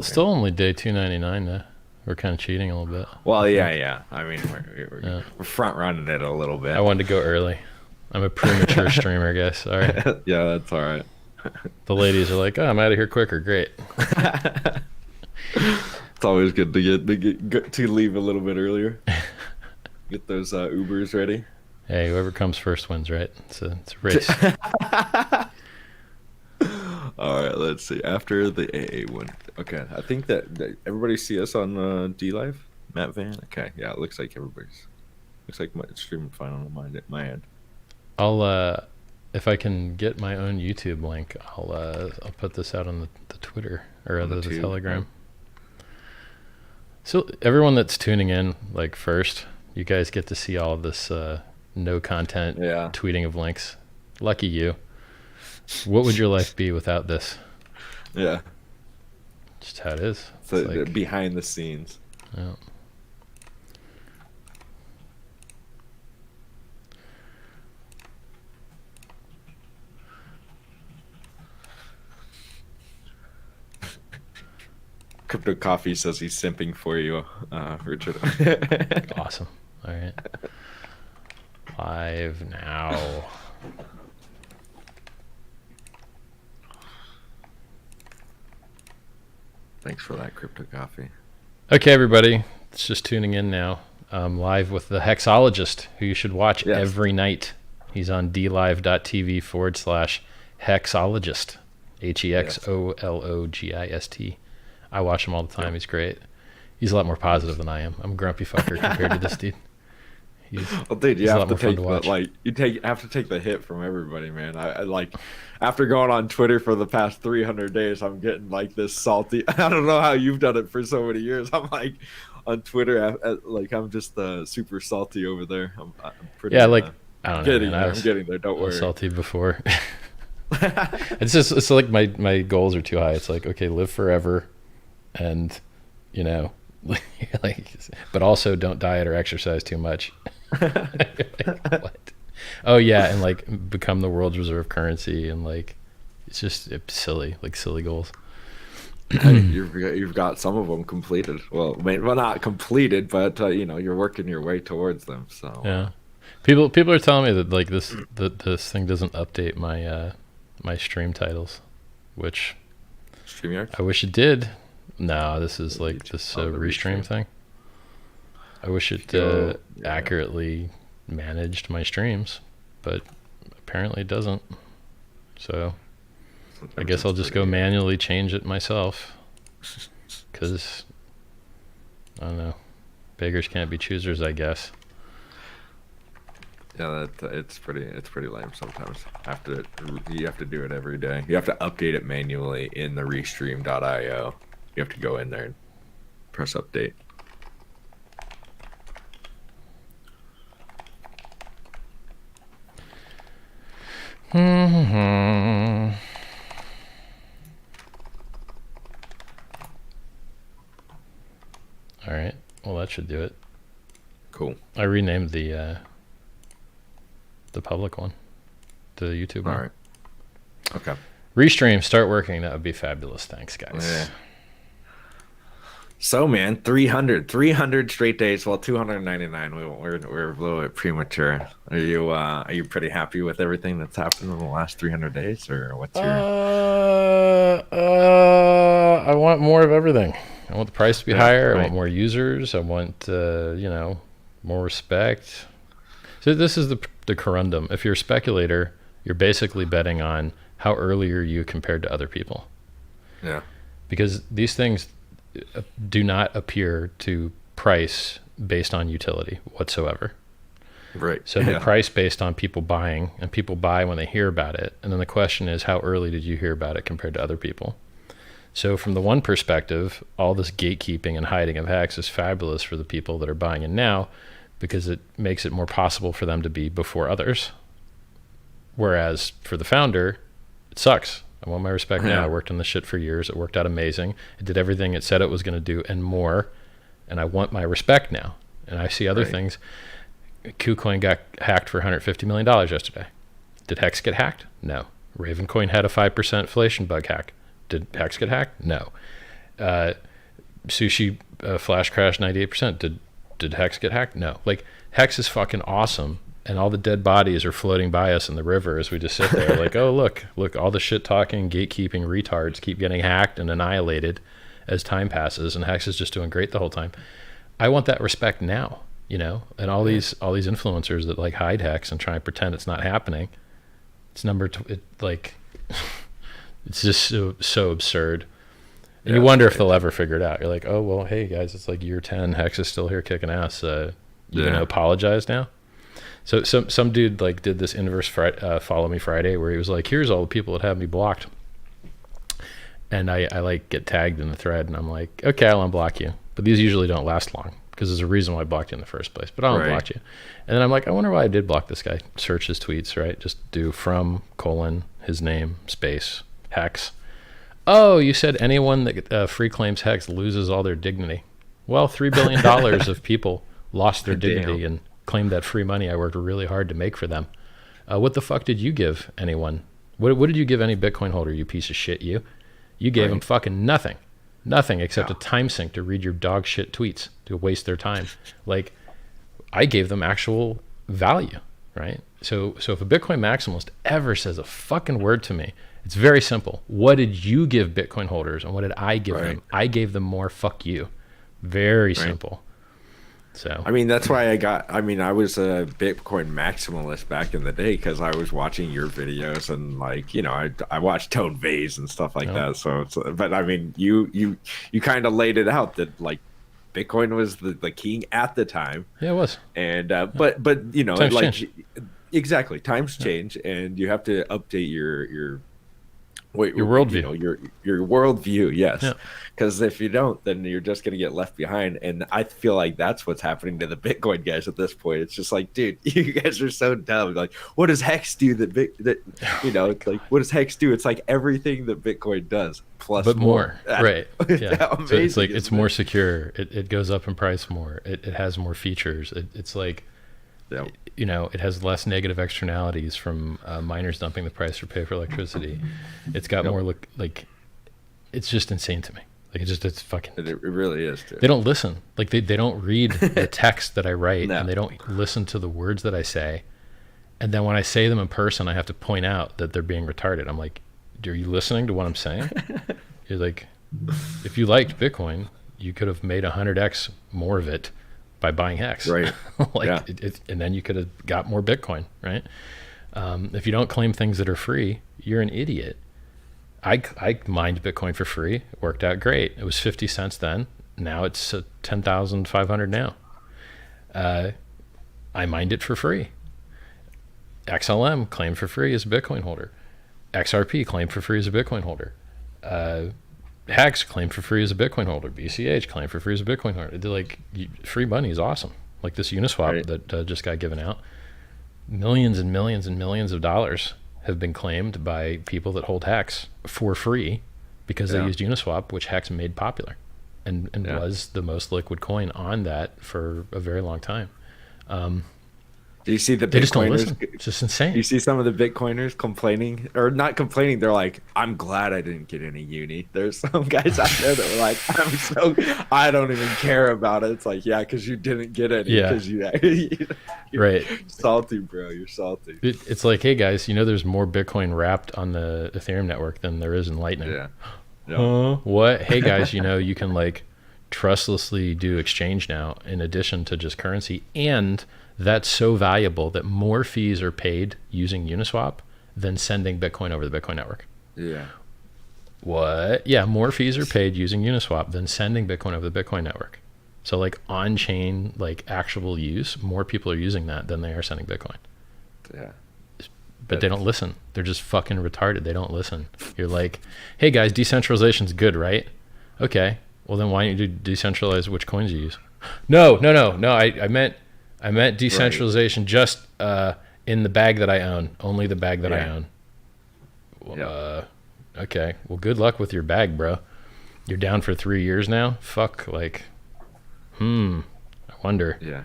Still only day 299 though. We're kind of cheating a little bit. Well, yeah. I mean, we're front running it a little bit. I wanted to go early. I'm a premature streamer, guys. Sorry. Yeah, that's all right. The ladies are like, "Oh, I'm out of here quicker." Great. It's always good to leave a little bit earlier. Get those Ubers ready. Hey, whoever comes first wins, right? It's a race. All right, let's see. After the AA one. Okay, I think that everybody see us on D Live? Matt Van? Okay, yeah, it looks like everybody's. Looks like my streaming fine on my end. I'll if I can get my own YouTube link, I'll put this out on the Twitter or the Telegram. So everyone that's tuning in, like first, you guys get to see all of this no content tweeting of links. Lucky you. What would your life be without this? Yeah. Just how it is. So like, behind the scenes. Yeah. Crypto Coffee says he's simping for you, Richard. Awesome. All right. Live now. Thanks for that, Crypto Coffee. Okay, everybody. It's just tuning in now. I'm live with the HEXologist, who you should watch every night. He's on dlive.tv/HEXologist. HEXologist. I watch him all the time. Yeah. He's great. He's a lot more positive than I am. I'm a grumpy fucker compared to this dude. Well, dude, you have to take have to take the hit from everybody, man. I like after going on Twitter for the past 300 days, I'm getting like this salty. I don't know how you've done it for so many years. I'm like on Twitter, like I'm just super salty over there. I'm pretty. Yeah, like I don't know. I'm getting there. Don't worry. Salty before. It's like my goals are too high. It's like, okay, live forever, and you know, like, but also don't diet or exercise too much. What? Oh yeah, and like become the world's reserve currency, and like it's silly goals. You've got some of them completed. Well, not completed, but you know, you're working your way towards them. So yeah, people are telling me that like this thing doesn't update my my stream titles, which StreamYard? I wish it did. No, this is like this restream thing. I wish it accurately managed my streams, but apparently it doesn't. So I guess I'll just go manually change it myself, because I don't know, beggars can't be choosers, I guess. Yeah, it's pretty lame sometimes. You have to do it every day. You have to update it manually in the restream.io. You have to go in there and press update. Mm-hmm. All right. Well, that should do it. Cool. I renamed the public one, the YouTube one. All right. Okay. Restream, start working. That would be fabulous. Thanks, guys. Yeah. So, man, 300 straight days. Well, 299. We're a little bit premature. Are you pretty happy with everything that's happened in the last 300 days, or what's your? I want more of everything. I want the price to be higher. Right. I want more users. I want more respect. So this is the corundum. If you're a speculator, you're basically betting on how early are you compared to other people. Yeah. Because these things do not appear to price based on utility whatsoever. Right. So they price based on people buying, and people buy when they hear about it. And then the question is, how early did you hear about it compared to other people? So from the one perspective, all this gatekeeping and hiding of HEX is fabulous for the people that are buying in now, because it makes it more possible for them to be before others. Whereas for the founder, it sucks. I want my respect now. I worked on this shit for years. It worked out amazing. It did everything it said it was going to do and more. And I want my respect now. And I see other things. KuCoin got hacked for $150 million yesterday. Did HEX get hacked? No. Ravencoin had a 5% inflation bug hack. Did HEX get hacked? No. Sushi flash crash 98%. Did HEX get hacked? No. Like, HEX is fucking awesome, and all the dead bodies are floating by us in the river as we just sit there like, oh, look, all the shit talking, gatekeeping retards keep getting hacked and annihilated as time passes, and HEX is just doing great the whole time. I want that respect now, you know, and all these influencers that like hide HEX and try and pretend it's not happening. It's it's just so absurd. And you wonder if they'll ever figure it out. You're like, oh, well, hey, guys, it's like year 10. HEX is still here kicking ass. You going to apologize now? So some dude like did this inverse Follow Me Friday where he was like, here's all the people that have me blocked. And I like get tagged in the thread, and I'm like, okay, I'll unblock you. But these usually don't last long because there's a reason why I blocked you in the first place. But I'll unblock you. And then I'm like, I wonder why I did block this guy. Search his tweets, right? Just do from : his name, space, HEX. Oh, you said anyone that free claims HEX loses all their dignity. Well, $3 billion of people lost their dignity and claimed that free money I worked really hard to make for them. What the fuck did you give anyone? What did you give any Bitcoin holder, you piece of shit, you? You gave them fucking nothing. Nothing except a time sink to read your dog shit tweets to waste their time. Like, I gave them actual value, right? So if a Bitcoin maximalist ever says a fucking word to me, it's very simple. What did you give Bitcoin holders and what did I give them? I gave them more. Fuck you. Very simple. So I mean, that's why I was a Bitcoin maximalist back in the day because I was watching your videos and like, you know, I watched Tone Vays and stuff like that. So but I mean, you kind of laid it out that like Bitcoin was the king at the time. Yeah, it was. And but you know, times like change. Exactly, times change, and you have to update your worldview. You know, your worldview, yes. Because if you don't, then you're just going to get left behind. And I feel like that's what's happening to the Bitcoin guys at this point. It's just like, dude, you guys are so dumb. Like, what does HEX do that you know, it's like, what does HEX do? It's like everything that Bitcoin does plus but more. Right. Yeah. Amazing, so it's like it's more secure. It goes up in price more. It has more features. It's like, you know, it has less negative externalities from miners dumping the price for pay for electricity. It's got more like, it's just insane to me. Like it's fucking. It really is too. They don't listen. Like they don't read the text that I write, and they don't listen to the words that I say. And then when I say them in person, I have to point out that they're being retarded. I'm like, are you listening to what I'm saying? You're like, if you liked Bitcoin, you could have made 100x more of it by buying HEX, right? And then you could have got more Bitcoin, right? If you don't claim things that are free, you're an idiot. I mined Bitcoin for free. It worked out great. It was 50 cents then. Now it's 10,500 now. I mined it for free. XLM claimed for free as a Bitcoin holder. XRP claimed for free as a Bitcoin holder. HEX claimed for free as a Bitcoin holder. BCH claimed for free as a Bitcoin holder. They're like, free money is awesome. Like this Uniswap that just got given out. Millions and millions and millions of dollars have been claimed by people that hold HEX for free because they used Uniswap, which HEX made popular and was the most liquid coin on that for a very long time. Do you see the Bitcoiners? They just don't listen. It's just insane. You see some of the Bitcoiners complaining, or not complaining. They're like, "I'm glad I didn't get any uni." There's some guys out there that were like, I don't even care about it." It's like, yeah, because you didn't get any. Yeah. Because you're right. Salty, bro. You're salty. It's like, hey guys, you know, there's more Bitcoin wrapped on the Ethereum network than there is in Lightning. Yeah. What? Hey guys, you know, you can like trustlessly do exchange now in addition to just currency, and that's so valuable that more fees are paid using Uniswap than sending Bitcoin over the Bitcoin network. Yeah. What? Yeah, more fees are paid using Uniswap than sending Bitcoin over the Bitcoin network. So like on-chain, like actual use, more people are using that than they are sending Bitcoin. Yeah. But they don't listen. They're just fucking retarded. They don't listen. You're like, hey guys, decentralization's good, right? Okay. Well then why don't you decentralize which coins you use? No. I meant decentralization just in the bag that I own, only the bag that I own. Okay, well, good luck with your bag, bro. You're down for 3 years now? Fuck, like, I wonder. Yeah.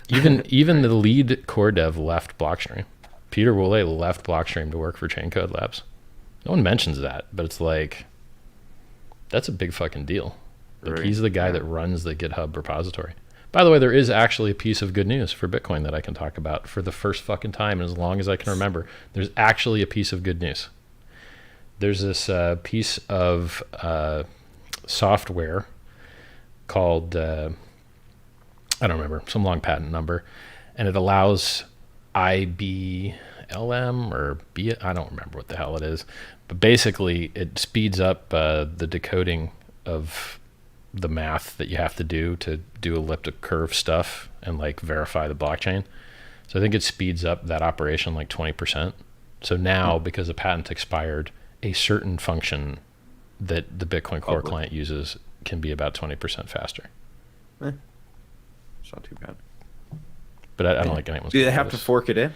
Even the lead core dev left Blockstream. Pieter Wuille left Blockstream to work for Chaincode Labs. No one mentions that, but it's like, That's a big fucking deal. Like, Right. he's the guy that runs the GitHub repository. By the way, there is actually a piece of good news for Bitcoin that I can talk about for the first fucking time, and as long as I can remember. There's actually a piece of good news. There's this piece of software called, I don't remember, some long patent number, and it allows IBLM or B, I don't remember what the hell it is, but basically it speeds up the decoding of the math that you have to do elliptic curve stuff and like verify the blockchain. So I think it speeds up that operation like 20%. So now, because the patent expired, a certain function that the Bitcoin core client uses can be about 20% faster. It's not too bad. But I don't like anyone's. Do they have to fork it in?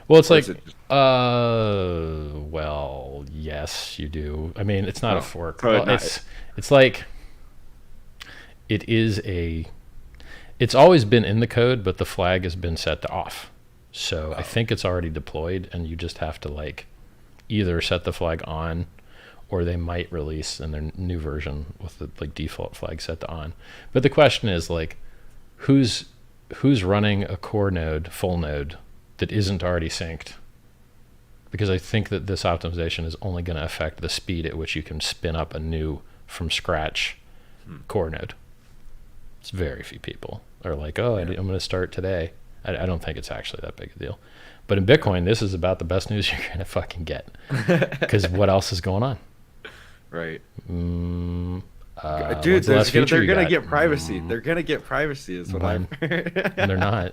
Well, it's like, well, yes, you do. I mean, it's not a fork. Well, it's like, it's always been in the code, but the flag has been set to off. So I think it's already deployed, and you just have to like either set the flag on, or they might release in their new version with the like default flag set to on. But the question is like, who's running a core node, full node, that isn't already synced? Because I think that this optimization is only going to affect the speed at which you can spin up a new from scratch core node. It's very few people are like, oh, I'm going to start today. I don't think it's actually that big a deal. But in Bitcoin, this is about the best news you're going to fucking get. Because what else is going on? Right. Dude, they're going to get privacy. They're going to get privacy is what I'm heard. And they're not.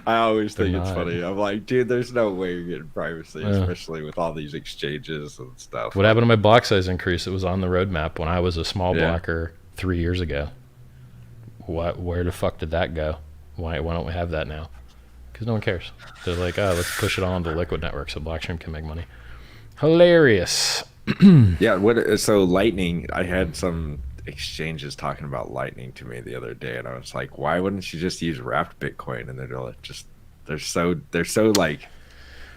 I always think it's funny. I'm like, dude, there's no way you're getting privacy, especially with all these exchanges and stuff. What happened to my block size increase? It was on the roadmap when I was a small blocker 3 years ago. Where the fuck did that go? Why don't we have that now? Because no one cares. They're like, oh, let's push it on to Liquid Network so Blockstream can make money. Hilarious. Yeah. So Lightning, I had some exchanges talking about Lightning to me the other day, and I was like, why wouldn't you just use Wrapped Bitcoin? And they're so like.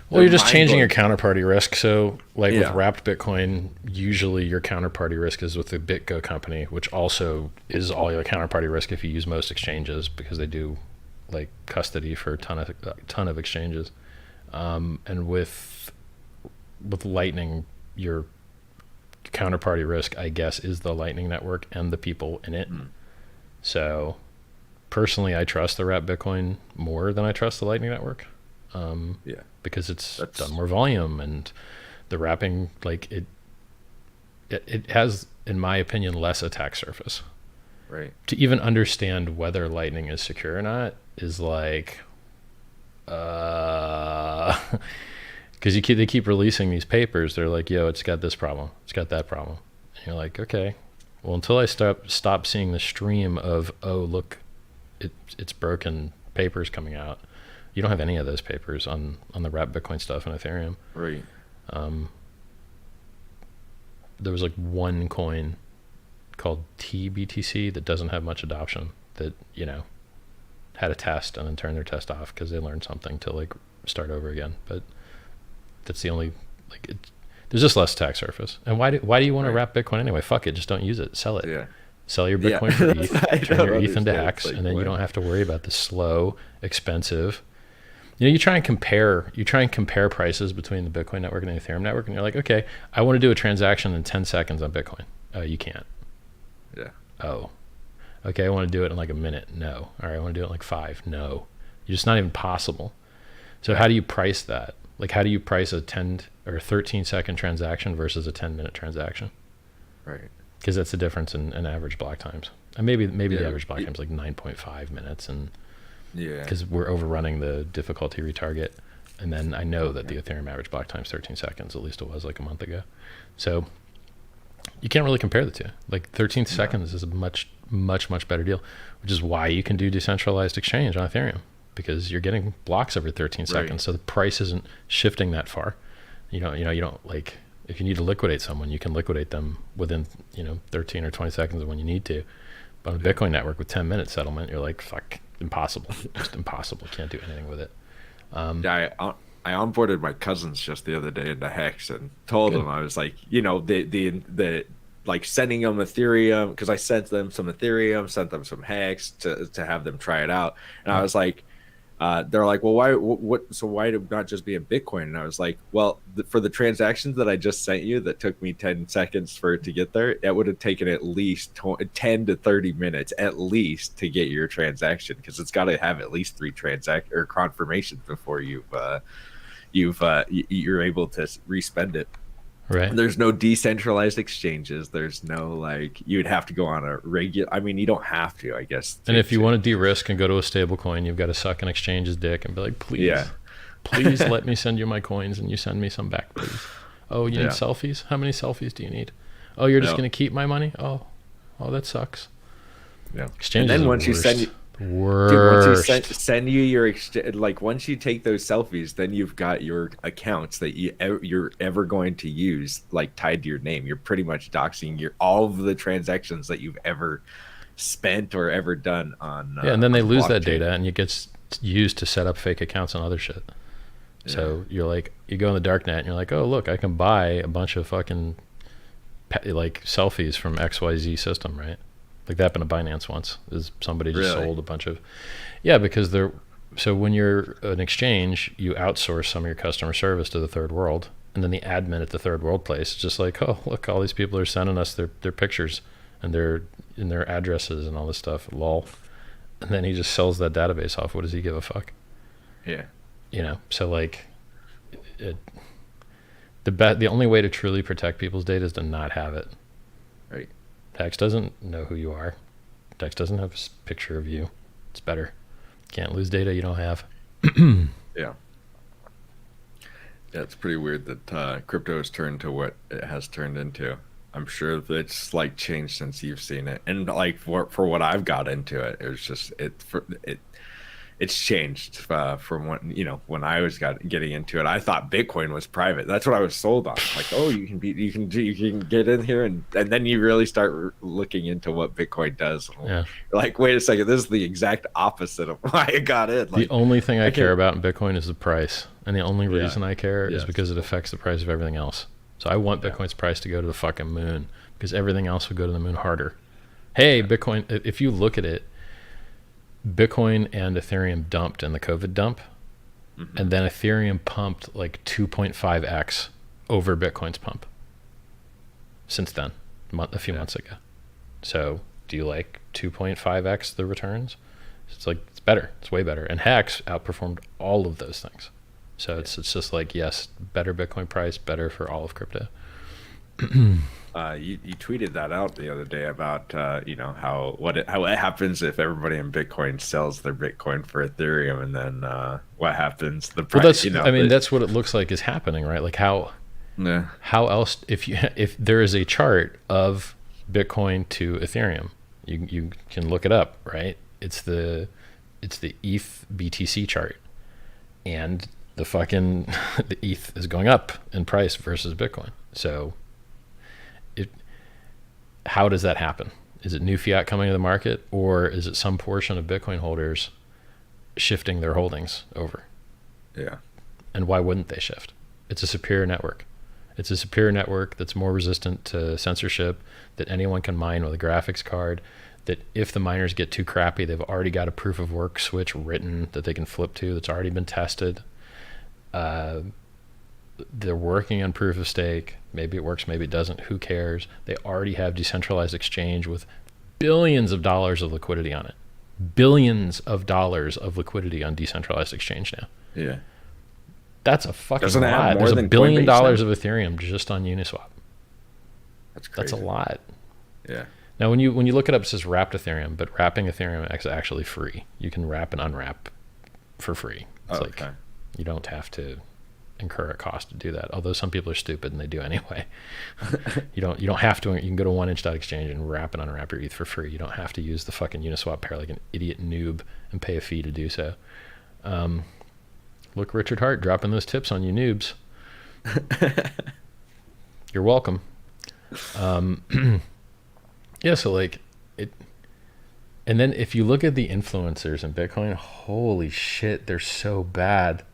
Well, you're just changing your counterparty risk. So, like with Wrapped Bitcoin, usually your counterparty risk is with the BitGo company, which also is all your counterparty risk if you use most exchanges, because they do like custody for a ton of exchanges. And with Lightning, your counterparty risk, I guess, is the Lightning Network and the people in it. So, personally, I trust the Wrapped Bitcoin more than I trust the Lightning Network. Because it's done more volume, and the wrapping, like it has, in my opinion, less attack surface. Right. To even understand whether Lightning is secure or not is like, because they keep releasing these papers. They're like, yo, it's got this problem, it's got that problem, and you're like, okay, well, until I stop seeing the stream of, oh, look, it's broken papers coming out. You don't have any of those papers on the Wrapped Bitcoin stuff in Ethereum. Right. There was like one coin called TBTC that doesn't have much adoption that, had a test and then turned their test off because they learned something to like start over again. But that's the only, like, there's just less attack surface. And why do you want to wrap Bitcoin anyway? Fuck it, just don't use it. Sell it. Yeah. Sell your Bitcoin for ETH, turn your ETH into HEX, and then you don't have to worry about the slow, expensive. You try and compare prices between the Bitcoin network and the Ethereum network, and you're like, okay, I want to do a transaction in 10 seconds on Bitcoin. Oh, you can't. Yeah. Oh. Okay, I want to do it in like a minute. No. All right, I want to do it in like 5. No. It's just not even possible. So how do you price that? Like, how do you price a 10 or 13 second transaction versus a 10-minute transaction? Right. Because that's the difference in average block times. And maybe the average block time is like 9.5 minutes, and because we're overrunning the difficulty retarget. And then I know that the Ethereum average block time is 13 seconds, at least it was like a month ago. So you can't really compare the two. Like 13 seconds is a much, much, much better deal, which is why you can do decentralized exchange on Ethereum, because you're getting blocks every 13 seconds. So the price isn't shifting that far. You don't like, if you need to liquidate someone, you can liquidate them within 13 or 20 seconds of when you need to. But on a Bitcoin network with 10-minute settlement, you're like, fuck, impossible. Just impossible. Can't do anything with it. I onboarded my cousins just the other day into HEX and told them, I was like, the like sending them Ethereum, because I sent them some Ethereum, sent them some HEX to have them try it out. And I was like, they're like, well, why did not just be a Bitcoin? And I was like, well, for the transactions that I just sent you that took me 10 seconds for it to get there, it would have taken at least 10 to 30 minutes at least to get your transaction, because it's got to have at least 3 confirmations before you're able to respend it. Right. There's no decentralized exchanges. There's no, like, you'd have to go on a regular, I mean, you don't have to, I guess. And if you want to de-risk and go to a stable coin, you've got to suck an exchange's dick and be like, please, please let me send you my coins and you send me some back, please. Oh, you need selfies? How many selfies do you need? Oh, you're just going to keep my money? Oh, that sucks. Yeah. Exchanges. And then once you send you your like, once you take those selfies, then you've got your accounts that you're ever going to use, like, tied to your name. You're pretty much doxing all of the transactions that you've ever spent or ever done on. And then they lose that data, and it gets used to set up fake accounts and other shit. So you're like, you go in the dark net, and you're like, oh look, I can buy a bunch of fucking like selfies from XYZ system, right? Like that happened to Binance once. Is somebody just sold a bunch of, because so when you're an exchange, you outsource some of your customer service to the third world, and then the admin at the third world place is just like, oh look, all these people are sending us their pictures and their addresses and all this stuff, lol. And then he just sells that database off. What does he give a fuck? Yeah. So like, the only way to truly protect people's data is to not have it. Right. HEX doesn't know who you are. HEX doesn't have a picture of you. It's better. Can't lose data you don't have. Yeah, it's pretty weird that crypto has turned to what it has turned into. I'm sure that it's like changed since you've seen it, and like for what I've got into it, it was just it's changed from when I was getting into it. I thought Bitcoin was private. That's what I was sold on. Like, oh, you can get in here, and then you really start looking into what Bitcoin does. Yeah. Like, wait a second, this is the exact opposite of why I got in. Like, the only thing I care about in Bitcoin is the price, and the only reason I care is because it affects the price of everything else. So I want Bitcoin's price to go to the fucking moon, because everything else would go to the moon harder. Hey, Bitcoin, if you look at it, Bitcoin and Ethereum dumped in the COVID dump, and then Ethereum pumped like 2.5x over Bitcoin's pump since then, a few months ago. So do you like 2.5x the returns? It's like, it's better. It's way better. And HEX outperformed all of those things. So it's just like, yes, better Bitcoin price, better for all of crypto. You tweeted that out the other day about how it happens if everybody in Bitcoin sells their Bitcoin for Ethereum, and then what happens? The price. Well, that's what it looks like is happening, right? Like how else? If there is a chart of Bitcoin to Ethereum, you can look it up, right? It's the ETH BTC chart, and the ETH is going up in price versus Bitcoin. So how does that happen? Is it new fiat coming to the market, or is it some portion of Bitcoin holders shifting their holdings over? Yeah. And why wouldn't they shift? It's a superior network. It's a superior network that's more resistant to censorship, that anyone can mine with a graphics card, that if the miners get too crappy, they've already got a proof of work switch written that they can flip to that's already been tested. They're working on proof of stake. Maybe it works, maybe it doesn't. Who cares? They already have decentralized exchange with billions of dollars of liquidity on it. Billions of dollars of liquidity on decentralized exchange now. Yeah. That's a fucking lot. There's $1 billion of Ethereum just on Uniswap. That's crazy. That's a lot. Yeah. Now, when you look it up, it says wrapped Ethereum, but wrapping Ethereum is actually free. You can wrap and unwrap for free. It's like, you don't have to incur a cost to do that, although some people are stupid and they do anyway. you don't have to. You can go to 1inch.exchange and wrap and unwrap your ETH for free. You don't have to use the fucking Uniswap pair like an idiot noob and pay a fee to do so. Look, Richard Hart dropping those tips on you noobs. You're welcome. Yeah, so like it, and then if you look at the influencers in Bitcoin, holy shit, they're so bad.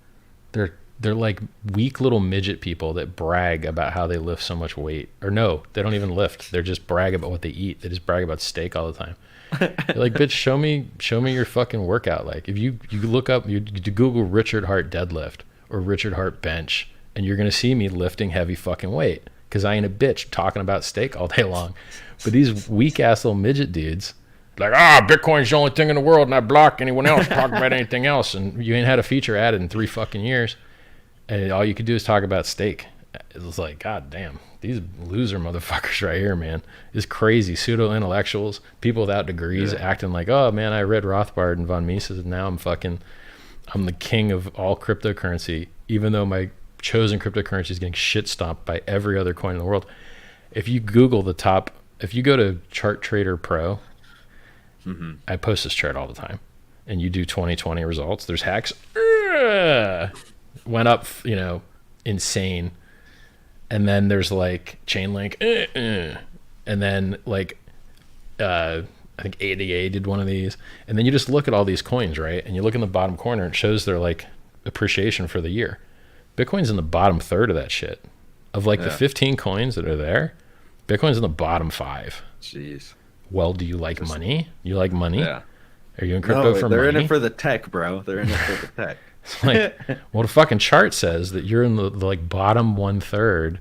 They're they're like weak little midget people that brag about how they lift so much weight. Or no, they don't even lift. They just brag about what they eat. They just brag about steak all the time. You're like, bitch, show me your fucking workout. Like, if you look up, you Google Richard Hart deadlift or Richard Hart bench, and you're gonna see me lifting heavy fucking weight because I ain't a bitch talking about steak all day long. But these weak ass little midget dudes, like, Bitcoin's the only thing in the world, and I block anyone else talking about anything else, and you ain't had a feature added in 3 fucking years, and all you could do is talk about steak. It was like, god damn, these loser motherfuckers right here, man. It's crazy. Pseudo intellectuals, people without degrees, acting like, oh man, I read Rothbard and von Mises, and now I'm the king of all cryptocurrency, even though my chosen cryptocurrency is getting shit stomped by every other coin in the world. If you Google if you go to Chart Trader Pro, I post this chart all the time, and you do 2020 results. There's HEX went up, insane. And then there's like Chainlink, and then like I think ADA did one of these. And then you just look at all these coins, right? And you look in the bottom corner, it shows their like appreciation for the year. Bitcoin's in the bottom third of that shit. Of like the 15 coins that are there, Bitcoin's in the bottom 5. Jeez. Well, do you like money? You like money? Yeah. Are you in crypto for money? They're in it for the tech, bro. They're in it for the tech. Like, well, the fucking chart says that you're in the like bottom 1/3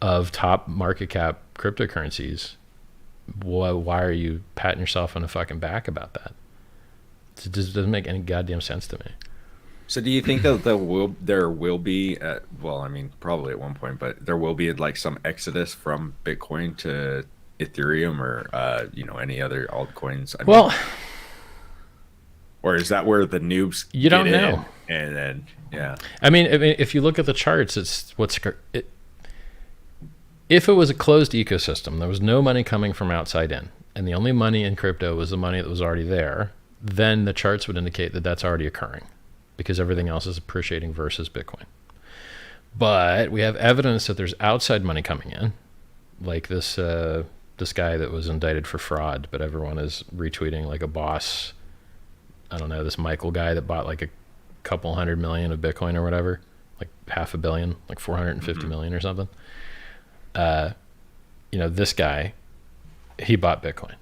of top market cap cryptocurrencies. Why are you patting yourself on the fucking back about that? It just doesn't make any goddamn sense to me. So do you think that there will be, probably at one point, but there will be like some exodus from Bitcoin to Ethereum or any other altcoins? Or is that where the noobs you don't know? And then I mean, if you look at the charts, if it was a closed ecosystem, there was no money coming from outside in, and the only money in crypto was the money that was already there, then the charts would indicate that that's already occurring because everything else is appreciating versus Bitcoin. But we have evidence that there's outside money coming in, like this guy that was indicted for fraud, but everyone is retweeting like a boss. I don't know, this Michael guy that bought like a couple $100 million of Bitcoin or whatever, like $500 million, like 450 million or something. This guy, he bought Bitcoin.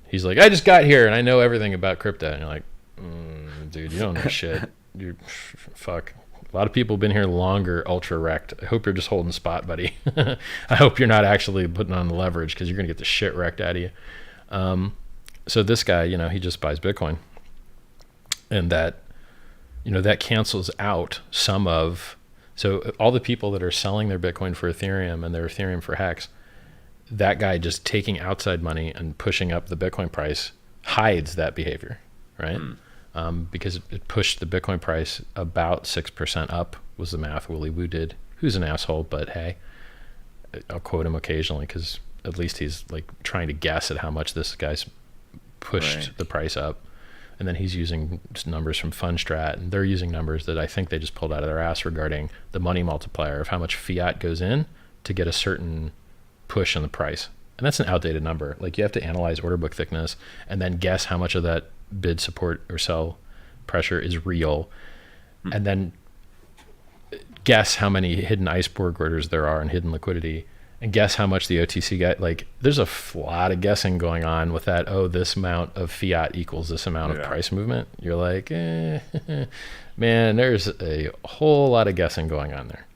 He's like, I just got here and I know everything about crypto. And you're like, dude, you don't know shit. You fuck. A lot of people have been here longer, ultra wrecked. I hope you're just holding spot, buddy. I hope you're not actually putting on the leverage because you're going to get the shit wrecked out of you. So this guy, he just buys Bitcoin. And that, that cancels out so all the people that are selling their Bitcoin for Ethereum and their Ethereum for HEX, that guy just taking outside money and pushing up the Bitcoin price hides that behavior, right? Because it pushed the Bitcoin price about 6% up was the math Wuille did, who's an asshole, but hey, I'll quote him occasionally because at least he's like trying to guess at how much this guy's pushed the price up. And then he's using numbers from Fundstrat, and they're using numbers that I think they just pulled out of their ass regarding the money multiplier of how much fiat goes in to get a certain push in the price. And that's an outdated number. Like, you have to analyze order book thickness and then guess how much of that bid support or sell pressure is real, and then guess how many hidden iceberg orders there are in hidden liquidity, and guess how much the OTC got. Like, there's a lot of guessing going on with that. Oh, this amount of fiat equals this amount of price movement. You're like, man, there's a whole lot of guessing going on there.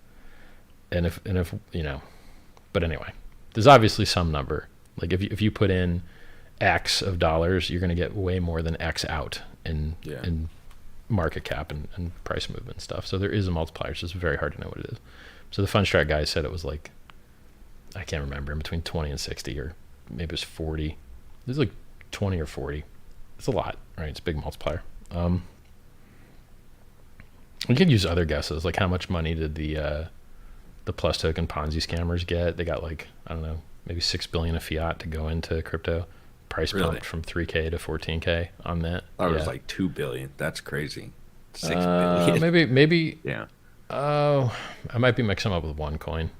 And if but anyway, there's obviously some number. Like, if you put in X of dollars, you're going to get way more than X out in market cap and price movement and stuff. So there is a multiplier. It's just very hard to know what it is. So the Fundstrat guy said it was like, I can't remember, in between 20 and 60, or maybe it was 40. It was like 20 or 40. It's a lot, right? It's a big multiplier. You can use other guesses, like how much money did the plus token Ponzi scammers get? They got like, I don't know, maybe 6 billion of fiat to go into crypto. Price pumped from 3K to 14K on that. That was like 2 billion. That's crazy. 6 billion. Maybe. Yeah. Oh, I might be mixing them up with one coin.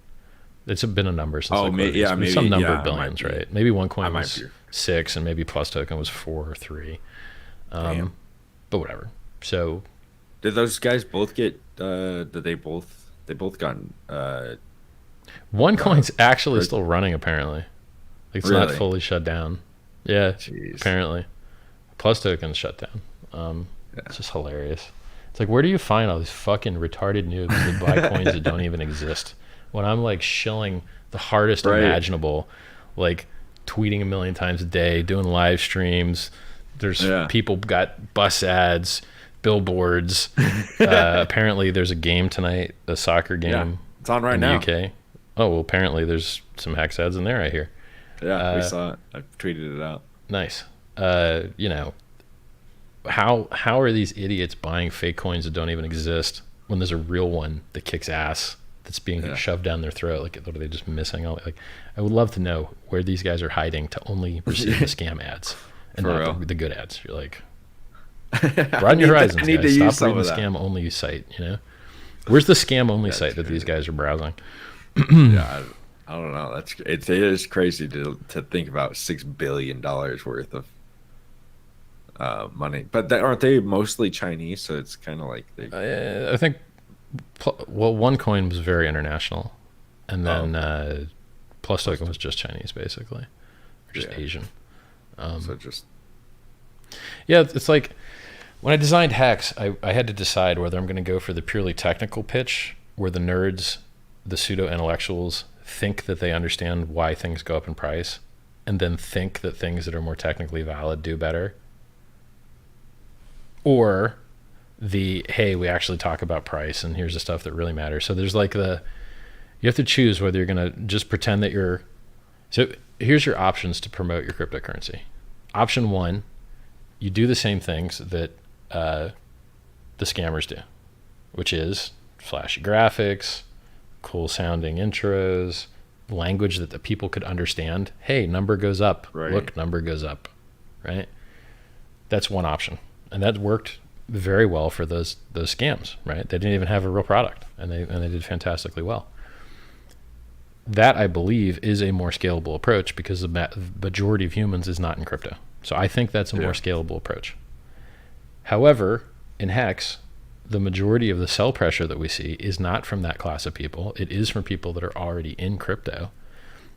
It's been a number since. Maybe some number of billions, right? Maybe one coin was 6, and maybe plus token was 4 or 3. But whatever. So Did those guys both get? Did they both? They both got. OneCoin's actually still running apparently. It's Really? not fully shut down. Yeah, Jeez. apparently. Plus token's shut down. It's just hilarious. It's like, where do you find all these fucking retarded noobs that buy coins that don't even exist? When I'm like shilling the hardest imaginable, like tweeting 1 million times a day, doing live streams. There's people got bus ads, billboards. Apparently there's a game tonight, a soccer game. Yeah, it's on right in now. the UK. Oh, well, apparently there's some HEX ads in there, I hear. Yeah, we saw it. I tweeted it out. Nice. You know, how are these idiots buying fake coins that don't even exist when there's a real one that kicks ass that's being shoved down their throat? Like, what are they just missing? Like, I would love to know where these guys are hiding to only receive the scam ads and not the good ads. You're like, broaden your horizons, guys. Stop reading the scam only site. You know, where's the scam only site that these guys are browsing? Yeah, I don't know. It is crazy to think about $6 billion worth of money, but aren't they mostly Chinese? So it's kind of like I think. Well, OneCoin was very international, and then Plus Token was just Chinese, basically, or just Asian. So just it's like when I designed HEX, I had to decide whether I'm going to go for the purely technical pitch, where the nerds, the pseudo intellectuals, think that they understand why things go up in price, and then think that things that are more technically valid do better, or hey, we actually talk about price and here's the stuff that really matters. So there's like you have to choose whether you're going to just pretend that so here's your options to promote your cryptocurrency. Option 1, you do the same things that the scammers do, which is flashy graphics, cool sounding intros, language that the people could understand. Hey, number goes up. Right. Look, number goes up. Right? That's one option. And that worked very well for those scams, right? They didn't even have a real product, and they did fantastically well. That, I believe, is a more scalable approach because the majority of humans is not in crypto. So I think that's a more scalable approach. However, in HEX, the majority of the sell pressure that we see is not from that class of people. It is from people that are already in crypto.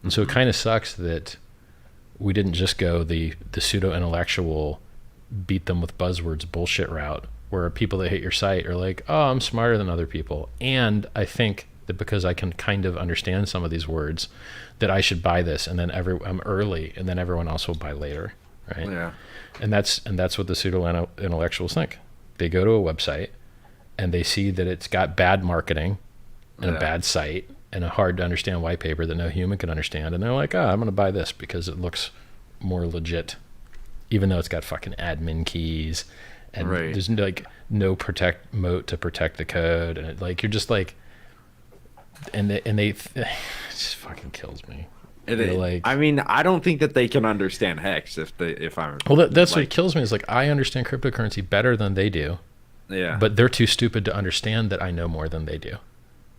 And so it kind of sucks that we didn't just go the pseudo-intellectual beat them with buzzwords bullshit route, where people that hit your site are like, oh, I'm smarter than other people, and I think that because I can kind of understand some of these words that I should buy this, and then I'm early, and then everyone else will buy later, right? Yeah. And that's what the pseudo intellectuals think. They go to a website and they see that it's got bad marketing and a bad site and a hard to understand white paper that no human can understand, and they're like, I'm going to buy this because it looks more legit, even though it's got fucking admin keys and there's like no protect moat to protect the code, and you're just like, and they it just fucking kills me. I mean, I don't think that they can understand HEX if I'm. Well, that's what kills me is like, I understand cryptocurrency better than they do. Yeah. But they're too stupid to understand that I know more than they do.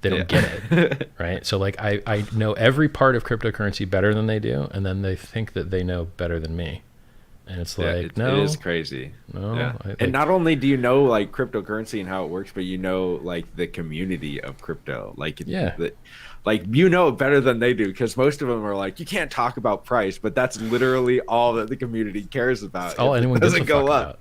They don't get it, right? So like I know every part of cryptocurrency better than they do, and then they think that they know better than me. And it's like, no, it is crazy. No, yeah. And not only do you know like cryptocurrency and how it works, but you know like the community of crypto, like like you know it better than they do, because most of them are like, you can't talk about price, but that's literally all that the community cares about. That's all anyone gives a fuck about.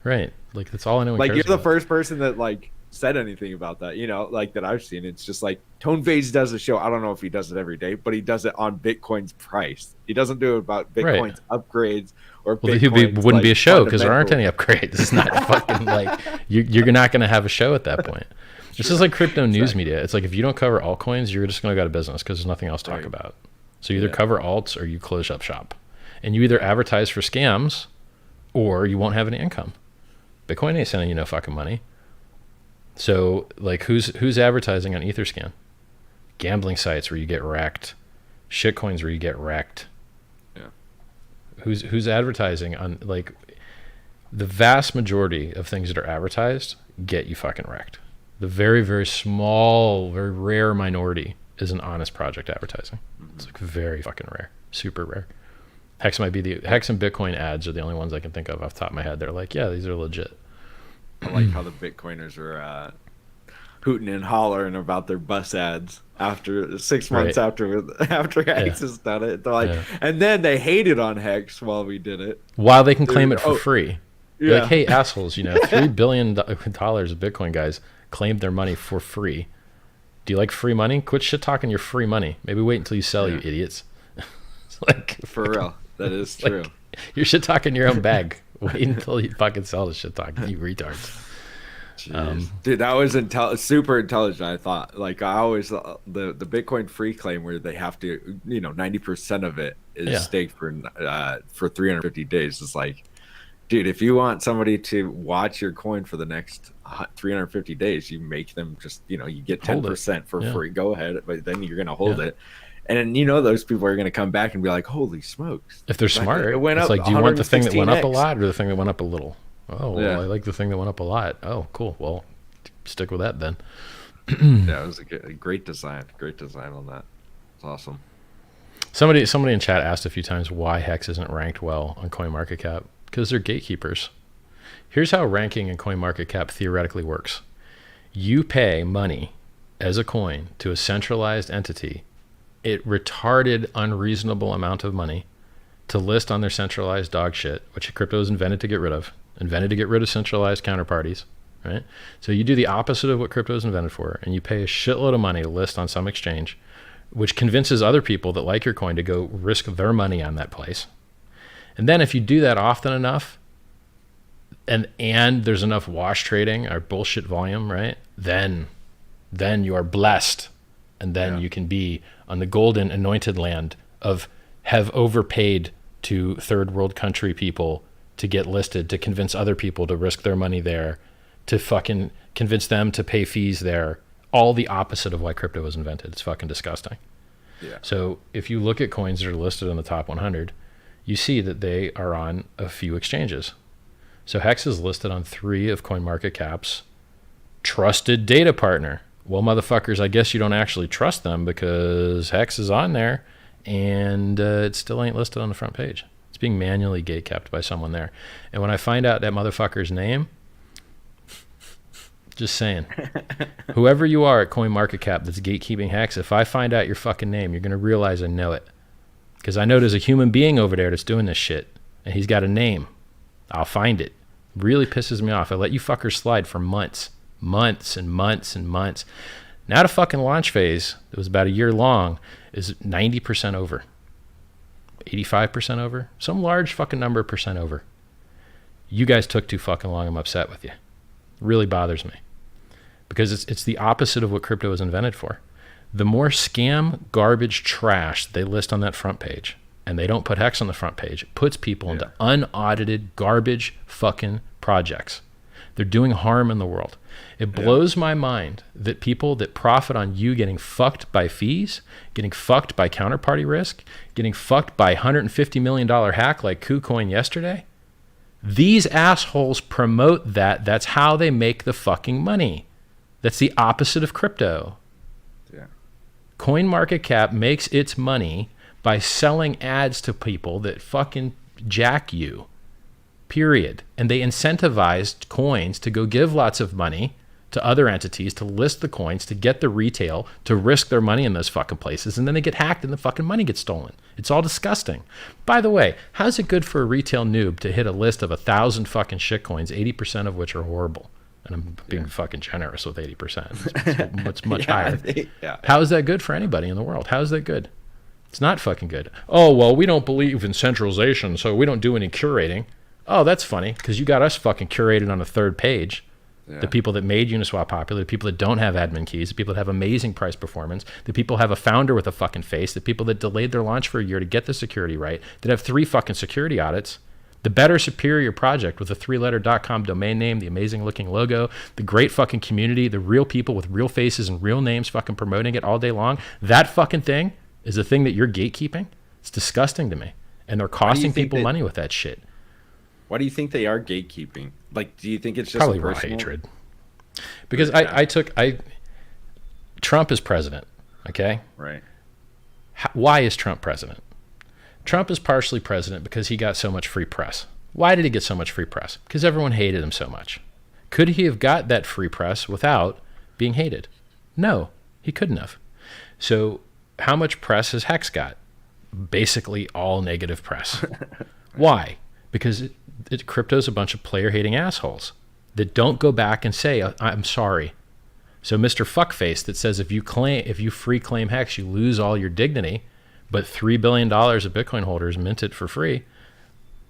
Right? Like that's all anyone. Like cares you're the about. first person that like said anything about that, you know, like that I've seen. It's just like Vays does a show. I don't know if he does it every day, but he does it on Bitcoin's price. He doesn't do it about Bitcoin's upgrades. Well, wouldn't be a show because there aren't any upgrades. It's not fucking like you're not going to have a show at that point. This is like crypto news media. It's like if you don't cover altcoins, you're just going to go out of business because there's nothing else to talk about. So you either cover alts or you close up shop, and you either advertise for scams or you won't have any income. Bitcoin ain't sending you no fucking money. So like who's advertising on Etherscan? Gambling sites where you get wrecked, shitcoins where you get wrecked. Who's advertising on, like, the vast majority of things that are advertised get you fucking wrecked. The very, very small, very rare minority is an honest project advertising. It's like very fucking rare, super rare. HEX and Bitcoin ads are the only ones I can think of off the top of my head. They're like, yeah, these are legit. I like how the Bitcoiners are hooting and hollering about their bus ads after 6 months after HEX has done it. They're like, and then they hated on HEX while we did it. While they can claim it for free. They're like, hey, assholes, $3 billion of Bitcoin guys claimed their money for free. Do you like free money? Quit shit talking your free money. Maybe wait until you sell, you idiots. It's like, for real. That is true. Like, you're shit talking your own bag. Wait until you fucking sell the shit talking, you retards. Dude, that was super intelligent. I thought, like, I always the Bitcoin free claim where they have to, 90% of it is staked for 350 days. It's like, dude, if you want somebody to watch your coin for the next 350 days, you make them just, you get 10% for free. Go ahead, but then you're gonna hold it. And those people are going to come back and be like, holy smokes. If they're smart, it went up. Like, do you want the thing that went up a lot or the thing that went up a little? Oh, well, I like the thing that went up a lot. Oh, cool. Well, stick with that then. Yeah, it was a great design. Great design on that. It's awesome. Somebody in chat asked a few times why HEX isn't ranked well on CoinMarketCap. Because they're gatekeepers. Here's how ranking in CoinMarketCap theoretically works. You pay money as a coin to a centralized entity, a retarded, unreasonable amount of money, to list on their centralized dog shit, which crypto is invented to get rid of centralized counterparties, right? So you do the opposite of what crypto is invented for, and you pay a shitload of money to list on some exchange, which convinces other people that like your coin to go risk their money on that place. And then if you do that often enough, and there's enough wash trading or bullshit volume, right? Then you are blessed, and then you can be on the golden anointed land of have overpaid to third world country people to get listed, to convince other people to risk their money there, to fucking convince them to pay fees there. All the opposite of why crypto was invented. It's fucking disgusting. Yeah. So if you look at coins that are listed in the top 100, you see that they are on a few exchanges. So HEX is listed on 3 of CoinMarketCap's trusted data partner. Well, motherfuckers, I guess you don't actually trust them because HEX is on there and it still ain't listed on the front page. It's being manually gatekept by someone there. And when I find out that motherfucker's name, just saying, whoever you are at CoinMarketCap that's gatekeeping HEX, if I find out your fucking name, you're going to realize I know it. Because I know there's a human being over there that's doing this shit, and he's got a name. I'll find it. Really pisses me off. I let you fuckers slide for months and months and months. Now the fucking launch phase, that was about a year long, is 90% over. 85% over. Some large fucking number of percent over. You guys took too fucking long. I'm upset with you. It really bothers me. Because it's the opposite of what crypto was invented for. The more scam, garbage, trash they list on that front page, and they don't put HEX on the front page, it puts people into unaudited garbage fucking projects. They're doing harm in the world. It blows my mind that people that profit on you getting fucked by fees, getting fucked by counterparty risk, getting fucked by $150 million hack like KuCoin yesterday, these assholes promote that. That's how they make the fucking money. That's the opposite of crypto. CoinMarketCap makes its money by selling ads to people that fucking jack you, period. And they incentivized coins to go give lots of money to other entities to list the coins, to get the retail to risk their money in those fucking places, and then they get hacked and the fucking money gets stolen. It's all disgusting. By the way, how's it good for a retail noob to hit a list of 1,000 fucking shit coins, 80% of which are horrible? And I'm being fucking generous with 80%. It's much higher. How is that good for anybody in the world? How is that good? It's not fucking good. Oh, well, we don't believe in centralization, so we don't do any curating. Oh, that's funny, because you got us fucking curated on the third page. The people that made Uniswap popular, the people that don't have admin keys, the people that have amazing price performance, the people have a founder with a fucking face, the people that delayed their launch for a year to get the security right, that have 3 fucking security audits. The better, superior project with a 3-letter .com domain name, the amazing looking logo, the great fucking community, the real people with real faces and real names fucking promoting it all day long. That fucking thing is the thing that you're gatekeeping. It's disgusting to me. And they're costing people money with that shit. Why do you think they are gatekeeping? Like, do you think it's just probably raw hatred? Because Trump is president, okay? Right. Why is Trump president? Trump is partially president because he got so much free press. Why did he get so much free press? Because everyone hated him so much. Could he have got that free press without being hated? No, he couldn't have. So how much press has HEX got? Basically all negative press. Why? Because crypto's a bunch of player-hating assholes that don't go back and say, I'm sorry. So Mr. Fuckface that says if you free claim HEX, you lose all your dignity, but $3 billion of Bitcoin holders mint it for free.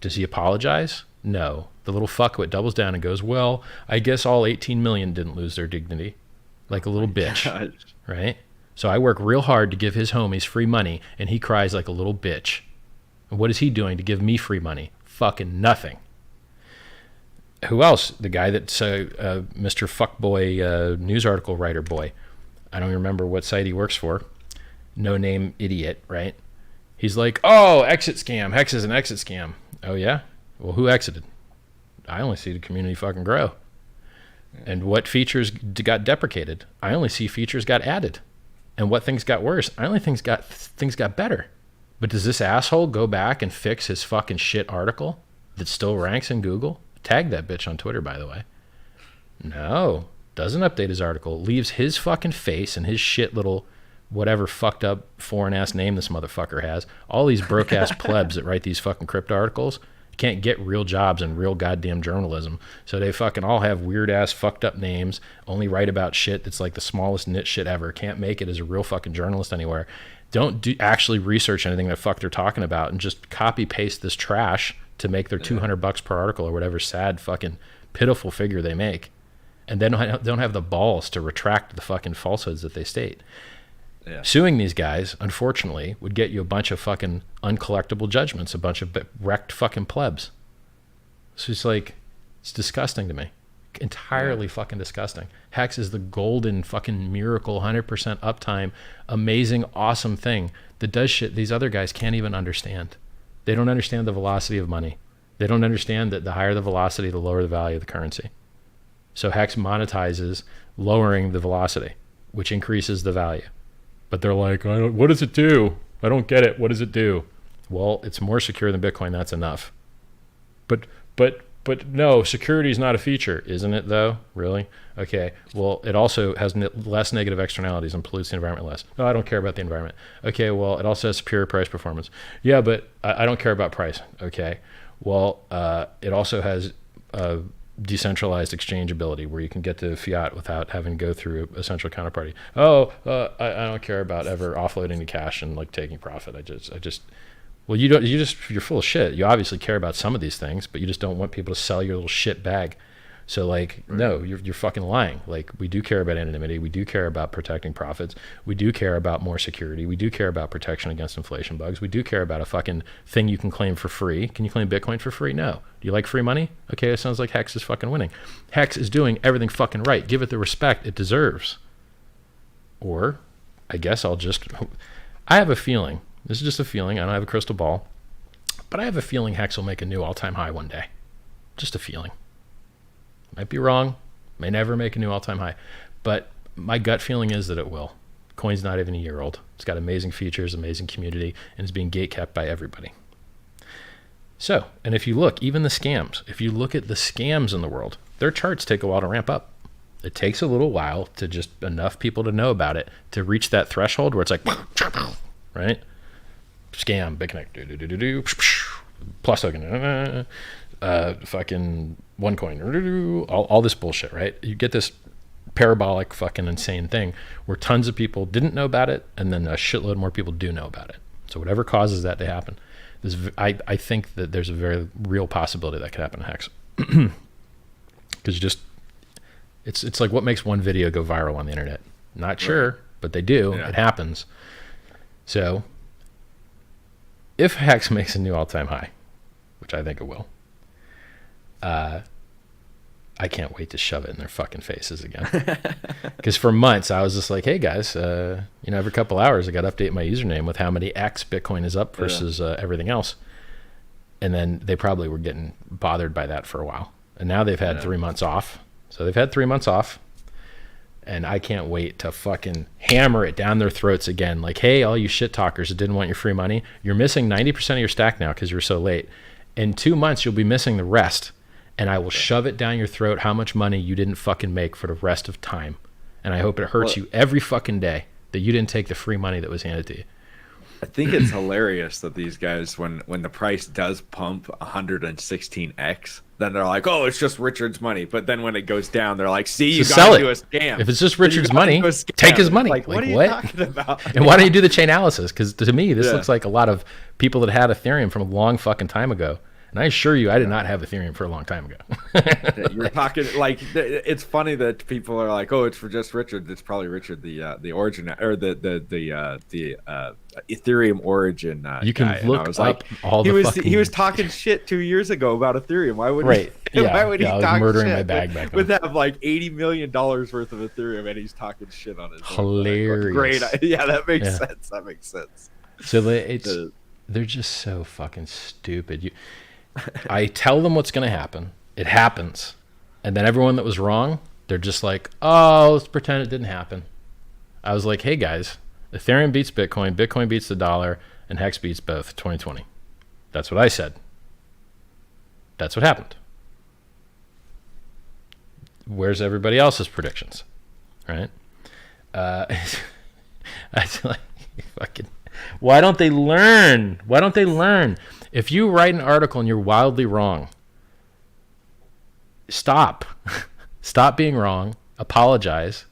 Does he apologize? No. The little fuckwit doubles down and goes, well, I guess all 18 million didn't lose their dignity. Like a little bitch, right? So I work real hard to give his homies free money, and he cries like a little bitch. And what is he doing to give me free money? Fucking nothing. Who else? The guy that's Mr. Fuckboy news article writer boy. I don't remember what site he works for. No name idiot, right? He's like, oh, exit scam. HEX is an exit scam. Oh, yeah? Well, who exited? I only see the community fucking grow. And what features got deprecated? I only see features got added. And what things got worse? I only think things got better. But does this asshole go back and fix his fucking shit article that still ranks in Google? Tag that bitch on Twitter, by the way. No, doesn't update his article. Leaves his fucking face and his shit little whatever fucked up foreign ass name this motherfucker has. All these broke ass plebs that write these fucking crypto articles can't get real jobs and real goddamn journalism. So they fucking all have weird ass fucked up names, only write about shit that's like the smallest niche shit ever. Can't make it as a real fucking journalist anywhere. Don't actually research anything that fuck they're talking about and just copy paste this trash to make their $200 per article or whatever sad fucking pitiful figure they make. And then don't have the balls to retract the fucking falsehoods that they state. Yeah. Suing these guys, unfortunately, would get you a bunch of fucking uncollectible judgments, a bunch of wrecked fucking plebs. So it's like, it's disgusting to me. Entirely fucking disgusting. HEX is the golden fucking miracle, 100% uptime, amazing, awesome thing that does shit these other guys can't even understand. They don't understand the velocity of money. They don't understand that the higher the velocity, the lower the value of the currency. So HEX monetizes lowering the velocity, which increases the value. But they're like, what does it do? I don't get it. What does it do? Well, it's more secure than Bitcoin. That's enough. But no, security is not a feature, isn't it though? Really? Okay. Well, it also has less negative externalities and pollutes the environment less. No, I don't care about the environment. Okay. Well, it also has superior price performance. Yeah, but I don't care about price. Okay. Well, it also has decentralized exchangeability where you can get to fiat without having to go through a central counterparty. I don't care about ever offloading the cash and like taking profit. Well, you're full of shit. You obviously care about some of these things, but you just don't want people to sell your little shit bag. So like, right. No, you're fucking lying. Like, we do care about anonymity. We do care about protecting profits. We do care about more security. We do care about protection against inflation bugs. We do care about a fucking thing you can claim for free. Can you claim Bitcoin for free? No. Do you like free money? Okay, it sounds like HEX is fucking winning. HEX is doing everything fucking right. Give it the respect it deserves. Or, I guess I have a feeling. This is just a feeling. I don't have a crystal ball. But I have a feeling HEX will make a new all-time high one day. Just a feeling. Might be wrong, may never make a new all-time high, but my gut feeling is that it will. Coin's not even a year old. It's got amazing features, amazing community, and it's being gatekept by everybody. So, and if you look, even the scams, if you look at the scams in the world, their charts take a while to ramp up. It takes a little while to just enough people to know about it to reach that threshold where it's like, right? Scam, BitConnect, plus token, fucking OneCoin, all this bullshit, right? You get this parabolic fucking insane thing where tons of people didn't know about it and then a shitload more people do know about it. So whatever causes that to happen, I think that there's a very real possibility that could happen in HEX. Because it's like what makes one video go viral on the internet? Not sure, right. But they do. Yeah. It happens. So if HEX makes a new all-time high, which I think it will, I can't wait to shove it in their fucking faces again. Because for months I was just like, hey guys, every couple hours I got to update my username with how many X Bitcoin is up versus everything else. And then they probably were getting bothered by that for a while. And now they've had 3 months off. So they've had 3 months off. And I can't wait to fucking hammer it down their throats again. Like, hey, all you shit talkers that didn't want your free money, you're missing 90% of your stack now because you're so late. In 2 months, you'll be missing the rest. and I will shove it down your throat how much money you didn't fucking make for the rest of time. And I hope it hurts you every fucking day that you didn't take the free money that was handed to you. I think it's hilarious that these guys, when the price does pump 116x, then they're like, oh, it's just Richard's money. But then when it goes down, they're like, see, you gotta do a scam. If it's just Richard's money, take his money. Like what are you talking about? And why don't you do the chain analysis? Because to me, this looks like a lot of people that had Ethereum from a long fucking time ago. And I assure you, I did not have Ethereum for a long time ago. You're talking like, it's funny that people are like, "Oh, it's for just Richard." It's probably Richard, the origin or the Ethereum origin. You can guy. look up like, all the. He was talking shit 2 years ago about Ethereum. Why would right? He, yeah, why would he talk murdering shit my bag back with that like $80 million worth of Ethereum, and he's talking shit on his hilarious. Great, yeah, that makes sense. That makes sense. So they're just so fucking stupid. I tell them what's going to happen. It happens. And then everyone that was wrong, they're just like, oh, let's pretend it didn't happen. I was like, hey, guys, Ethereum beats Bitcoin, Bitcoin beats the dollar, and HEX beats both 2020. That's what I said. That's what happened. Where's everybody else's predictions? Right? I was like, fucking, why don't they learn? Why don't they learn? If you write an article and you're wildly wrong, stop. Stop being wrong. Apologize.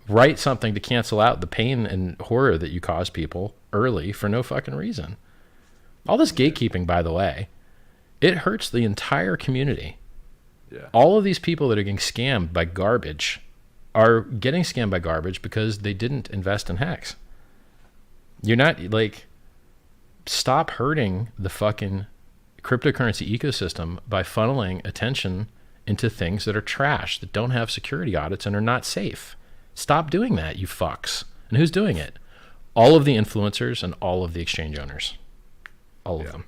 Write something to cancel out the pain and horror that you cause people early for no fucking reason. All this gatekeeping, by the way, it hurts the entire community. Yeah. All of these people that are getting scammed by garbage are getting scammed by garbage because they didn't invest in HEX. You're not like... Stop hurting the fucking cryptocurrency ecosystem by funneling attention into things that are trash, that don't have security audits and are not safe. Stop doing that, you fucks. And who's doing it? All of the influencers and all of the exchange owners. All of them.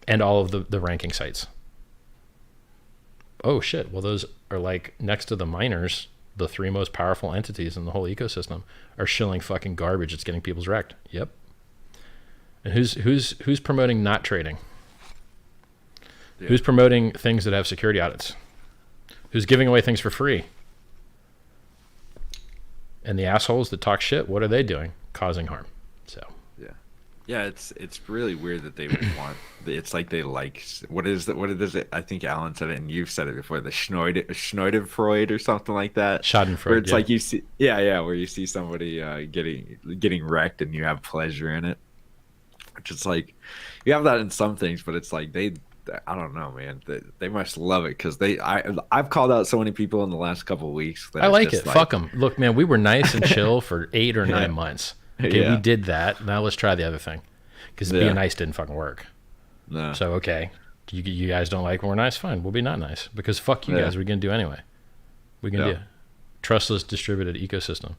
And all of the ranking sites. Oh shit, well those are like next to the miners, the three most powerful entities in the whole ecosystem are shilling fucking garbage that's getting people's wrecked. Yep. And who's promoting not trading? Yeah. Who's promoting things that have security audits? Who's giving away things for free? And the assholes that talk shit, what are they doing? Causing harm. So yeah, it's really weird that they would want. It's like they like what is it? I think Alan said it, and you've said it before. The Schadenfreude or something like that. Schadenfreude. Where it's like you see, where you see somebody getting wrecked and you have pleasure in it. Which is like, you have that in some things, but it's like I don't know, man. They must love it because I've called out so many people in the last couple of weeks. I like it. Fuck them. Look, man, we were nice and chill for 8 or 9 months. Okay, we did that. Now let's try the other thing, because being nice didn't fucking work. No. So okay, you guys don't like when we're nice? Fine, we'll be not nice because fuck you guys. We're gonna do anyway. We can do trustless distributed ecosystem.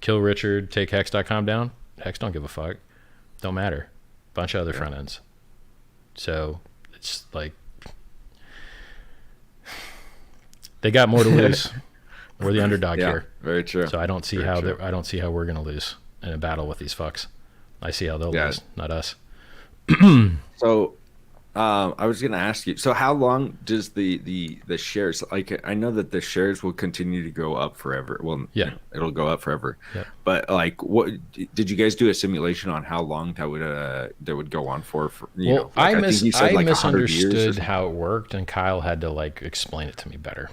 Kill Richard. Take Hex.com down. Hex don't give a fuck. Don't matter. Bunch of other front ends. So it's like they got more to lose. We're the underdog here. Very true. So I don't see how we're gonna lose in a battle with these fucks. I see how they'll lose, not us. So I was gonna ask you. So how long does the shares? Like I know that the shares will continue to go up forever. Well, it'll go up forever. Yeah. But like, what did you guys do a simulation on how long that would go on for? I misunderstood how it worked, and Kyle had to like explain it to me better.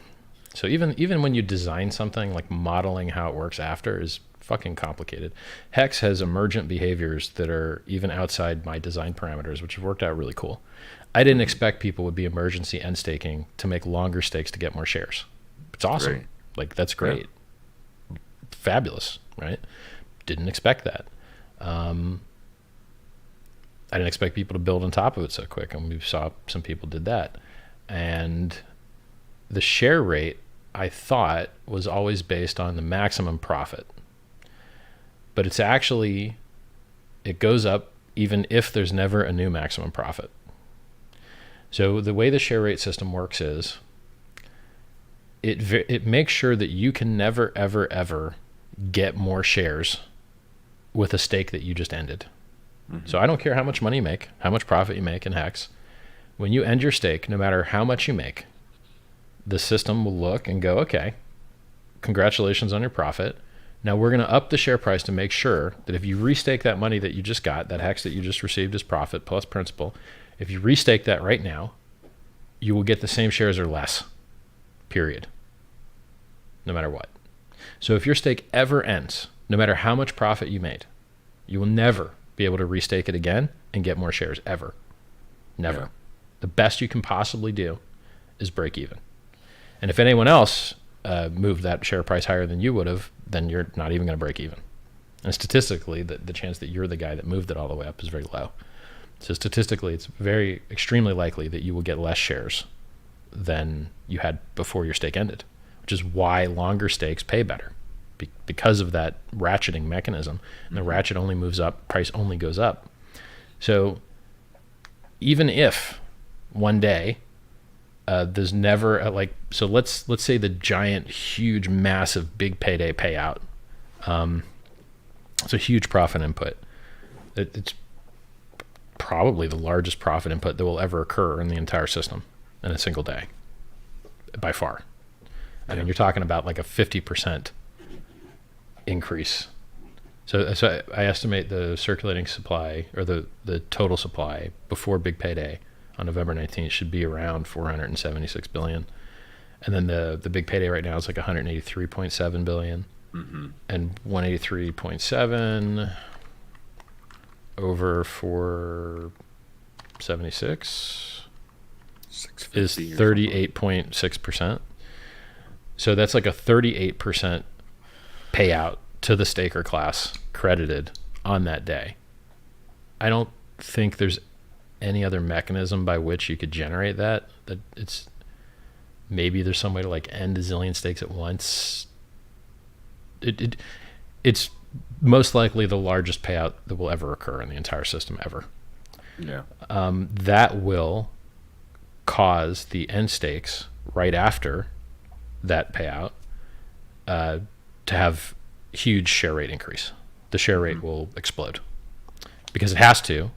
So even when you design something, like modeling how it works after is fucking complicated. HEX has emergent behaviors that are even outside my design parameters, which have worked out really cool. I didn't expect people would be emergency end staking to make longer stakes to get more shares. It's awesome. Great. Like that's great. Yeah. Fabulous, right? Didn't expect that. I didn't expect people to build on top of it so quick, and we saw some people did that. And the share rate, I thought, was always based on the maximum profit. But it's actually, it goes up even if there's never a new maximum profit. So the way the share rate system works is it makes sure that you can never, ever, ever get more shares with a stake that you just ended. Mm-hmm. So I don't care how much money you make, how much profit you make in HEX. when you end your stake, no matter how much you make, the system will look and go, okay, congratulations on your profit. Now we're going to up the share price to make sure that if you restake that money that you just got, that HEX that you just received as profit plus principal, if you restake that right now, you will get the same shares or less, period, no matter what. So if your stake ever ends, no matter how much profit you made, you will never be able to restake it again and get more shares, ever. Never. Yeah. The best you can possibly do is break even. And if anyone else moved that share price higher than you would have, then you're not even going to break even. And statistically, the chance that you're the guy that moved it all the way up is very low. So statistically, it's very extremely likely that you will get less shares than you had before your stake ended, which is why longer stakes pay better, because of that ratcheting mechanism. And the ratchet only moves up, price only goes up. So even if one day there's never so let's say the giant, huge, massive, big payday payout, it's a huge profit input. It's probably the largest profit input that will ever occur in the entire system in a single day, by far. I mean, you're talking about like a 50% increase. So I estimate the circulating supply, or the total supply before big payday on November 19th should be around 476 billion. And then the big payday right now is like 183.7 billion. Mm-hmm. And 183.7 over 476 is 38.6%. So that's like a 38% payout to the staker class credited on that day. I don't think there's any other mechanism by which you could generate that. That it's maybe there's some way to like end a zillion stakes at once. It's most likely the largest payout that will ever occur in the entire system ever. Yeah. That will cause the end stakes right after that payout to have huge share rate increase. The share rate will explode because it has to,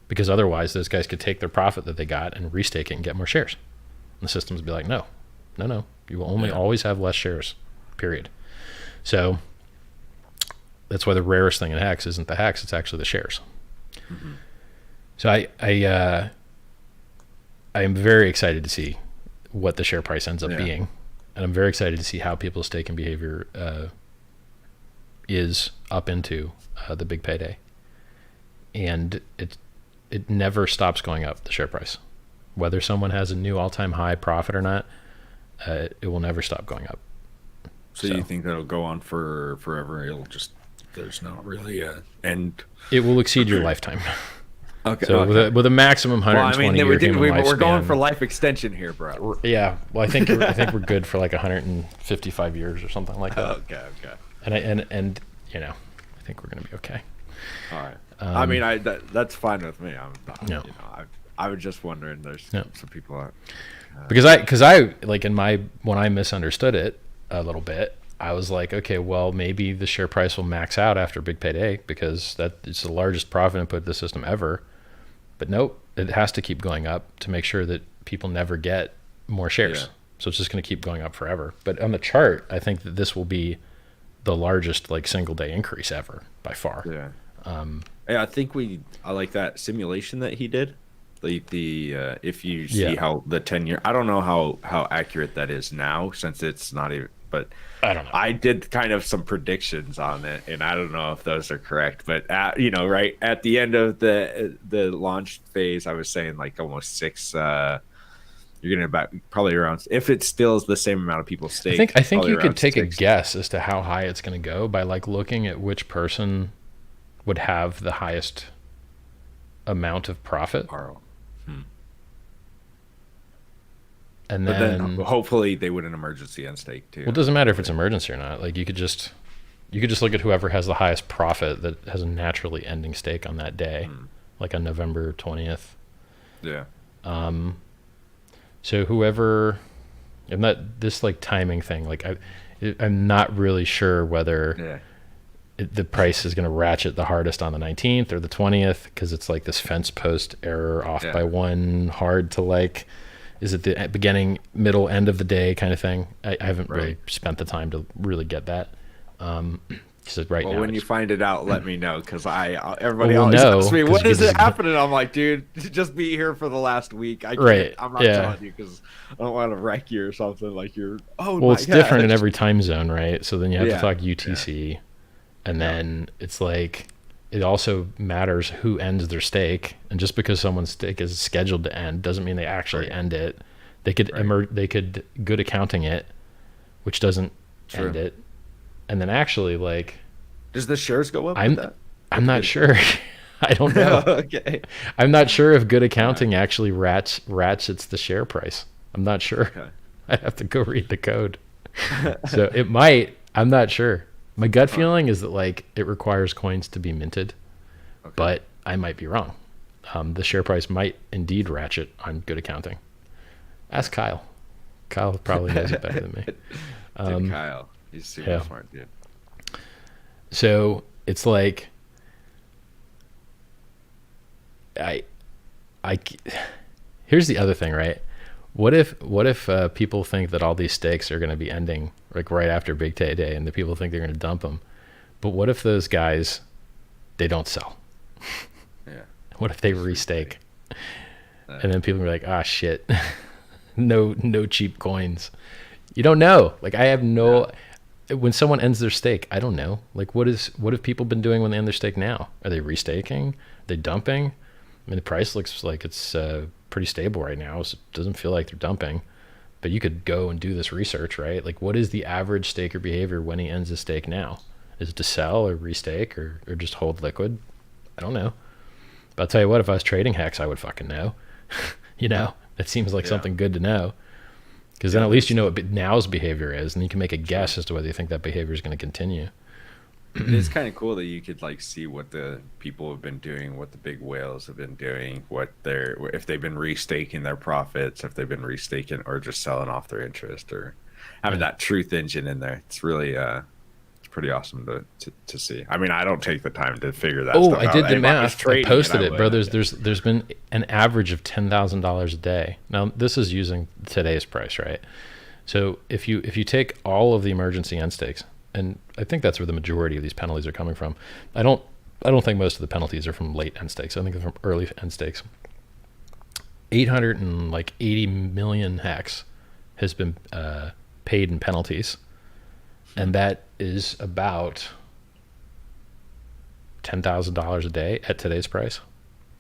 because otherwise those guys could take their profit that they got and restake it and get more shares. And the systems would be like, no, you will only always have less shares, period. So that's why the rarest thing in HEX isn't the HEX, it's actually the shares. Mm-hmm. So I am very excited to see what the share price ends up being. And I'm very excited to see how people's staking behavior is up into the big payday. And it never stops going up, the share price. Whether someone has a new all-time high profit or not, it will never stop going up. So you think that'll go on for forever? It'll just, there's not really an end. It will exceed your lifetime. Okay. So with a maximum 120 year human lifespan. We're going for life extension here, bro. Yeah. Well, I think we're good for like 155 years or something like that. Okay. And you know, I think we're gonna be okay. All right. I mean, that's fine with me. I was just wondering. There's some people out. Because I like when I misunderstood it a little bit, I was like, okay, well, maybe the share price will max out after big payday because it's the largest profit input the system ever. But nope, it has to keep going up to make sure that people never get more shares. Yeah. So it's just going to keep going up forever. But on the chart, I think that this will be the largest like single day increase ever by far. Yeah. I think I like that simulation that he did. The if you see how the 10-year, I don't know how accurate that is now since it's not even, but I don't know. I did kind of some predictions on it, and I don't know if those are correct. But right at the end of the launch phase, I was saying like almost 6. You're gonna probably around, if it still is the same amount of people stake. I think you could take 6. A guess as to how high it's gonna go by like looking at which person would have the highest amount of profit. And then hopefully they would an emergency end stake too. Well, it doesn't matter if it's emergency or not. Like you could just look at whoever has the highest profit that has a naturally ending stake on that day, like on November 20th. Yeah. So whoever, and this like timing thing, like I'm not really sure whether the price is going to ratchet the hardest on the 19th or the 20th because it's like this fence post error off by one hard to like, is it the beginning, middle, end of the day kind of thing? I haven't really spent the time to really get that. So now, when you find it out, let me know, because everybody always asks me, when is it happening? I'm like, dude, just be here for the last week. I can't, I'm not telling you because I don't want to wreck you or something. Like it's different in every time zone, right? So then you have to talk UTC, and then it's like it also matters who ends their stake, and just because someone's stake is scheduled to end doesn't mean they actually end it. They could they could good accounting it, which doesn't end it. And then actually, like, does the shares go up with that? I'm not sure. I don't know. Okay. I'm not sure if good accounting actually ratchets the share price. I'm not sure. Okay. I have to go read the code. So it might. I'm not sure. My gut feeling is that like it requires coins to be minted, but I might be wrong. The share price might indeed ratchet on good accounting. Ask Kyle. Kyle probably knows it better than me. Kyle. He's super smart, dude. So it's like, here's the other thing, right? What if people think that all these stakes are going to be ending like right after Big Day, and the people think they're going to dump them? But what if those guys, they don't sell? Yeah. What if they restake? And then people are like, ah, shit, no cheap coins. You don't know. Like I have no. When someone ends their stake, I don't know. Like, what have people been doing when they end their stake now? Are they restaking? Are they dumping? I mean, the price looks like it's pretty stable right now, so it doesn't feel like they're dumping. But you could go and do this research, right? Like, what is the average staker behavior when he ends his stake now? Is it to sell or restake or just hold liquid? I don't know. But I'll tell you what, if I was trading HEX, I would fucking know. That seems like something good to know. Because then at least you know what now's behavior is, and you can make a guess as to whether you think that behavior is going to continue. It's kind of cool that you could like see what the people have been doing, what the big whales have been doing, if they've been restaking their profits, if they've been restaking or just selling off their interest, or having that truth engine in there. It's really it's pretty awesome to see. I mean, I don't take the time to figure that stuff out. I did the math. I posted it, bro. There's been an average of $10,000 a day. Now this is using today's price, right? So if you take all of the emergency end stakes, and I think that's where the majority of these penalties are coming from. I don't think most of the penalties are from late end stakes. I think they're from early end stakes. 880 million HEX has been paid in penalties, and that is about $10,000 a day at today's price.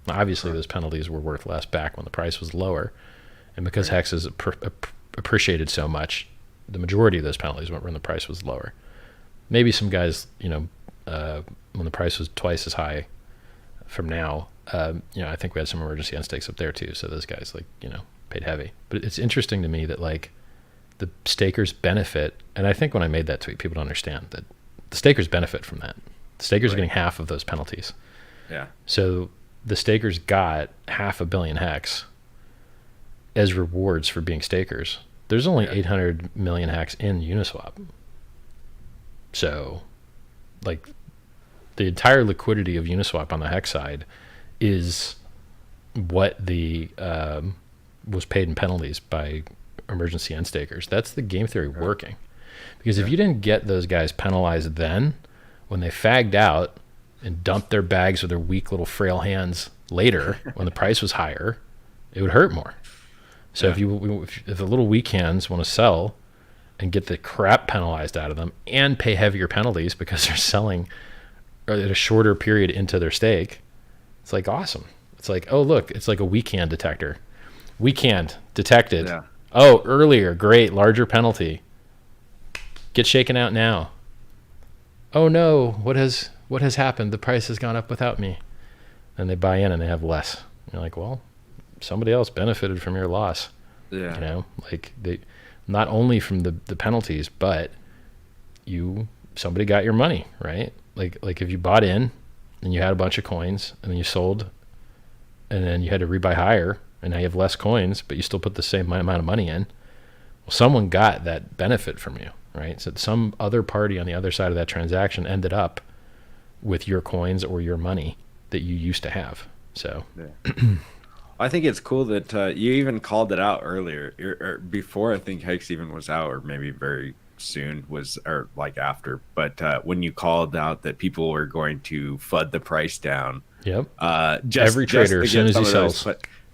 Now, obviously, those penalties were worth less back when the price was lower, and because HEX has appreciated so much, the majority of those penalties went when the price was lower. Maybe some guys, when the price was twice as high from now, I think we had some emergency end stakes up there too. So those guys paid heavy. But it's interesting to me that like the stakers benefit. And I think when I made that tweet, people don't understand that the stakers benefit from that. The stakers are getting half of those penalties. Yeah. So the stakers got 500 million HEX as rewards for being stakers. There's only 800 million HEX in Uniswap. So, like, the entire liquidity of Uniswap on the HEX side is what the was paid in penalties by emergency end stakers. That's the game theory working. Because if you didn't get those guys penalized then, when they fagged out and dumped their bags with their weak little frail hands later, when the price was higher, it would hurt more. So if the little weak hands want to sell and get the crap penalized out of them and pay heavier penalties because they're selling at a shorter period into their stake, it's like awesome. It's like, oh, look, it's like a weak hand detector. Weak hand detected. Yeah. Oh, earlier, great, larger penalty. Get shaken out now. Oh no, what has happened? The price has gone up without me. And they buy in and they have less. You're like, well, somebody else benefited from your loss. Yeah. Like they not only from the penalties, but somebody got your money, right? Like if you bought in and you had a bunch of coins and then you sold and then you had to rebuy higher and now you have less coins, but you still put the same amount of money in. Well, someone got that benefit from you, right? So some other party on the other side of that transaction ended up with your coins or your money that you used to have. So I think it's cool that you even called it out earlier, or before I think HEX even was out, or maybe very soon was, or like after. But when you called out that people were going to FUD the price down, every trader as soon as he sells.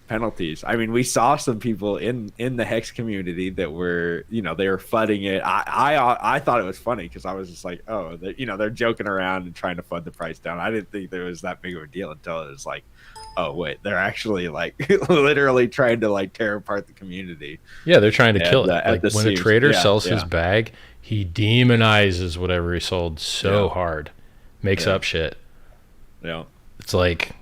Penalties. I mean, we saw some people in the HEX community that were, they were fudding it. I thought it was funny because I was just like, oh, they're joking around and trying to FUD the price down. I didn't think there was that big of a deal until it was like, oh wait, they're actually like literally trying to like tear apart the community. Yeah, they're trying to kill it. Like when a trader sells his bag, he demonizes whatever he sold so hard, makes up shit. Yeah, it's like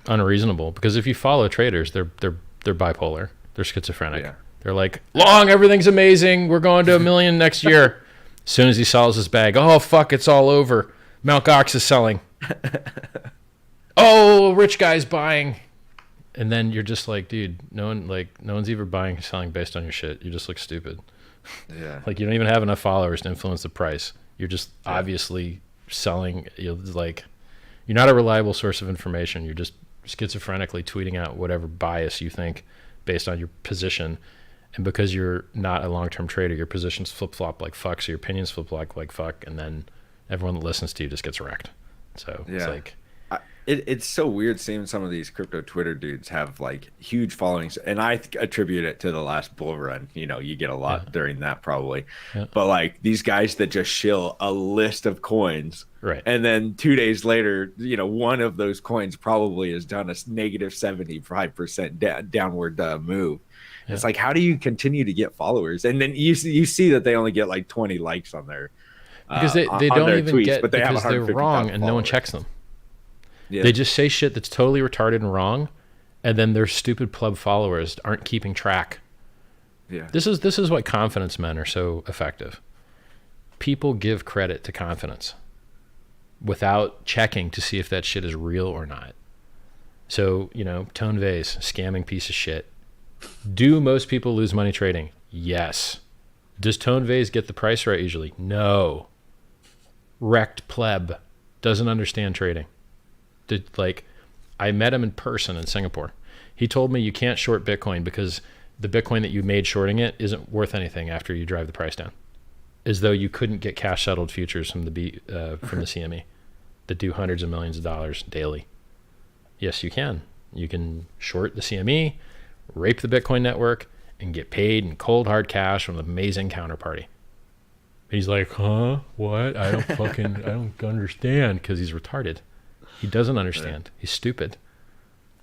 unreasonable, because if you follow traders, they're bipolar, they're schizophrenic. They're like, long, everything's amazing, we're going to 1 million next year. As soon as he sells his bag, oh fuck, it's all over, Mt. Gox is selling. Oh, rich guy's buying. And then you're just like, dude, no one's either buying or selling based on your shit. You just look stupid. Like you don't even have enough followers to influence the price. You're just obviously selling. You're not a reliable source of information. You're just schizophrenically tweeting out whatever bias you think based on your position. And because you're not a long-term trader, your positions flip-flop like fuck, so your opinions flip-flop like fuck, and then everyone that listens to you just gets wrecked. So it's like... It's so weird seeing some of these crypto Twitter dudes have like huge followings, and I attribute it to the last bull run. You get a lot during that probably, but like these guys that just shill a list of coins, right? And then 2 days later, one of those coins probably has done a negative 75% downward move. It's like, how do you continue to get followers? And then you see that they only get like 20 likes on their because they don't even tweets, get, but they because have they're wrong and no one checks them. They just say shit that's totally retarded and wrong, and then their stupid pleb followers aren't keeping track. This is why confidence men are so effective. People give credit to confidence without checking to see if that shit is real or not. So, Tone Vays, scamming piece of shit. Do most people lose money trading? Yes. Does Tone Vays get the price right usually? No. Wrecked pleb, doesn't understand trading. I met him in person in Singapore. He told me you can't short Bitcoin because the Bitcoin that you made shorting it isn't worth anything after you drive the price down. As though you couldn't get cash settled futures from the CME that do hundreds of millions of dollars daily. Yes, you can. You can short the CME, rape the Bitcoin network, and get paid in cold hard cash from an amazing counterparty. He's like, huh? What? I don't understand, because he's retarded. He doesn't understand. He's stupid.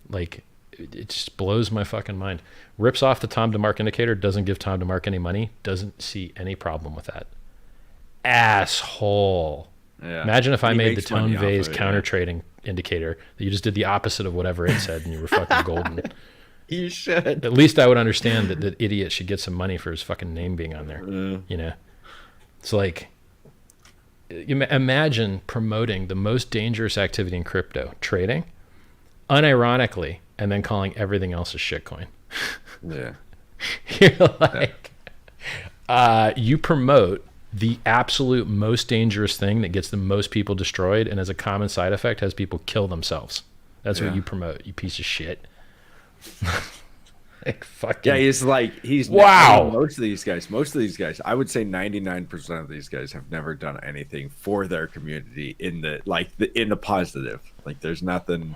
Like, it just blows my fucking mind. Rips off the time to mark indicator, doesn't give time to mark any money, doesn't see any problem with that. Asshole. Imagine if I made the Tone Vays counter trading indicator that you just did the opposite of whatever it said and you were fucking golden. You should. At least I would understand that that idiot should get some money for his fucking name being on there. It's like, imagine promoting the most dangerous activity in crypto, trading, unironically, and then calling everything else a shitcoin. You're like, you promote the absolute most dangerous thing that gets the most people destroyed, and as a common side effect has people kill themselves. That's what you promote, you piece of shit. Like, fucking he's wow. Most of these guys, I would say 99% of these guys have never done anything for their community in the positive. Like, there's nothing.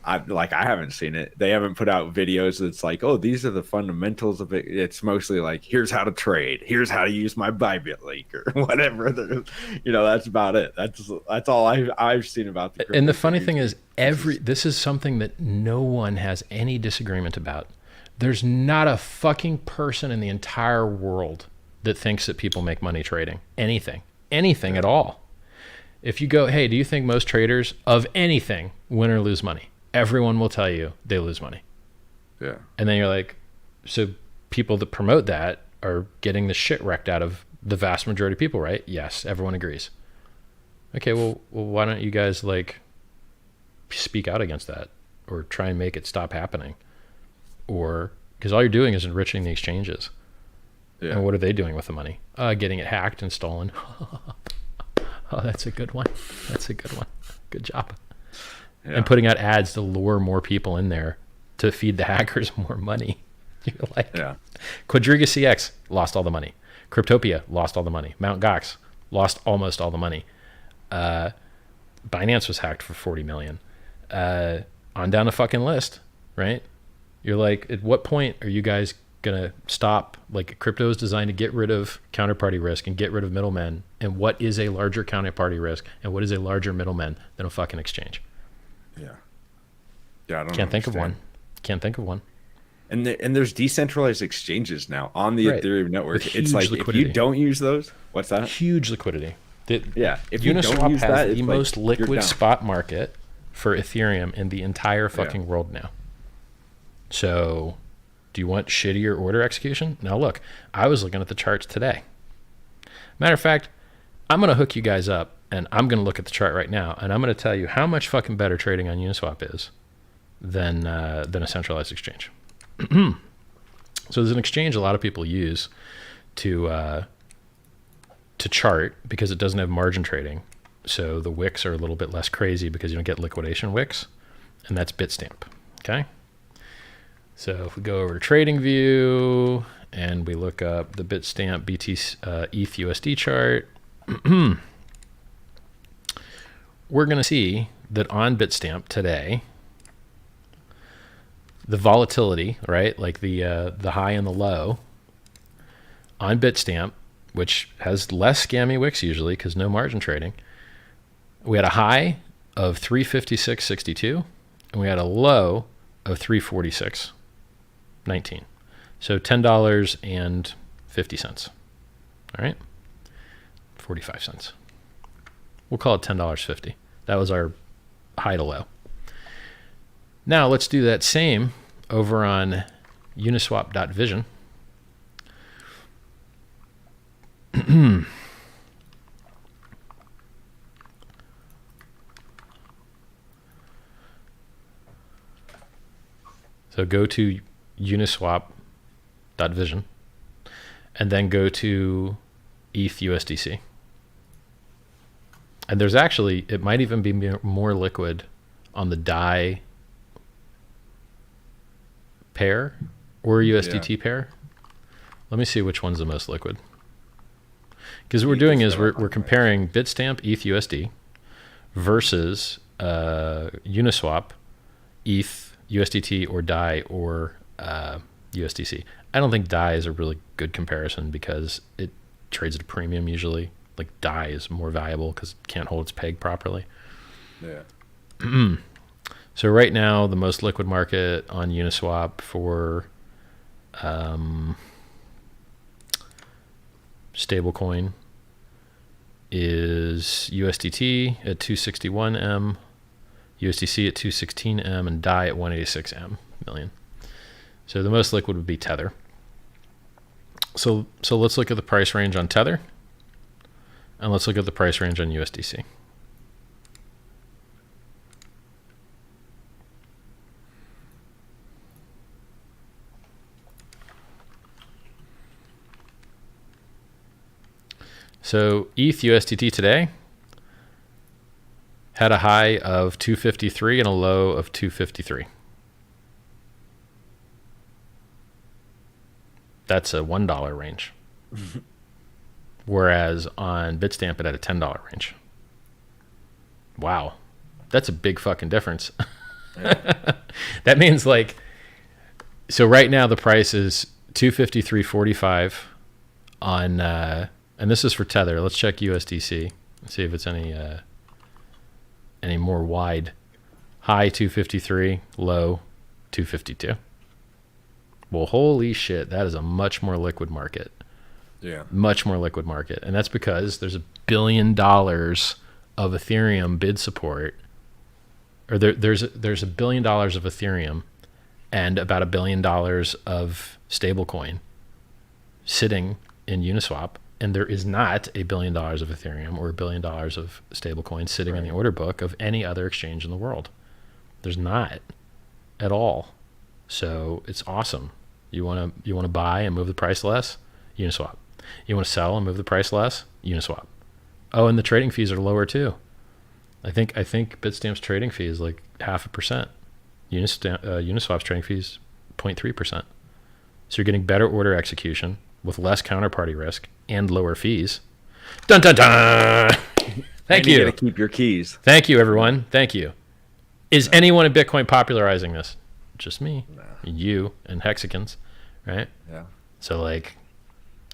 I haven't seen it. They haven't put out videos that's like, oh, these are the fundamentals of it. It's mostly like, here's how to trade, here's how to use my Bybit link or whatever. That's about it. That's all I've seen about the crypto. And the funny thing is, this is something that no one has any disagreement about. There's not a fucking person in the entire world that thinks that people make money trading anything at all. If you go, hey, do you think most traders of anything win or lose money? Everyone will tell you they lose money. Yeah. And then you're like, so people that promote that are getting the shit wrecked out of the vast majority of people, right? Yes, everyone agrees. Okay, well why don't you guys speak out against that, or try and make it stop happening? Or, because all you're doing is enriching the exchanges. And what are they doing with the money? Getting it hacked and stolen. Oh, that's a good one. That's a good one. Good job. Yeah. And putting out ads to lure more people in there to feed the hackers more money. You're like, yeah. Quadriga CX lost all the money. Cryptopia lost all the money. Mt. Gox lost almost all the money. Binance was hacked for 40 million. On down the fucking list, right? You're like, at what point are you guys gonna stop? Like, crypto is designed to get rid of counterparty risk and get rid of middlemen. And what is a larger counterparty risk and what is a larger middleman than a fucking exchange? Yeah. Yeah, I don't Can't think of one. Can't think of one. And there's decentralized exchanges now on the Ethereum network. It's like, liquidity. If you don't use those, what's that? Huge liquidity. If Uniswap use has that, the most liquid spot market for Ethereum in the entire fucking world now. So, do you want shittier order execution? Now look, I was looking at the charts today. Matter of fact, I'm going to hook you guys up, and I'm going to look at the chart right now, and I'm going to tell you how much fucking better trading on Uniswap is than a centralized exchange. So there's an exchange a lot of people use to chart because it doesn't have margin trading. So the wicks are a little bit less crazy because you don't get liquidation wicks, and that's Bitstamp. Okay. So if we go over to Trading View and we look up the Bitstamp BTC ETH USD chart, we're going to see that on Bitstamp today, the volatility, right, like the high and the low on Bitstamp, which has less scammy wicks usually because no margin trading, we had a high of 356.62 and we had a low of 346.19. So $10.50. All right, 45 cents. We'll call it $10.50. That was our high to low. Now let's do that same over on uniswap.vision. So go to uniswap.vision and then go to ETH USDC. And there's actually, it might even be more liquid on the DAI pair or USDT pair. Let me see which one's the most liquid. Because what we're doing is we're comparing Bitstamp ETH USD versus Uniswap ETH USDT or DAI or USDC. I don't think DAI is a really good comparison because it trades at a premium usually. Like DAI is more valuable because it can't hold its peg properly. Yeah. So right now, the most liquid market on Uniswap for stablecoin is USDT at 261M, USDC at 216M, and DAI at 186M million. So the most liquid would be Tether. So let's look at the price range on Tether, and let's look at the price range on USDC. So ETH USDT today had a high of 253 and a low of 253. That's a $1 range. Whereas on Bitstamp, it had a $10 range. Wow. That's a big fucking difference. Yeah. That means like, so right now the price is 253.45 on, and this is for Tether. Let's check USDC. Let's see if it's any more wide. High 253, low 252. Well, holy shit, that is a much more liquid market. Yeah. Much more liquid market. And that's because there's $1 billion of Ethereum bid support. Or there's $1 billion of Ethereum and about $1 billion of stablecoin sitting in Uniswap. And there is not $1 billion of Ethereum or $1 billion of stablecoin sitting in the order book of any other exchange in the world. There's not at all. So it's awesome. You want to buy and move the price less? Uniswap. You want to sell and move the price less? Uniswap. Oh, and the trading fees are lower too. I think Bitstamp's trading fee is like 0.5%. Uniswap's trading fees 0.3%. So you're getting better order execution with less counterparty risk and lower fees. Dun dun dun! Thank you. You got to keep your keys. Thank you, everyone. Thank you. Is anyone in Bitcoin popularizing this? Just me, you, and Hexicans, right? Yeah. So like,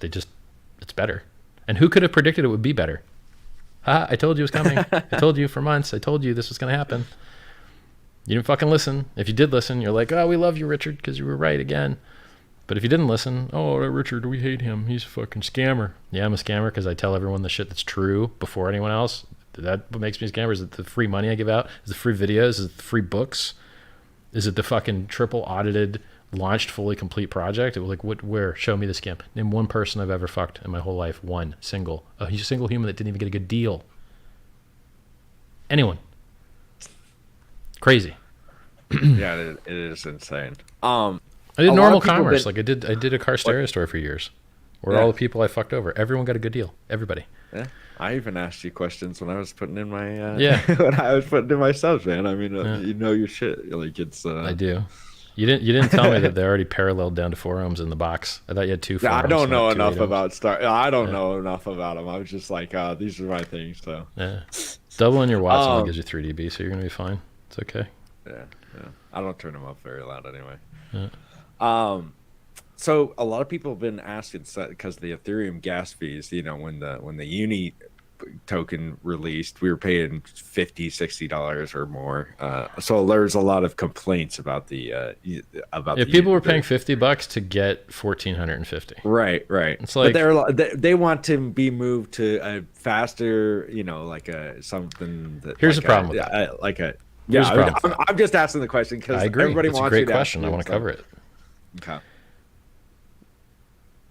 it's better. And who could have predicted it would be better? I told you it was coming. I told you for months. I told you this was going to happen. You didn't fucking listen. If you did listen, you're like, oh, we love you, Richard, because you were right again. But if you didn't listen, oh, Richard, we hate him. He's a fucking scammer. Yeah, I'm a scammer because I tell everyone the shit that's true before anyone else. That what makes me a scammer? Is it the free money I give out? Is it free videos? Is it the free books? Is it the fucking triple audited, launched, fully complete project? It was like, where? Show me the scam. Name one person I've ever fucked in my whole life. One. Single. A single human that didn't even get a good deal. Anyone. Crazy. Yeah, it is insane. I did normal commerce. Like I did a car stereo store for years where all the people I fucked over, everyone got a good deal. Everybody. Yeah. I even asked you questions when I was putting in my when I was putting in my subs, man. I mean, you know your shit. Like it's I do. You didn't tell me that they already paralleled down to 4 ohms in the box. I thought you had 2 4 ohms. I don't know enough about I don't know enough about them. I was just like, these are my things. So yeah, doubling your watts only gives you 3 dB, so you're gonna be fine. It's okay. Yeah. I don't turn them up very loud anyway. Yeah. So a lot of people have been asking because the Ethereum gas fees, when the UNI token released, we were paying $50-$60 or more. So there's a lot of complaints about the people were paying $50 to get 1,450. Right. It's like, but they want to be moved to a faster, like something that. Here's the problem with that. I'm just asking the question because everybody wants. It's a great question. I want to cover it. Okay.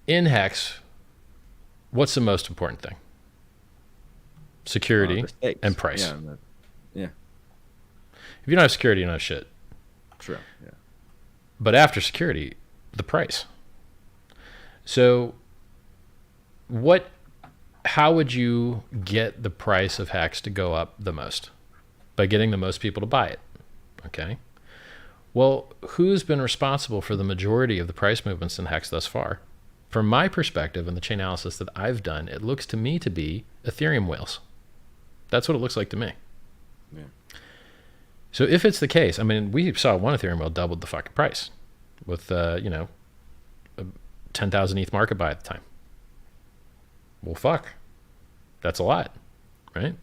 In HEX, what's the most important thing? Security and price. Yeah. If you don't have security, you don't have shit. True. Yeah. But after security, the price. So how would you get the price of HEX to go up the most? By getting the most people to buy it. Okay. Well, who's been responsible for the majority of the price movements in HEX thus far? From my perspective and the chain analysis that I've done, it looks to me to be Ethereum whales. That's what it looks like to me. Yeah. So if it's the case, I mean, we saw one Ethereum whale doubled the fucking price with, a 10,000 ETH market buy at the time. Well, fuck. That's a lot, right?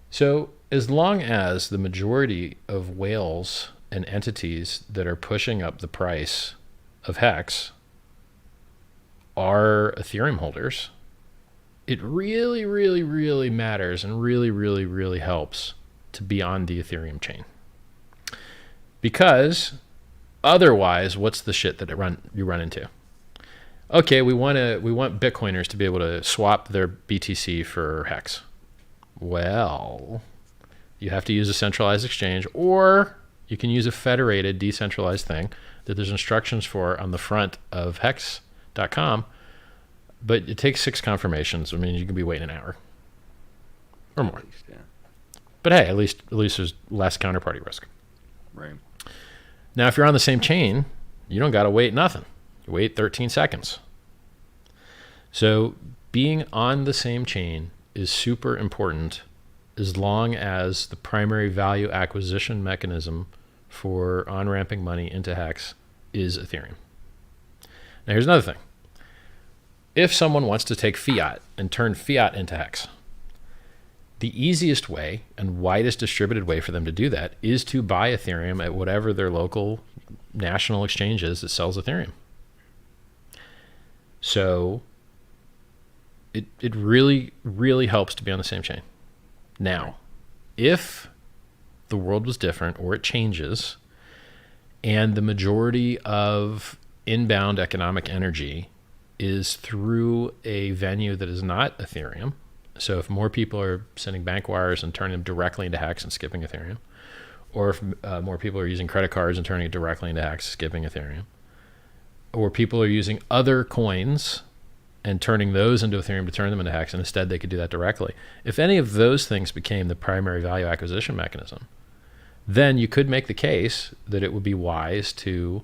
So as long as the majority of whales and entities that are pushing up the price of HEX are Ethereum holders, it really, really, really matters and really, really, really helps to be on the Ethereum chain. Because otherwise, what's the shit that you run into? Okay, we want Bitcoiners to be able to swap their BTC for HEX. Well, you have to use a centralized exchange, or you can use a federated, decentralized thing that there's instructions for on the front of hex.com, but it takes 6 confirmations. I mean, you can be waiting an hour or more. At least, yeah. But hey, at least there's less counterparty risk. Right. Now, if you're on the same chain, you don't got to wait nothing. You wait 13 seconds. So being on the same chain is super important as long as the primary value acquisition mechanism for on-ramping money into HEX is Ethereum. Now, here's another thing. If someone wants to take fiat and turn fiat into HEX, the easiest way and widest distributed way for them to do that is to buy Ethereum at whatever their local national exchange is that sells Ethereum. So it really, really helps to be on the same chain. Now, if the world was different or it changes and the majority of inbound economic energy is through a venue that is not Ethereum, so if more people are sending bank wires and turning them directly into HEX and skipping Ethereum, or if more people are using credit cards and turning it directly into HEX, skipping Ethereum, or people are using other coins and turning those into Ethereum to turn them into HEX, and instead they could do that directly. If any of those things became the primary value acquisition mechanism, then you could make the case that it would be wise to,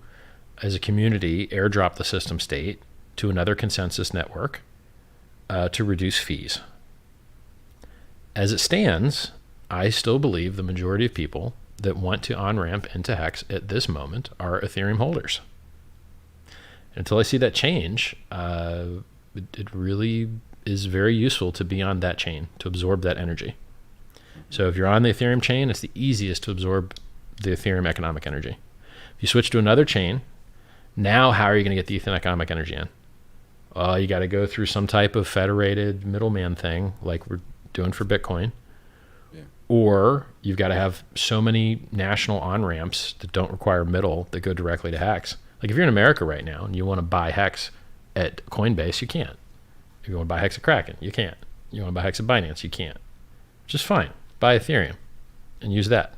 as a community, airdrop the system state to another consensus network to reduce fees. As it stands, I still believe the majority of people that want to on-ramp into HEX at this moment are Ethereum holders. Until I see that change, it really is very useful to be on that chain, to absorb that energy. So if you're on the Ethereum chain, it's the easiest to absorb the Ethereum economic energy. If you switch to another chain, now how are you going to get the Ether economic energy in? You got to go through some type of federated middleman thing like we're doing for Bitcoin. Yeah. Or you've got to have so many national on-ramps that don't require middle that go directly to HEX. Like if you're in America right now and you want to buy HEX at Coinbase, you can't. If you want to buy HEX at Kraken, you can't. You want to buy HEX at Binance, you can't. Just fine. Buy Ethereum and use that.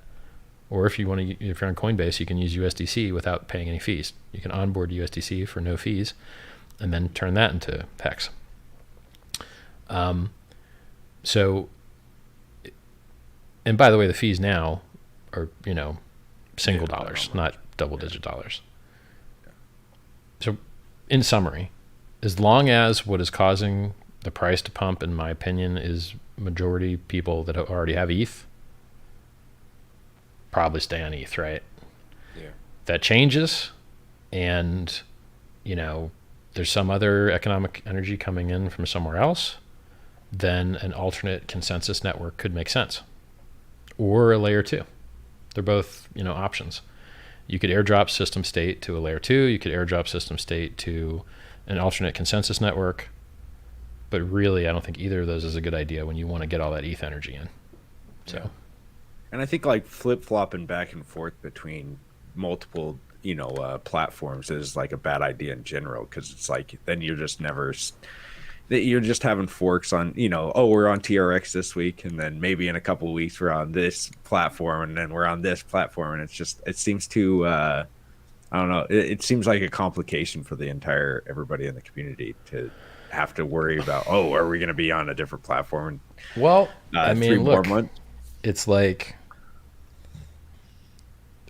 Or if you're on Coinbase, you can use USDC without paying any fees. You can onboard USDC for no fees and then turn that into HEX. So, and by the way, the fees now are, single dollars, not double-digit dollars. So, in summary, as long as what is causing the price to pump, in my opinion, is majority people that already have ETH, probably stay on ETH, right? Yeah. That changes, and there's some other economic energy coming in from somewhere else, then an alternate consensus network could make sense, or a layer 2. They're both options. You could airdrop system state to a layer 2. You could airdrop system state to an alternate consensus network. But really, I don't think either of those is a good idea when you want to get all that ETH energy in. So, yeah. And I think like flip-flopping back and forth between multiple, platforms is like a bad idea in general, because it's like then you're just having forks on, we're on TRX this week, and then maybe in a couple of weeks we're on this platform, and then we're on this platform, and it seems too, I don't know, it seems like a complication for everybody in the community to have to worry about, are we going to be on a different platform? Well, I mean, 3 more months? It's like,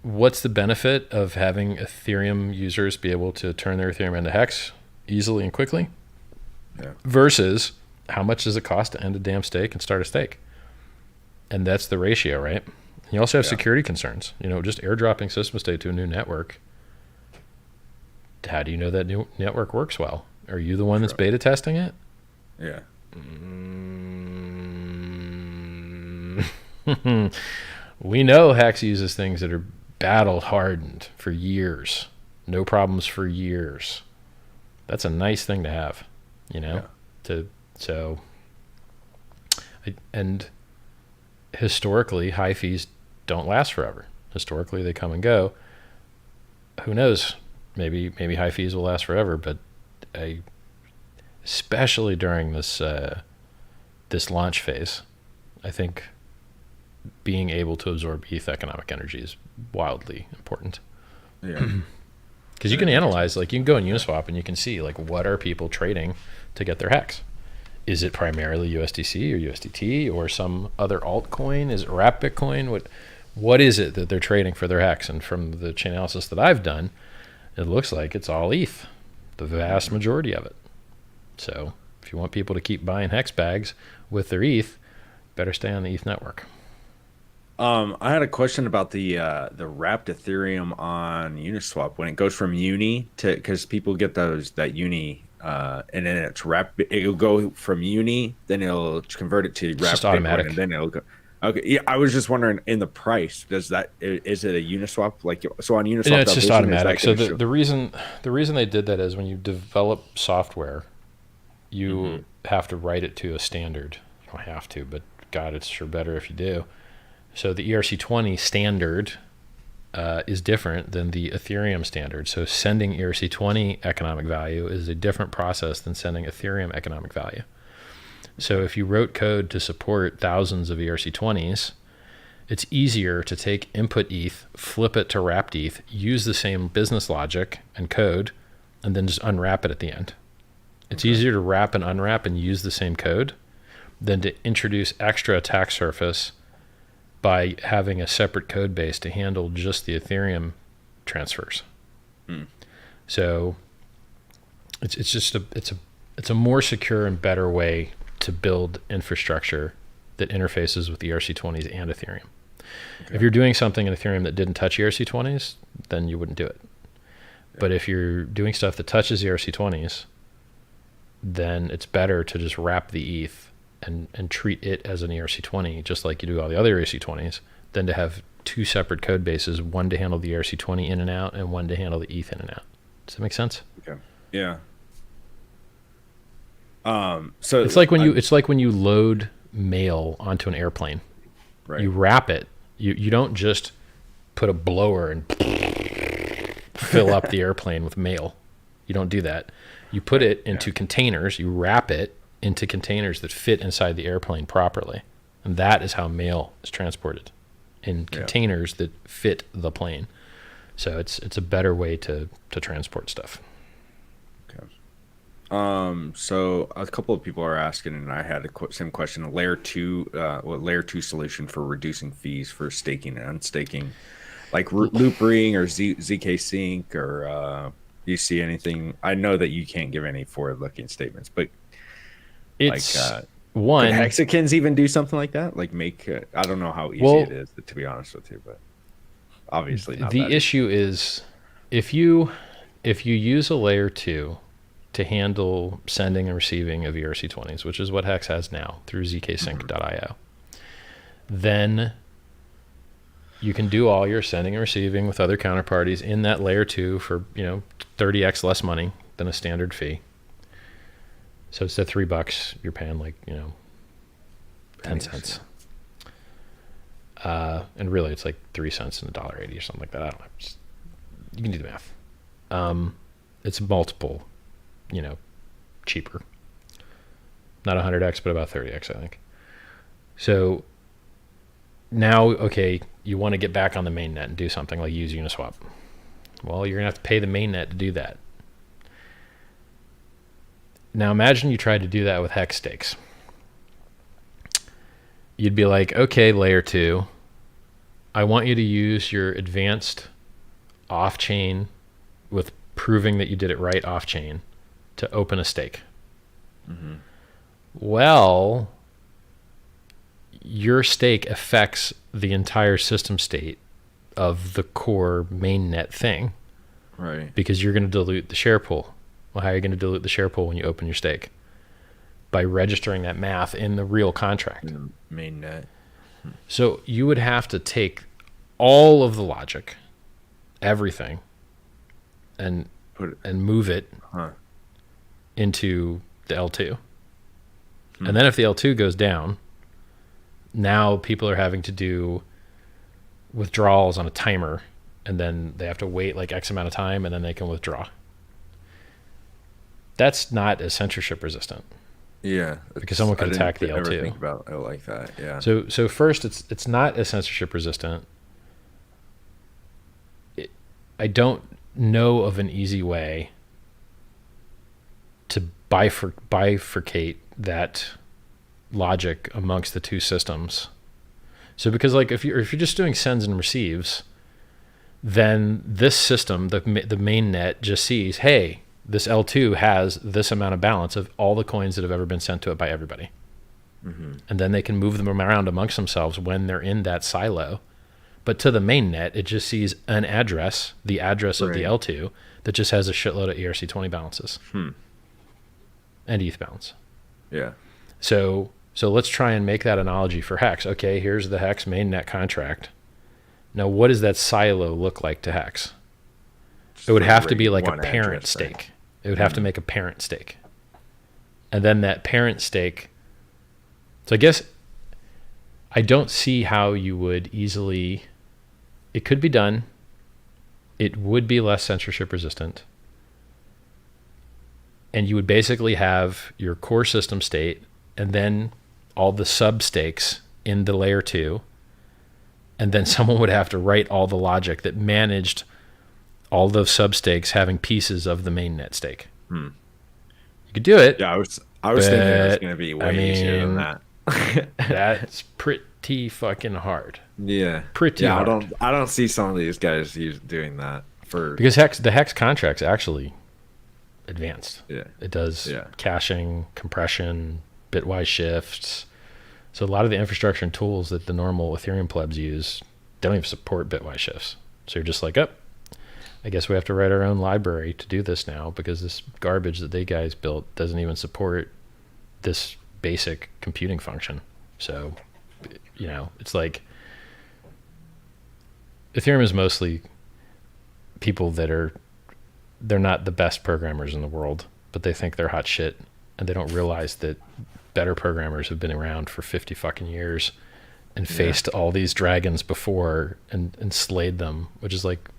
what's the benefit of having Ethereum users be able to turn their Ethereum into HEX easily and quickly? Yeah. Versus how much does it cost to end a damn stake and start a stake? And that's the ratio, right? You also have security concerns. Just airdropping system state to a new network. How do you know that new network works well? Are you the one that's beta testing it? Yeah. We know HEX uses things that are battle hardened for years. No problems for years. That's a nice thing to have. And historically, high fees don't last forever. Historically, they come and go. Who knows? Maybe high fees will last forever, but especially during this launch phase, I think being able to absorb ETH economic energy is wildly important. Yeah. Because you can analyze, you can go in Uniswap and you can see, what are people trading to get their HEX? Is it primarily USDC or USDT or some other altcoin? Is it Wrapped Bitcoin? What is it that they're trading for their HEX? And from the chain analysis that I've done, it looks like it's all ETH, the vast majority of it. So if you want people to keep buying HEX bags with their ETH, better stay on the ETH network. I had a question about the wrapped Ethereum on Uniswap when it goes from Uni to, because people get that Uni and then it's wrapped. It'll go from Uni, then it'll convert it to wrapped, just automatic, and then it'll go. Okay, yeah, I was just wondering in the price. Is it a Uniswap? So on Uniswap, no, it's just automatic. So the reason they did that is when you develop software, you have to write it to a standard. You don't have to, but God, it's sure better if you do. So the ERC20 standard is different than the Ethereum standard. So sending ERC20 economic value is a different process than sending Ethereum economic value. So if you wrote code to support thousands of ERC20s, it's easier to take input ETH, flip it to wrapped ETH, use the same business logic and code, and then just unwrap it at the end. It's easier to wrap and unwrap and use the same code than to introduce extra attack surface by having a separate code base to handle just the Ethereum transfers. So it's a more secure and better way to build infrastructure that interfaces with ERC20s and Ethereum. If you're doing something in Ethereum that didn't touch ERC20s, then you wouldn't do it. But if you're doing stuff that touches ERC20s, then it's better to just wrap the ETH and treat it as an ERC20, just like you do all the other ERC20s, than to have two separate code bases, one to handle the ERC20 in and out and one to handle the ETH in and out. Does that make sense? Okay. Yeah. So it's like when you load mail onto an airplane. Right. You wrap it. You don't just put a blower and fill up the airplane with mail. You don't do that. You put it into containers. You wrap it into containers that fit inside the airplane properly. And that is how mail is transported, in containers that fit the plane. So it's a better way to transport stuff. Okay. So a couple of people are asking, and I had the same question: layer 2 solution for reducing fees for staking and unstaking, like loop ring or ZK Sync, or do you see anything? I know that you can't give any forward-looking statements, but it's could one. Hexicans even do something like that? Like make I don't know how easy it is, to be honest with you, but obviously not. The issue is if you use a layer 2 to handle sending and receiving of ERC20s, which is what HEX has now through zksync.io, then you can do all your sending and receiving with other counterparties in that layer 2 for 30x less money than a standard fee. So instead of $3, you're paying 10 cents. And really it's like 3 cents and $1.80 or something like that. I don't know. You can do the math. It's multiple, cheaper. Not 100x, but about 30x, I think. So now, okay, you want to get back on the mainnet and do something like use Uniswap. Well, you're going to have to pay the mainnet to do that. Now imagine you tried to do that with HEX stakes. You'd be like, okay, layer 2, I want you to use your advanced off-chain with proving that you did it right off-chain to open a stake. Mm-hmm. Well, your stake affects the entire system state of the core mainnet thing. Right. Because you're going to dilute the share pool. Well, how are you going to dilute the share pool when you open your stake? By registering that math in the real contract. In the mainnet. So you would have to take all of the logic, everything, and move it into the L2. And then if the L2 goes down, now people are having to do withdrawals on a timer, and then they have to wait like X amount of time, and then they can withdraw. That's not as censorship resistant. Yeah, because someone could attack the L2. Ever think about it like that? Yeah. So first, it's not as censorship resistant. I don't know of an easy way to bifurcate that logic amongst the two systems. So because if you're just doing sends and receives, then this system, the mainnet, just sees, hey, this L2 has this amount of balance of all the coins that have ever been sent to it by everybody. Mm-hmm. And then they can move them around amongst themselves when they're in that silo. But to the mainnet, it just sees an address, the address of the L2, that just has a shitload of ERC20 balances. And ETH balance. Yeah. So let's try and make that analogy for HEX. Okay, here's the HEX mainnet contract. Now, what does that silo look like to HEX? It would have to be like a parent stake. It would have to make a parent stake. And then that parent stake. So I guess I don't see how you would easily. It could be done. It would be less censorship resistant. And you would basically have your core system state and then all the sub stakes in the layer 2. And then someone would have to write all the logic that managed all those sub stakes having pieces of the mainnet stake. You You could do it. Yeah, I was thinking it was going to be way easier than that. That's pretty fucking hard. Yeah, pretty hard. I don't see some of these guys doing that because the HEX contract's actually advanced. Yeah, it does caching, compression, bitwise shifts. So a lot of the infrastructure and tools that the normal Ethereum plebs use don't even support bitwise shifts. So you're just like, I guess we have to write our own library to do this now because this garbage that they guys built doesn't even support this basic computing function. So, it's like Ethereum is mostly people they're not the best programmers in the world, but they think they're hot shit, and they don't realize that better programmers have been around for 50 fucking years and faced all these dragons before and slayed them, which is like,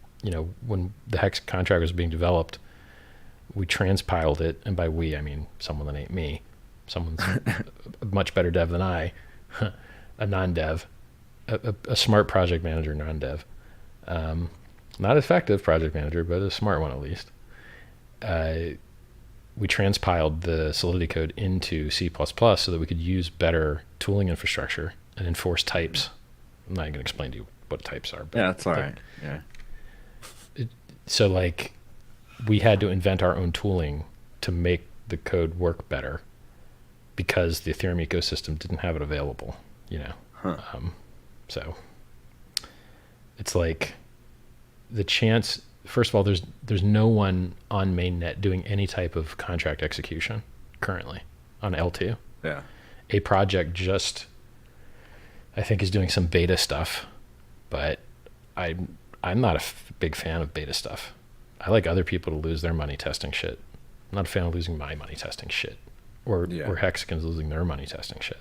when the HEX contract was being developed, we transpiled it, and by we, I mean someone that ain't me. Someone's a much better dev than I, a non-dev, a smart project manager, non-dev. Not effective project manager, but a smart one at least. We transpiled the Solidity code into C++ so that we could use better tooling infrastructure and enforce types. I'm not going to explain to you what types are. But that's all right. Yeah. So we had to invent our own tooling to make the code work better because the Ethereum ecosystem didn't have it available, so it's like the chance, first of all, there's no one on mainnet doing any type of contract execution currently on L2. Yeah. A project just, I think, is doing some beta stuff, but I'm not a big fan of beta stuff. I like other people to lose their money testing shit. I'm not a fan of losing my money testing shit, or Hexicans losing their money testing shit.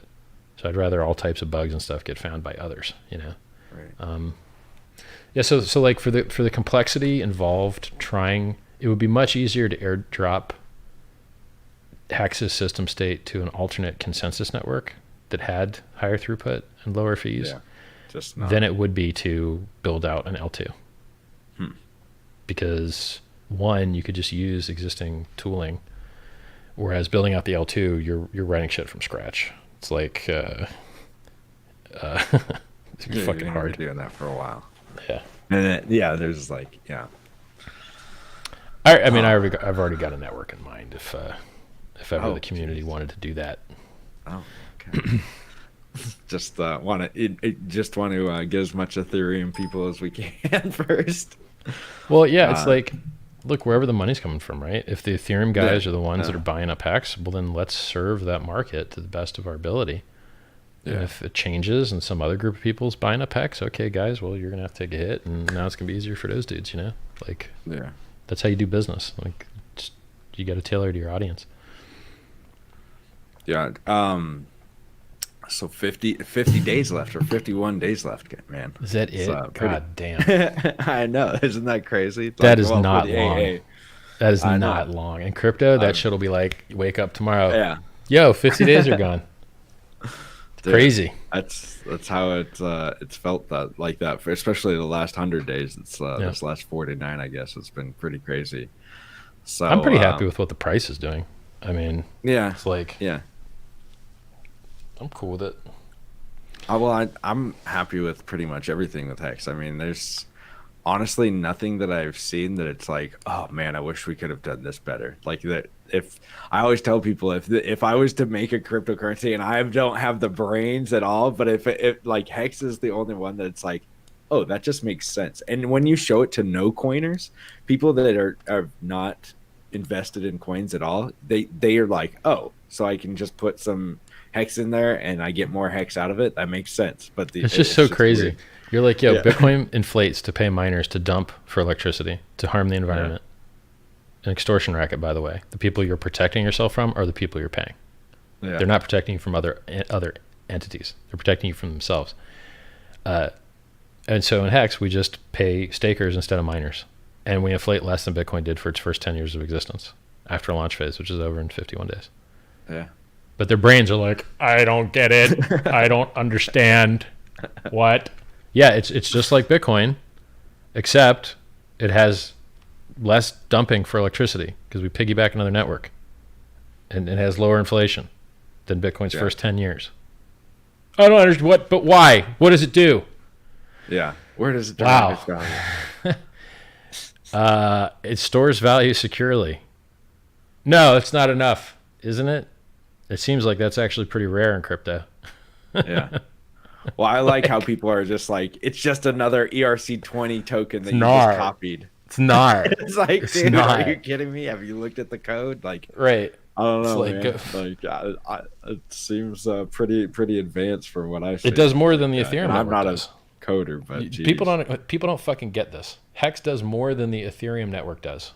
So I'd rather all types of bugs and stuff get found by others, Right. So like for the complexity involved, it would be much easier to airdrop Hex's system state to an alternate consensus network that had higher throughput and lower fees than it would be to build out an L2. Because one, you could just use existing tooling, whereas building out the L2, you're writing shit from scratch. It's like it's fucking hard doing that for a while. Yeah. And then, there's like I've already got a network in mind if ever the community wanted to do that. Oh, okay. just want to get as much Ethereum people as we can first. Well, it's like, look, wherever the money's coming from, right? If the Ethereum guys are the ones that are buying up HEX, well, then let's serve that market to the best of our ability. Yeah. And if it changes and some other group of people is buying up HEX, okay, guys, well, you're going to have to take a hit, and now it's going to be easier for those dudes, Like, that's how you do business. Like, you got to tailor to your audience. Yeah. So 50 days left, or 51 days left, man. Is that it? God damn. I know. Isn't that crazy? That is not long. AA. That is not long. In crypto, that shit will be like, you wake up tomorrow. Yeah. Yo, 50 days are gone. Dude, crazy. That's how it's felt like that, especially the last 100 days. It's this last 49, I guess. It's been pretty crazy. So I'm pretty happy with what the price is doing. I mean, it's like, I'm cool with it. I'm happy with pretty much everything with HEX. I mean, there's honestly nothing that I've seen that it's like, oh man, I wish we could have done this better. Like that. If I always tell people, if I was to make a cryptocurrency, and I don't have the brains at all, but if like HEX is the only one that's like, oh, that just makes sense. And when you show it to no coiners, people that are not invested in coins at all, they are like, oh, so I can just put some HEX in there and I get more HEX out of it. That makes sense. But it's just so crazy. Weird. You're like, yo, Bitcoin inflates to pay miners to dump for electricity, to harm the environment. An extortion racket, by the way. The people you're protecting yourself from are the people you're paying. They're not protecting you from other entities. They're protecting you from themselves. And so in HEX, we just pay stakers instead of miners. And we inflate less than Bitcoin did for its first 10 years of existence after launch phase, which is over in 51 days. Yeah. But their brains are like, I don't get it. I don't understand. What? Yeah, it's just like Bitcoin, except it has less dumping for electricity because we piggyback another network. and it has lower inflation than Bitcoin's first 10 years. I don't understand what, but why? What does it do? Yeah. Where does it derive its value? It stores value securely. No, it's not enough, isn't it? It seems like that's actually pretty rare in crypto. Yeah. Well, I like how people are just like, it's just another ERC20 token that you just copied. It's not. It's like, it's dude, not. Are you kidding me? Have you looked at the code? Like, right. I don't know, man. It seems pretty advanced for what I see. It does more than the Ethereum network I'm not does. A coder, but geez. People don't fucking get this. HEX does more than the Ethereum network does.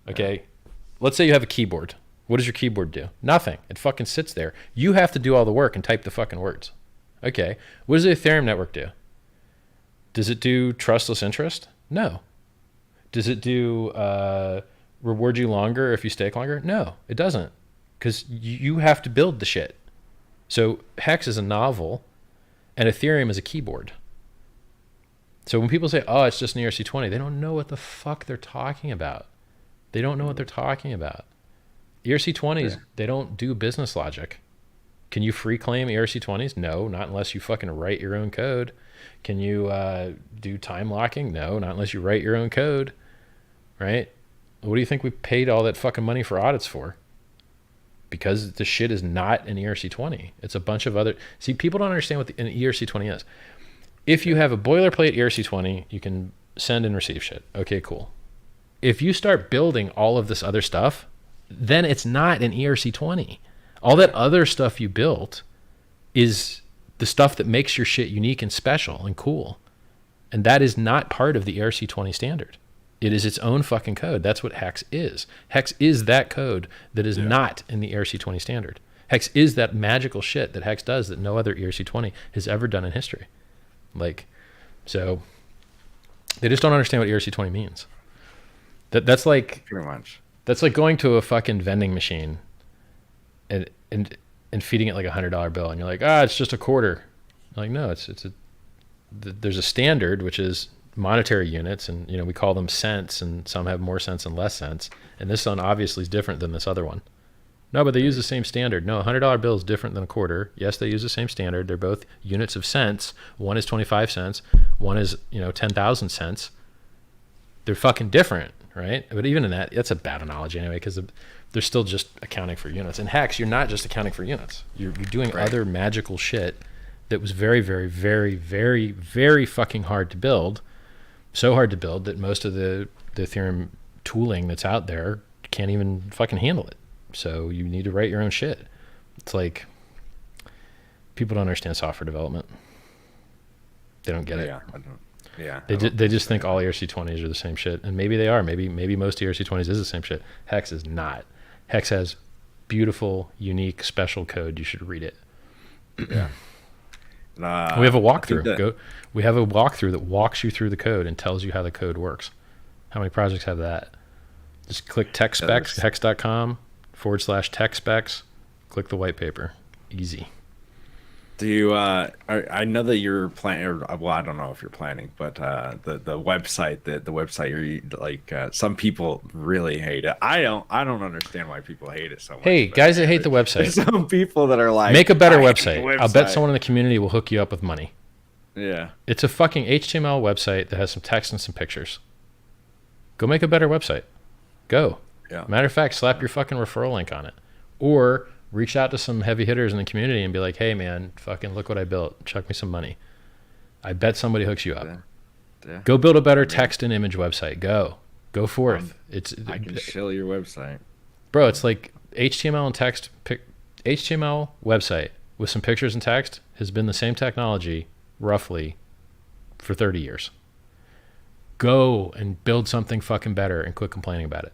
Okay? Yeah. Let's say you have a keyboard. What does your keyboard do? Nothing. It fucking sits there. You have to do all the work and type the fucking words. Okay. What does the Ethereum network do? Does it do trustless interest? No. Does it do reward you longer if you stake longer? No, it doesn't. Because you have to build the shit. So HEX is a novel and Ethereum is a keyboard. So when people say, oh, it's just an ERC20, they don't know what the fuck they're talking about. They don't know what they're talking about. ERC20s, they don't do business logic. Can you free claim ERC20s? No, not unless you fucking write your own code. Can you do time locking? No, not unless you write your own code, right? What do you think we paid all that fucking money for audits for? Because the shit is not an ERC20. It's a bunch of other... See, people don't understand what an ERC20 is. If you have a boilerplate ERC20, you can send and receive shit. Okay, cool. If you start building all of this other stuff, then it's not an ERC20. All that other stuff you built is the stuff that makes your shit unique and special and cool. And that is not part of the ERC20 standard. It is its own fucking code. That's what HEX is. HEX is that code that is not in the ERC20 standard. HEX is that magical shit that HEX does that no other ERC20 has ever done in history. Like, so they just don't understand what ERC20 means. That's like pretty much. That's like going to a fucking vending machine and feeding it like $100 bill, and you're like, it's just a quarter. Like, no, there's a standard which is monetary units, and we call them cents, and some have more cents and less cents. And this one obviously is different than this other one. No, but they use the same standard. No, a $100 bill is different than a quarter. Yes, they use the same standard. They're both units of cents. One is 25 cents. One is 10,000 cents. They're fucking different, right? But even in that's a bad analogy anyway, because they're still just accounting for units. In HEX, you're not just accounting for units. You're doing other magical shit that was very, very, very, very, very fucking hard to build. So hard to build that most of the Ethereum tooling that's out there can't even fucking handle it. So you need to write your own shit. It's like people don't understand software development. They don't get it. They just think all ERC20s are the same shit, and maybe they are. Maybe most ERC20s is the same shit. HEX is not. HEX has beautiful, unique, special code. You should read it. Yeah. We have a walkthrough. We have a walkthrough that walks you through the code and tells you how the code works. How many projects have that? Just click tech specs, hex.com/tech specs. Click the white paper. Easy. Do you? I know that you're planning. Well, I don't know if you're planning, but the website, the website you're like, some people really hate it. I don't understand why people hate it so much. Hey, guys that hate the website. There's some people that are like, make a better website. I'll bet someone in the community will hook you up with money. Yeah. It's a fucking HTML website that has some text and some pictures. Go make a better website. Go. Yeah. Matter of fact, slap your fucking referral link on it, or reach out to some heavy hitters in the community and be like, hey man, fucking look what I built. Chuck me some money. I bet somebody hooks you up. Yeah. Go build a better text and image website. Go forth. I can shill your website. Bro, it's like HTML and text. HTML website with some pictures and text has been the same technology roughly for 30 years. Go and build something fucking better and quit complaining about it.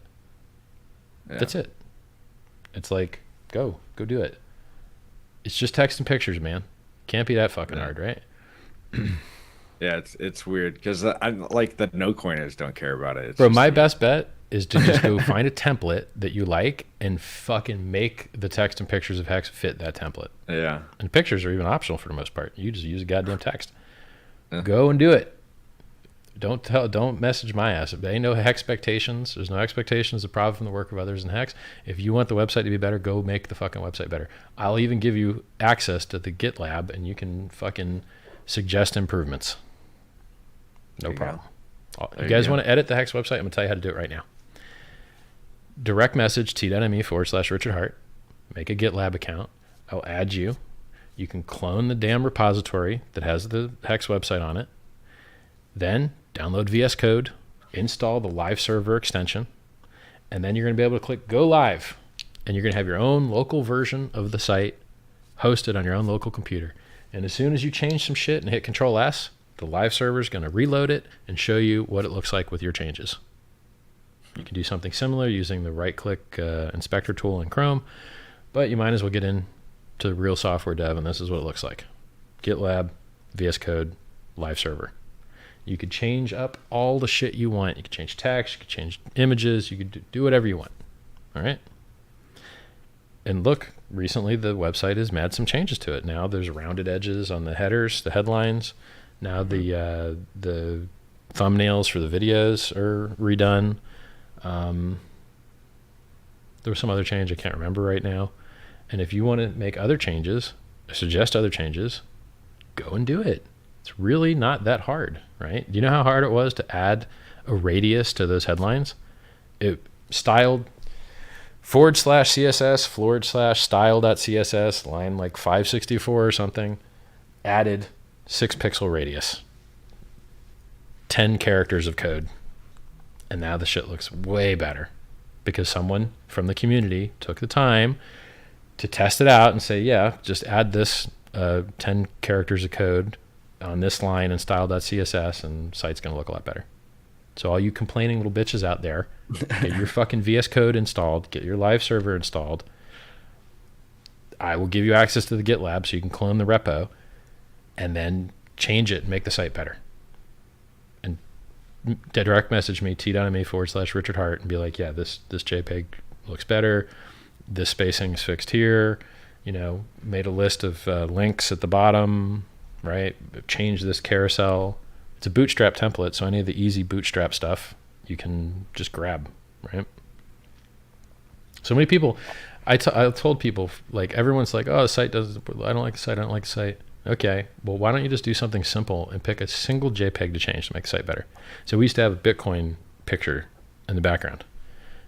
Yeah. That's it. It's like, go do it. It's just text and pictures, man. Can't be that fucking hard, right? Yeah, it's weird because I like that no coiners don't care about it. Bro, my best bet is to just go find a template that you like and fucking make the text and pictures of HEX fit that template. Yeah. And pictures are even optional for the most part. You just use a goddamn text. Go and do it. Don't message my ass. If there ain't no expectations, there's no expectations of profit from the work of others in HEX. If you want the website to be better, go make the fucking website better. I'll even give you access to the GitLab, and you can fucking suggest improvements. No problem. You guys want to edit the HEX website? I'm gonna tell you how to do it right now. Direct message t.me/Richard Hart. Make a GitLab account. I'll add you. You can clone the damn repository that has the HEX website on it. Then download VS Code, install the live server extension, and then you're going to be able to click Go Live. And you're going to have your own local version of the site hosted on your own local computer. And as soon as you change some shit and hit Control S, the live server is going to reload it and show you what it looks like with your changes. You can do something similar using the right-click inspector tool in Chrome, but you might as well get into real software dev, and this is what it looks like. GitLab, VS Code, live server. You could change up all the shit you want. You could change text, you could change images, you could do whatever you want. All right? And look, recently the website has made some changes to it. Now there's rounded edges on the headers, the headlines. Now the thumbnails for the videos are redone. There was some other change I can't remember right now. And if you want to make other changes, or suggest other changes, go and do it. It's really not that hard, right? Do you know how hard it was to add a radius to those headlines? It styled /CSS/style.css, line like 564 or something, added 6-pixel radius, 10 characters of code. And now the shit looks way better because someone from the community took the time to test it out and say, yeah, just add this 10 characters of code on this line in style.css and site's going to look a lot better. So all you complaining little bitches out there, get your fucking VS Code installed, get your live server installed. I will give you access to the GitLab so you can clone the repo and then change it and make the site better. And direct message me, t.me/Richard Hart, and be like, yeah, this JPEG looks better. This spacing is fixed here. You know, made a list of links at the bottom, right? Change this carousel. It's a bootstrap template, so any of the easy bootstrap stuff you can just grab, right? So many people, I told people, like, everyone's like, oh, the site does, I don't like the site, I don't like the site. Okay, well, why don't you just do something simple and pick a single JPEG to change to make the site better? So we used to have a Bitcoin picture in the background,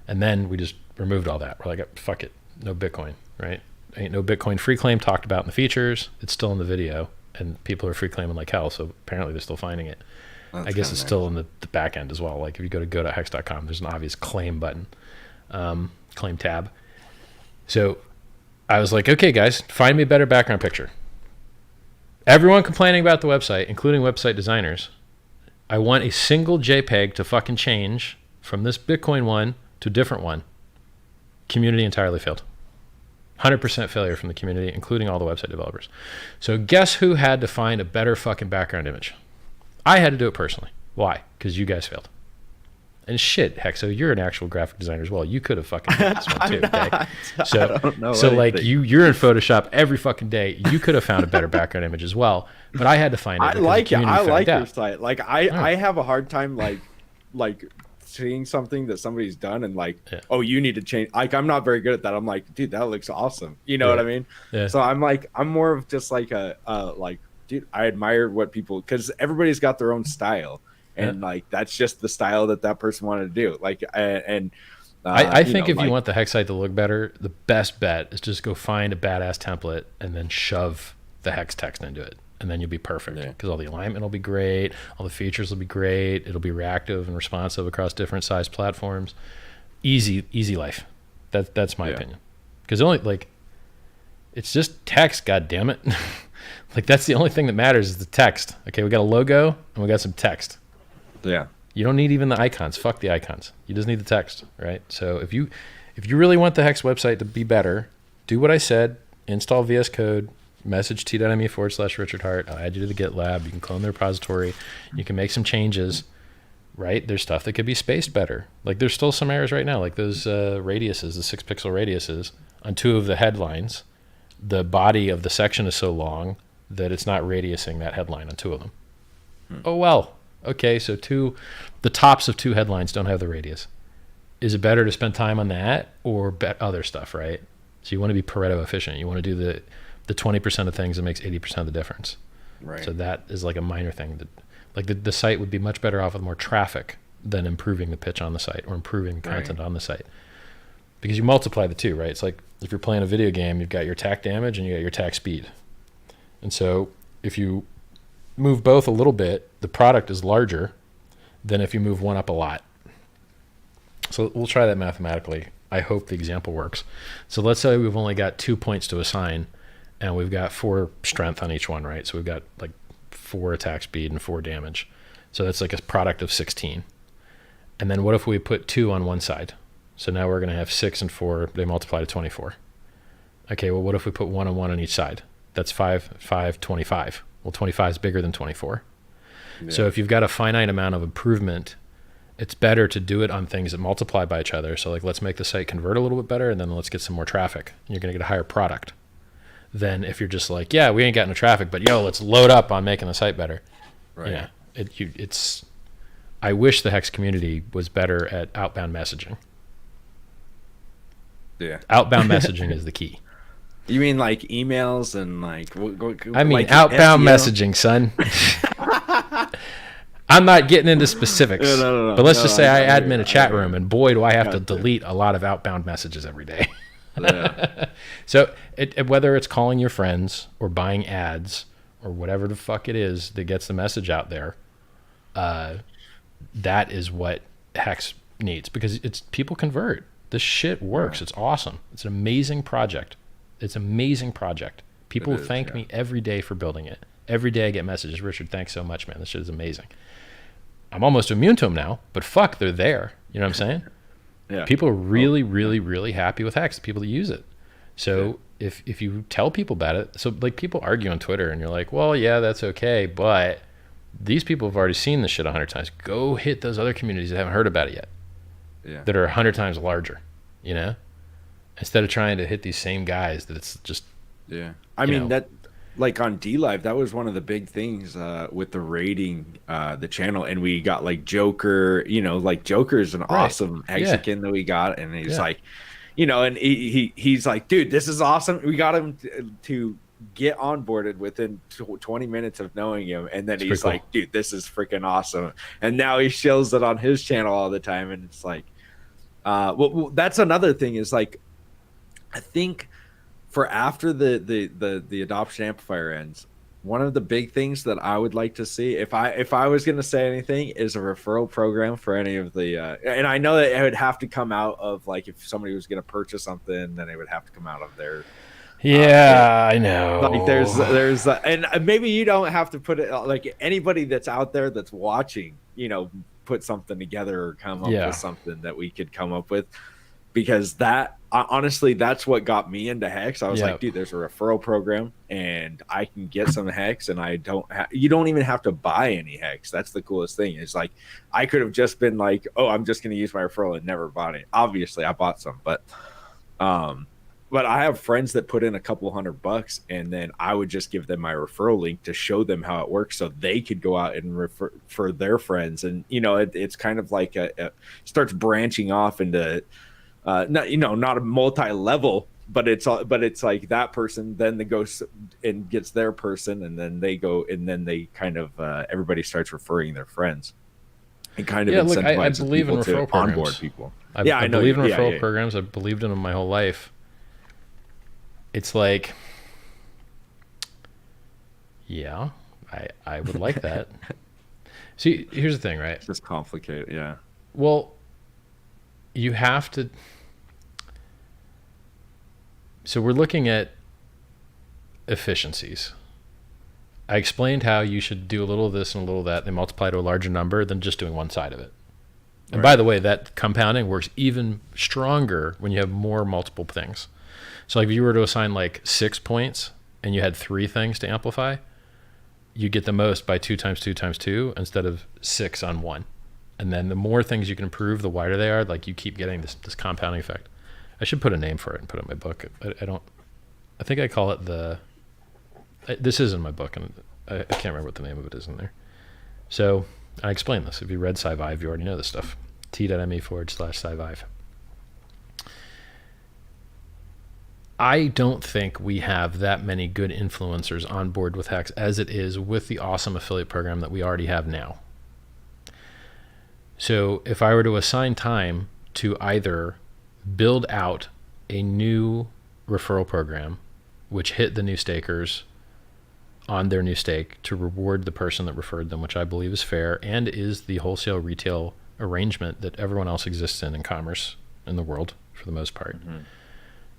and then we just removed all that. We're like, fuck it, no Bitcoin, right? Ain't no Bitcoin free claim talked about in the features. It's still in the video, and people are free claiming like hell, so apparently they're still finding it. I guess it's still in the back end as well. Like if you go to go.hex.com, there's an obvious claim button, claim tab. So I was like, okay, guys, find me a better background picture. Everyone complaining about the website, including website designers, I want a single JPEG to fucking change from this Bitcoin one to a different one. Community entirely failed. 100% failure from the community, including all the website developers. So guess who had to find a better fucking background image? I had to do it personally. Why? Because you guys failed. And shit, Hexo, you're an actual graphic designer as well. You could have fucking done this one too. Okay? So like you're in Photoshop every fucking day. You could have found a better background image as well. But I had to find it. I like it. I like your site. Like I have a hard time like seeing something that somebody's done and like, oh, you need to change. Like I'm not very good at that. I'm like, dude, that looks awesome. You know what I mean? Yeah. So I'm more of just like dude, I admire what people, because everybody's got their own style. And like that's just the style that person wanted to do. Like I think if you want the HEX site to look better, the best bet is just go find a badass template and then shove the HEX text into it, and then you'll be perfect. Because all the alignment will be great, all the features will be great. It'll be reactive and responsive across different size platforms. Easy life. That's my opinion. Because only like it's just text. God damn it! Like that's the only thing that matters is the text. Okay, we got a logo and we got some text. Yeah. You don't need even the icons. Fuck the icons. You just need the text, right? So if you really want the HEX website to be better, do what I said. Install VS Code. Message t.me/Richard Hart. I'll add you to the GitLab. You can clone the repository. You can make some changes, right? There's stuff that could be spaced better. Like there's still some errors right now, like those radiuses, the 6-pixel radiuses on 2 of the headlines. The body of the section is so long that it's not radiusing that headline on 2 of them. Oh well. Okay, so the tops of 2 headlines don't have the radius. Is it better to spend time on that or bet other stuff, right? So you want to be Pareto efficient. You want to do the 20% of things that makes 80% of the difference. Right. So that is like a minor thing. That, like the site would be much better off with more traffic than improving the pitch on the site or improving the content on the site. Because you multiply the two, right? It's like if you're playing a video game, you've got your attack damage and you got your attack speed. And so if you move both a little bit, the product is larger than if you move one up a lot. So we'll try that mathematically. I hope the example works. So let's say we've only got 2 points to assign and we've got 4 strength on each one, right? So we've got like 4 attack speed and 4 damage. So that's like a product of 16. And then what if we put 2 on one side? So now we're going to have 6 and 4. They multiply to 24. Okay, well, what if we put 1 and 1 on each side? That's 5, 25. Well, 25 is bigger than 24. Yeah. So if you've got a finite amount of improvement, it's better to do it on things that multiply by each other. So like, let's make the site convert a little bit better, and then let's get some more traffic. And you're going to get a higher product than if you're just like, yeah, we ain't got no traffic, but yo, let's load up on making the site better. Right. Yeah, it's. I wish the HEX community was better at outbound messaging. Yeah. Outbound messaging is the key. You mean like emails and like? I mean like outbound SEO? messaging, son. I'm not getting into specifics, no, but let's just say I admin a I chat room, and boy, do I have to Gotcha. delete a lot of outbound messages every day. Yeah. So whether it's calling your friends or buying ads or whatever the fuck it is that gets the message out there, that is what HEX needs, because it's people convert. This shit works. Yeah. It's awesome. It's an amazing project. It's an amazing project. People thank me every day for building it. Every day I get messages, Richard, thanks so much, man. This shit is amazing. I'm almost immune to them now, but fuck, they're there. You know what I'm saying? Yeah. People are really, really, really happy with HEX, people that use it. So if you tell people about it, so like people argue on Twitter and you're like, well, yeah, that's okay, but these people have already seen this shit 100 times. Go hit those other communities that haven't heard about it yet. Yeah. That are 100 times larger, you know, instead of trying to hit these same guys that it's just, I mean, that like on DLive, that was one of the big things with the rating the channel, and we got like Joker, you know, like Joker is an awesome Mexican that we got, and he's like, you know, and he's like, dude, this is awesome. We got him to get onboarded within 20 minutes of knowing him, and then he's like, cool. Dude, this is freaking awesome. And now he shows it on his channel all the time, and it's like, well, that's another thing is like, I think for after the adoption amplifier ends, one of the big things that I would like to see, if I was going to say anything, is a referral program for any of the and I know that it would have to come out of, like, if somebody was going to purchase something, then it would have to come out of their I know. Like there's and maybe you don't have to put it, like, anybody that's out there that's watching, you know, put something together or come up with something that we could come up with, because that honestly, that's what got me into HEX. I was like, dude, there's a referral program and I can get some HEX, and you don't even have to buy any HEX. That's the coolest thing. It's like, I could have just been like, oh, I'm just going to use my referral and never bought it. Obviously I bought some, but I have friends that put in a couple $100, and then I would just give them my referral link to show them how it works, so they could go out and refer for their friends. And, you know, it's kind of like starts branching off into, not a multi-level, but it's like that person then they goes and gets their person, and then they go, and then they kind of everybody starts referring their friends, and kind of incentivizes I believe in referral programs. Onboard people. I believe in referral programs. I've believed in them my whole life. It's like, I would like that. See, here's the thing, right? It's just complicated, yeah. Well, you have to. So we're looking at efficiencies. I explained how you should do a little of this and a little of that. They multiply to a larger number than just doing one side of it. And by the way, that compounding works even stronger when you have more multiple things. So like if you were to assign like 6 points and you had 3 things to amplify, you get the most by 2 times 2 times 2 instead of 6 on 1. And then the more things you can improve, the wider they are. Like you keep getting this compounding effect. I should put a name for it and put it in my book. I think I call it this is in my book, and I can't remember what the name of it is in there. So I explain this. If you read SciVive, you already know this stuff. t.me/SciVive. I don't think we have that many good influencers on board with HEX as it is with the awesome affiliate program that we already have now. So if I were to assign time to either build out a new referral program, which hit the new stakers on their new stake to reward the person that referred them, which I believe is fair and is the wholesale retail arrangement that everyone else exists in commerce in the world for the most part. Mm-hmm.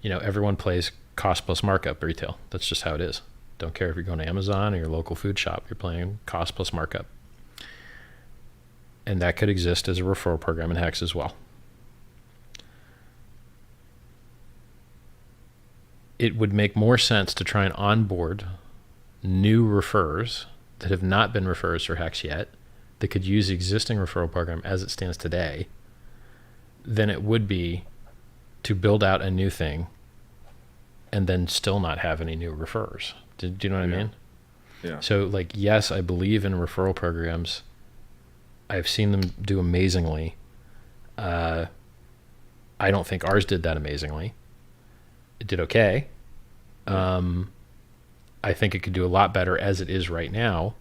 You know, everyone plays cost plus markup retail. That's just how it is. Don't care if you're going to Amazon or your local food shop, you're playing cost plus markup. And that could exist as a referral program in HEX as well. It would make more sense to try and onboard new referrers that have not been referrers for HEX yet, that could use the existing referral program as it stands today, than it would be to build out a new thing and then still not have any new referrers. Do you know what I mean? Yeah. So, like, yes, I believe in referral programs. I've seen them do amazingly. I don't think ours did that amazingly. It did okay. I think it could do a lot better as it is right now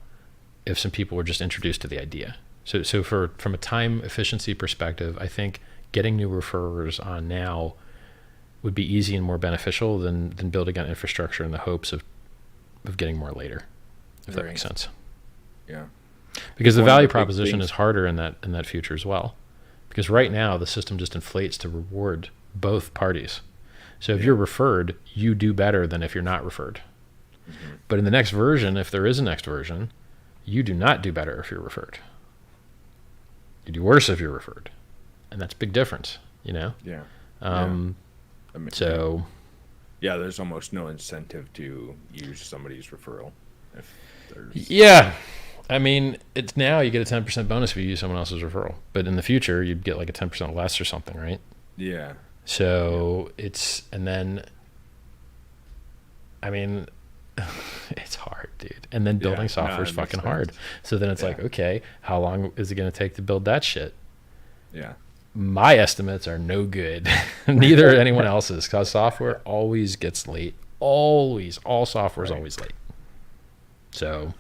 if some people were just introduced to the idea. So from a time efficiency perspective, I think getting new referrers on now would be easy and more beneficial than building on infrastructure in the hopes of getting more later, if that makes sense. Yeah. Because the value proposition is harder in that future as well. Because right now the system just inflates to reward both parties. So if you're referred, you do better than if you're not referred. Mm-hmm. But in the next version, if there is a next version, you do not do better if you're referred. You do worse if you're referred. And that's a big difference, you know? Yeah. So... Yeah, there's almost no incentive to use somebody's referral. Yeah. I mean, it's now you get a 10% bonus if you use someone else's referral. But in the future, you'd get like a 10% less or something, right? Yeah. So it's, and then, I mean, it's hard, dude. And then building software is fucking hard. So then it's like, okay, how long is it going to take to build that shit? Yeah. My estimates are no good. Neither anyone else's, because software always gets late. Always. All software is always late. So,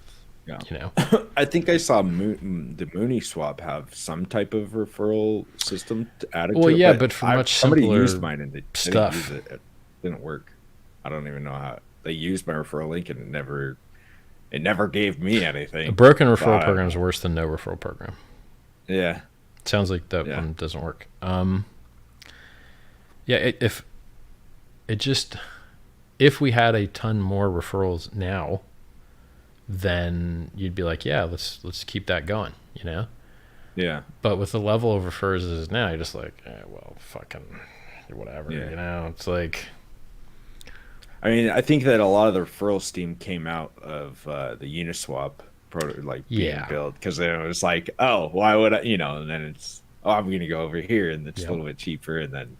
you know. I think I saw the Mooniswap have some type of referral system to add it to it. Well, yeah, but for much simpler somebody used mine and they stuff. didn't use it. It didn't work. I don't even know how. They used my referral link and it never gave me anything. A broken referral program is worse than no referral program. Yeah. Sounds like that one doesn't work. If we had a ton more referrals now, then you'd be like, yeah, let's keep that going, you know? Yeah. But with the level of referrals as it is now, you're just like, well, fucking whatever, you know? It's like... I mean, I think that a lot of the referral steam came out of the Uniswap being built, because then it was like, oh, why would I, you know, and then it's, oh, I'm going to go over here and it's a little bit cheaper, and then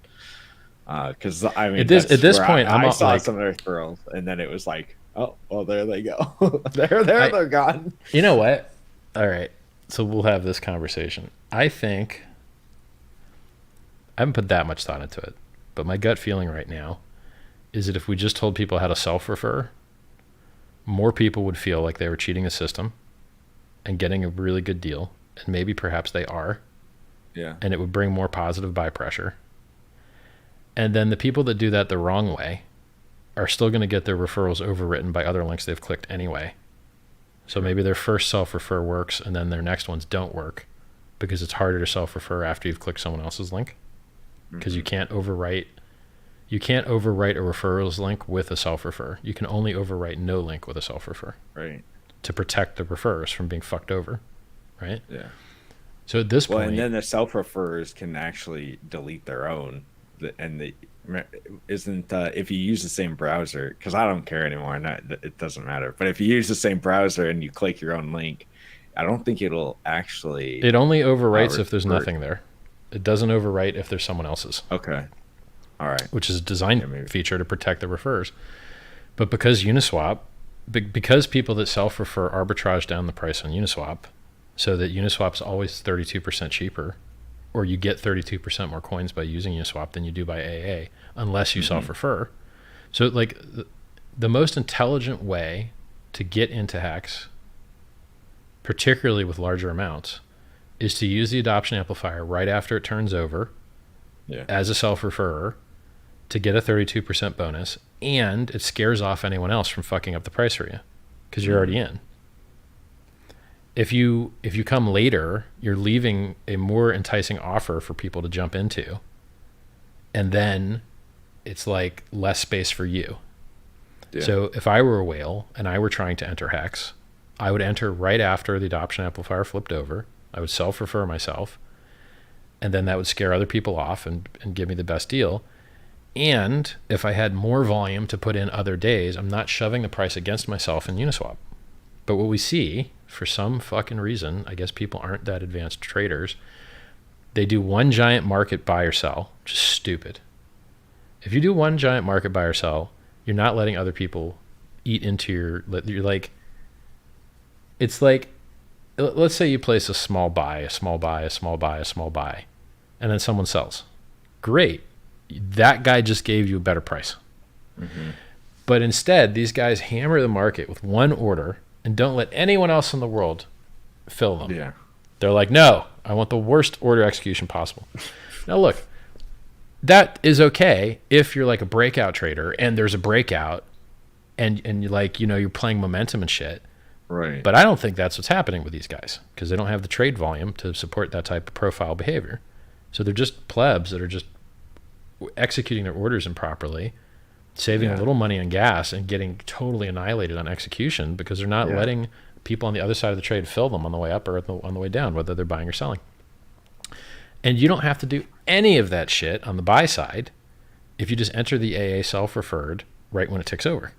because I mean, at this point, I saw some referrals, and then it was like, oh, well, there they go. They're gone. You know what? All right, so we'll have this conversation. I think I haven't put that much thought into it, but my gut feeling right now is that if we just told people how to self-refer, more people would feel like they were cheating the system and getting a really good deal, and maybe perhaps they are. Yeah. And it would bring more positive buy pressure. And then the people that do that the wrong way are still going to get their referrals overwritten by other links they've clicked anyway. So maybe their first self-refer works and then their next ones don't work because it's harder to self-refer after you've clicked someone else's link, because you can't overwrite a referrals link with a self-refer. You can only overwrite no link with a self-refer. Right. To protect the referrers from being fucked over. Right? Yeah. So at this point... and then the self-referers can actually delete their own. And if you use the same browser, because I don't care anymore, it doesn't matter. But if you use the same browser and you click your own link, I don't think it'll actually... It only overwrites if there's nothing there. It doesn't overwrite if there's someone else's. Okay. All right. Which is a design feature to protect the referrers. But because Uniswap, because people that self-refer arbitrage down the price on Uniswap, so that Uniswap's always 32% cheaper, or you get 32% more coins by using Uniswap than you do by AA, unless you self-refer. So like the most intelligent way to get into HEX, particularly with larger amounts, is to use the adoption amplifier right after it turns over as a self-referrer to get a 32% bonus, and it scares off anyone else from fucking up the price for you because you're already in. If you come later, you're leaving a more enticing offer for people to jump into, and then it's like less space for you. Yeah. So if I were a whale and I were trying to enter HEX, I would enter right after the adoption amplifier flipped over. I would self-refer myself, and then that would scare other people off and give me the best deal. And if I had more volume to put in other days, I'm not shoving the price against myself in Uniswap. But what we see, for some fucking reason, I guess people aren't that advanced traders, they do one giant market buy or sell, which is stupid. If you do one giant market buy or sell, you're not letting other people eat into you're like, it's like, let's say you place a small buy, a small buy, a small buy, a small buy, and then someone sells. Great. That guy just gave you a better price. But instead, these guys hammer the market with one order and don't let anyone else in the world fill them. Yeah. They're like, no, I want the worst order execution possible. Now look, that is okay if you're like a breakout trader and there's a breakout and you're like, you're playing momentum and shit. Right. But I don't think that's what's happening with these guys because they don't have the trade volume to support that type of profile behavior. So they're just plebs that are just executing their orders improperly, saving a little money on gas and getting totally annihilated on execution because they're not letting people on the other side of the trade fill them on the way up or on the way down, whether they're buying or selling. And you don't have to do any of that shit on the buy side if you just enter the AA self-referred right when it ticks over.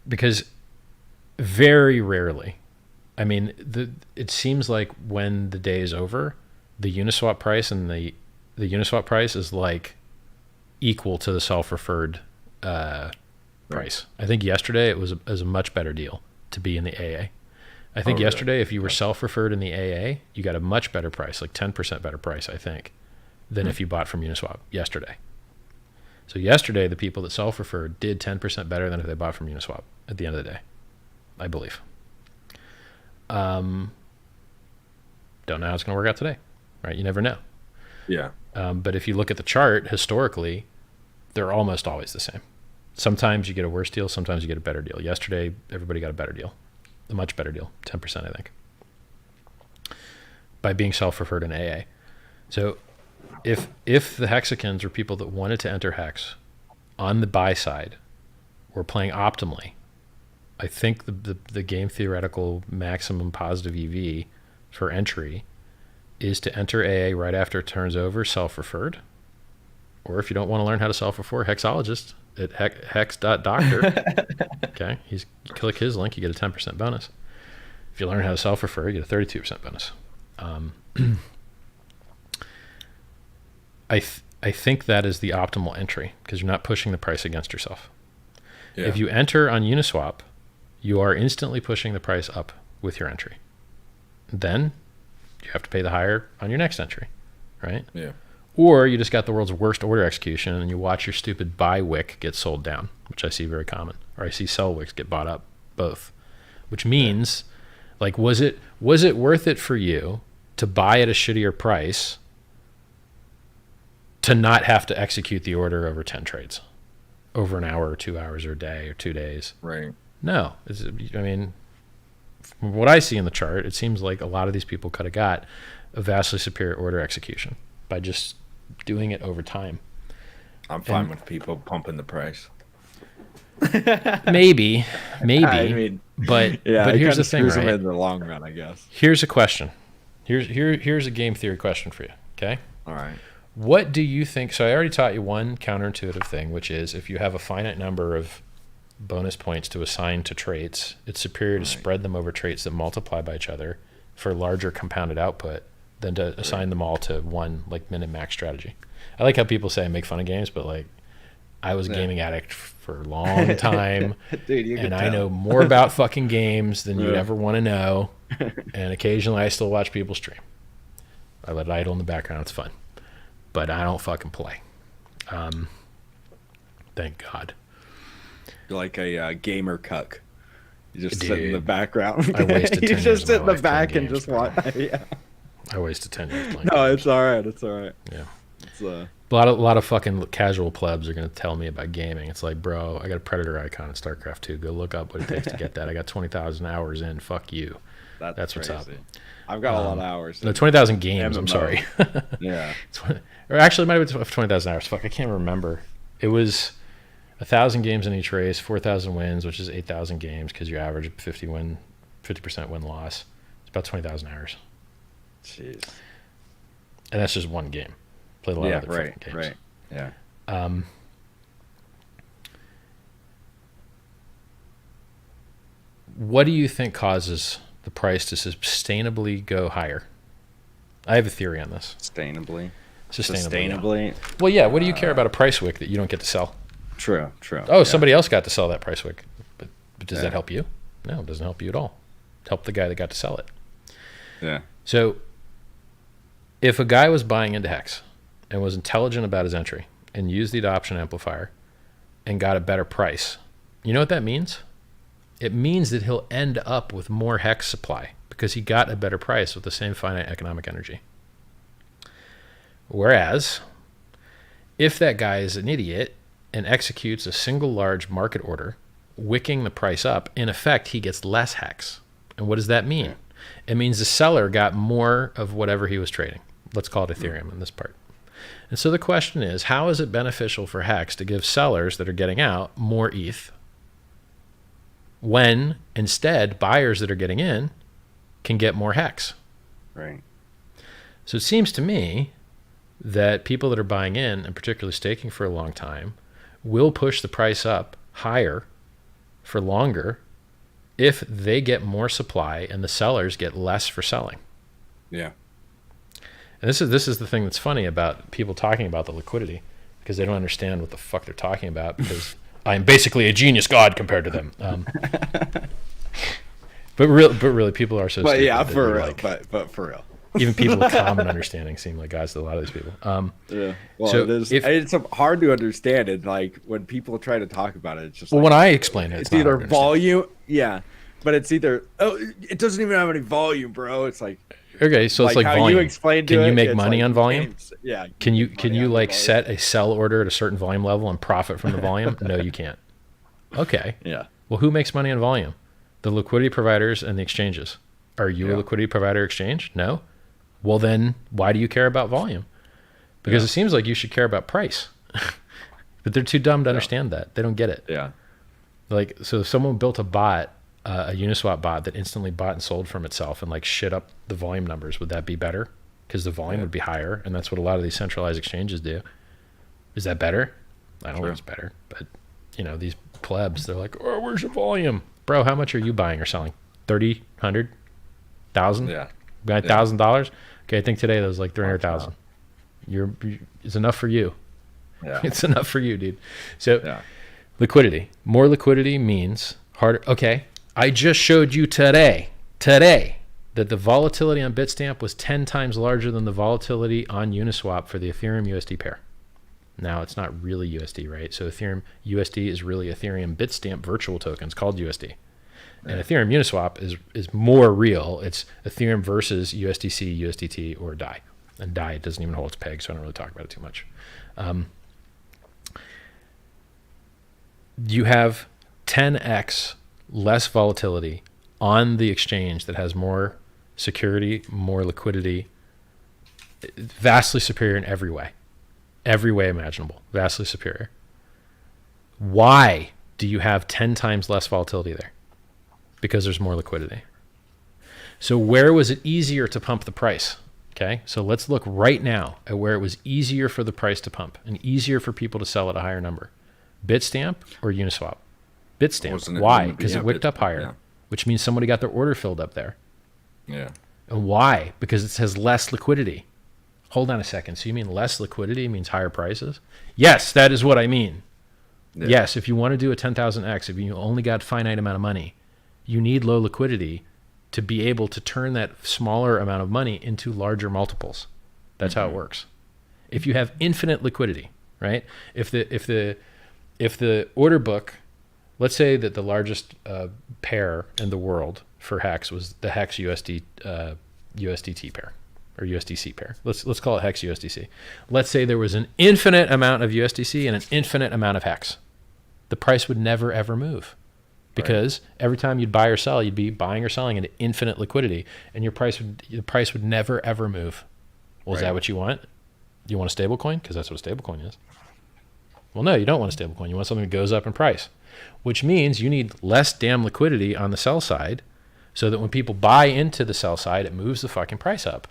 Because very rarely, I mean, it seems like when the day is over, the Uniswap price and the Uniswap price is like equal to the self-referred price. I think yesterday it was a much better deal to be in the AA. I think yesterday, if you were self-referred in the AA, you got a much better price, like 10% better price, I think, than if you bought from Uniswap yesterday. So yesterday, the people that self-referred did 10% better than if they bought from Uniswap at the end of the day, I believe. Don't know how it's going to work out today, right? You never know. Yeah. But if you look at the chart historically, they're almost always the same. Sometimes you get a worse deal. Sometimes you get a better deal. Yesterday, everybody got a better deal, a much better deal, 10%, I think, by being self-referred in AA. So if the Hexicans or people that wanted to enter HEX on the buy side were playing optimally, I think the game theoretical maximum positive EV for entry is to enter AA right after it turns over, self-referred. Or if you don't want to learn how to self-refer, HEXologist at hex.doctor. Okay, you click his link, you get a 10% bonus. If you learn how to self-refer, you get a 32% bonus. I think that is the optimal entry because you're not pushing the price against yourself. Yeah. If you enter on Uniswap, you are instantly pushing the price up with your entry. Then you have to pay the higher on your next entry, right? Yeah. Or you just got the world's worst order execution and you watch your stupid buy wick get sold down, which I see very common. Or I see sell wicks get bought up, both. Which means, like, was it worth it for you to buy at a shittier price to not have to execute the order over 10 trades? Over an hour or 2 hours or a day or 2 days? Right. No. I mean, from what I see in the chart, it seems like a lot of these people could have got a vastly superior order execution by just doing it over time. I'm fine with people pumping the price. Maybe. I mean, but here's the thing, right? In the long run, I guess. Here's a question. Here's a game theory question for you. Okay. All right. What do you think? So I already taught you one counterintuitive thing, which is if you have a finite number of bonus points to assign to traits, it's superior to spread them over traits that multiply by each other for larger compounded output than to assign them all to one like min and max strategy. I like how people say I make fun of games, but like I was a gaming addict for a long time. Dude, and I know more about fucking games than you'd ever want to know. And occasionally I still watch people stream. I let it idle in the background. It's fun. But I don't fucking play. Thank God. You're like a gamer cuck. You just sit in the background. I wasted 10 you years just of sit my in the life back playing and just games, watch. Yeah. I wasted 10 years playing No, games. it's all right. It's all right. Yeah. It's A lot of fucking casual plebs are going to tell me about gaming. It's like, bro, I got a Predator icon in StarCraft 2. Go look up what it takes to get that. I got 20,000 hours in. Fuck you. That's what's up. I've got a lot of hours. No, 20,000 games. I'm MMO. sorry. Yeah. Or actually, it might have been 20,000 hours. Fuck, I can't remember. It was 1,000 games in each race, 4,000 wins, which is 8,000 games because you average 50% win loss. It's about 20,000 hours. Jeez. And that's just one game. Played a lot of other fucking games. Right. Yeah. What do you think causes the price to sustainably go higher? I have a theory on this. Sustainably. Sustainably. Yeah. Well, yeah. What do you care about a price wick that you don't get to sell? True. Oh, somebody else got to sell that price wick. But does that help you? No, it doesn't help you at all. It helped the guy that got to sell it. Yeah. So if a guy was buying into HEX and was intelligent about his entry and used the adoption amplifier and got a better price, you know what that means? It means that he'll end up with more HEX supply because he got a better price with the same finite economic energy. Whereas, if that guy is an idiot and executes a single large market order, wicking the price up, in effect, he gets less HEX. And what does that mean? It means the seller got more of whatever he was trading. Let's call it Ethereum in this part. And so the question is, how is it beneficial for HEX to give sellers that are getting out more ETH when instead buyers that are getting in can get more HEX? Right. So it seems to me that people that are buying in, and particularly staking for a long time, will push the price up higher for longer if they get more supply and the sellers get less for selling. Yeah. And this is the thing that's funny about people talking about the liquidity, because they don't understand what the fuck they're talking about, because I'm basically a genius god compared to them. But really, people are so But stupid. yeah, for real. Like, But for real. even people with common understanding seem like gods to a lot of these people. Yeah. Well, so it is. if- It's hard to understand it. Like when people try to talk about it, it's just. Well, like, when I explain it, it's not either hard to understand. volume. Yeah. But it's either it doesn't even have any volume, bro. It's like Okay, so it's like how volume. you explained Can to you it, make it's money like on volume? games. Yeah. Can you make money on like volume. set a sell order at a certain volume level and profit from the volume? No, you can't. Okay. Yeah. Well, who makes money on volume? The liquidity providers and the exchanges. Are you a liquidity provider exchange? No. Well, then why do you care about volume? Because it seems like you should care about price. But they're too dumb to understand that. They don't get it. Yeah. Like, so if someone built a bot, a Uniswap bot that instantly bought and sold from itself and like shit up the volume numbers, would that be better? Because the volume would be higher, and that's what a lot of these centralized exchanges do. Is that better? I don't think it's better. But, you know, these plebs, they're like, oh, where's your volume? Bro, how much are you buying or selling? 30, 100, 1,000? Yeah. Got $1,000? Okay, I think today that was like 300,000. It's enough for you. Yeah. It's enough for you, dude. So liquidity. More liquidity means harder. Okay, I just showed you today, that the volatility on Bitstamp was 10 times larger than the volatility on Uniswap for the Ethereum USD pair. Now, it's not really USD, right? So Ethereum USD is really Ethereum Bitstamp virtual tokens called USD. And Ethereum Uniswap is more real. It's Ethereum versus USDC, USDT, or DAI. And DAI, it doesn't even hold its peg, so I don't really talk about it too much. You have 10x less volatility on the exchange that has more security, more liquidity, vastly superior in every way imaginable, vastly superior. Why do you have 10 times less volatility there? Because there's more liquidity. So where was it easier to pump the price? Okay, so let's look right now at where it was easier for the price to pump and easier for people to sell at a higher number. Bitstamp or Uniswap? Bitstamp. Why? Because it wicked up higher, which means somebody got their order filled up there. Yeah. And why? Because it has less liquidity. Hold on a second. So you mean less liquidity means higher prices? Yes, that is what I mean. Yeah. Yes, if you want to do a 10,000x, if you only got a finite amount of money, you need low liquidity to be able to turn that smaller amount of money into larger multiples. That's how it works. If you have infinite liquidity, right? If the order book, let's say that the largest pair in the world for HEX was the HEX USDT pair or USDC pair. Let's call it HEX USDC. Let's say there was an infinite amount of USDC and an infinite amount of HEX. The price would never ever move, because every time you'd buy or sell, you'd be buying or selling into infinite liquidity, and the price would never ever move. Well, is that what you want? Do you want a stable coin? Because that's what a stable coin is. Well, no, you don't want a stable coin. You want something that goes up in price, which means you need less damn liquidity on the sell side, so that when people buy into the sell side, it moves the fucking price up.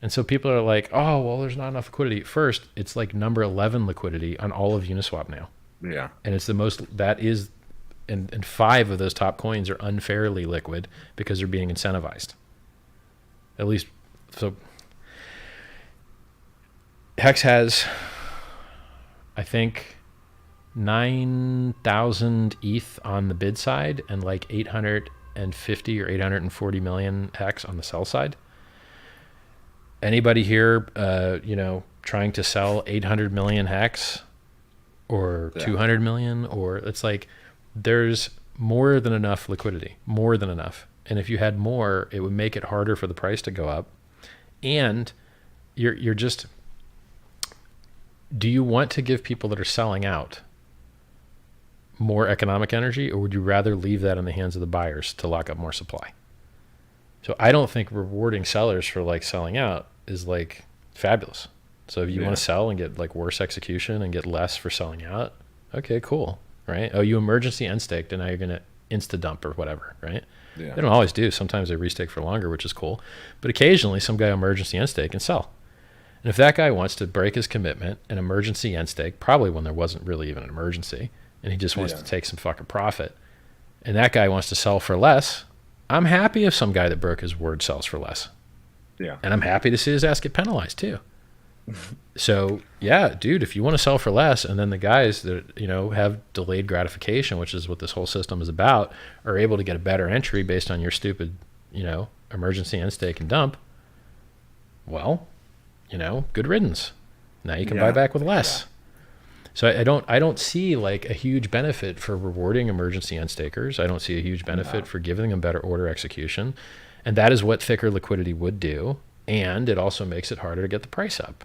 And so people are like, oh, well, there's not enough liquidity. First, it's like number 11 liquidity on all of Uniswap now. Yeah. And it's the most, that is, and 5 of those top coins are unfairly liquid because they're being incentivized. At least, so HEX has, I think, 9,000 ETH on the bid side and like 850 or 840 million HEX on the sell side. Anybody here, trying to sell 800 million HEX or 200 million, or it's like there's more than enough liquidity, more than enough. And if you had more, it would make it harder for the price to go up. And you're just, do you want to give people that are selling out more economic energy, or would you rather leave that in the hands of the buyers to lock up more supply? So I don't think rewarding sellers for like selling out is like fabulous. So if you want to sell and get like worse execution and get less for selling out, okay, cool, right? Oh, you emergency end staked and now you're going to insta dump or whatever, right? Yeah. They don't always do. Sometimes they restake for longer, which is cool. But occasionally some guy emergency end stake and sell. And if that guy wants to break his commitment and emergency end stake, probably when there wasn't really even an emergency, and he just wants to take some fucking profit, and that guy wants to sell for less, I'm happy if some guy that broke his word sells for less. Yeah. And I'm happy to see his ass get penalized too. So yeah, dude, if you want to sell for less, and then the guys that, have delayed gratification, which is what this whole system is about, are able to get a better entry based on your stupid, emergency end stake and dump, well, good riddance. Now you can buy back with less. Yeah. So I don't see like a huge benefit for rewarding emergency end stakers. I don't see a huge benefit for giving them better order execution. And that is what thicker liquidity would do. And it also makes it harder to get the price up.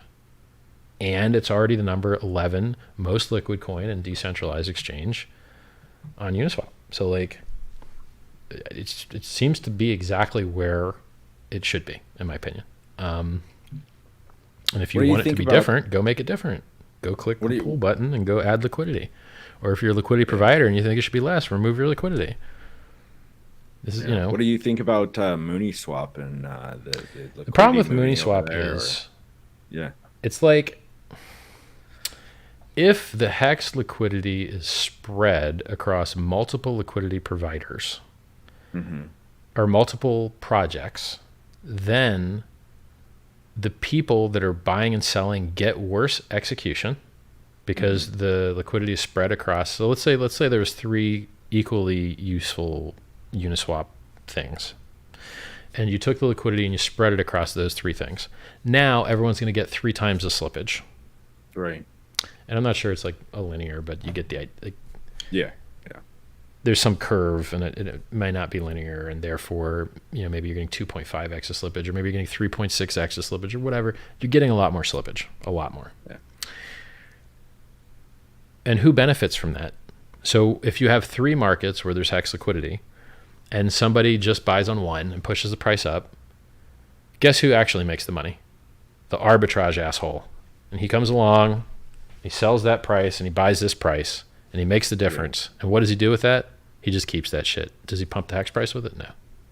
And it's already the number 11 most liquid coin in decentralized exchange on Uniswap. So like, it seems to be exactly where it should be, in my opinion. And if you want it to be different, go make it different. Go click the pool button and go add liquidity. Or if you're a liquidity provider and you think it should be less, remove your liquidity. This is, What do you think about MuniSwap and the problem with MuniSwap is, it's like, if the HEX liquidity is spread across multiple liquidity providers or multiple projects, then the people that are buying and selling get worse execution because the liquidity is spread across. So let's say there was 3 equally useful Uniswap things, and you took the liquidity and you spread it across those 3 things. Now everyone's going to get 3 times the slippage. Right. And I'm not sure it's like a linear, but you get the idea. Yeah. There's some curve, and it might not be linear, and therefore, maybe you're getting 2.5x of slippage, or maybe you're getting 3.6x of slippage, or whatever. You're getting a lot more slippage, a lot more. Yeah. And who benefits from that? So if you have 3 markets where there's HEX liquidity, and somebody just buys on one and pushes the price up, guess who actually makes the money? The arbitrage asshole. And he comes along, he sells that price, and he buys this price, and he makes the difference. And what does he do with that? He just keeps that shit. Does he pump the HEX price with it? No.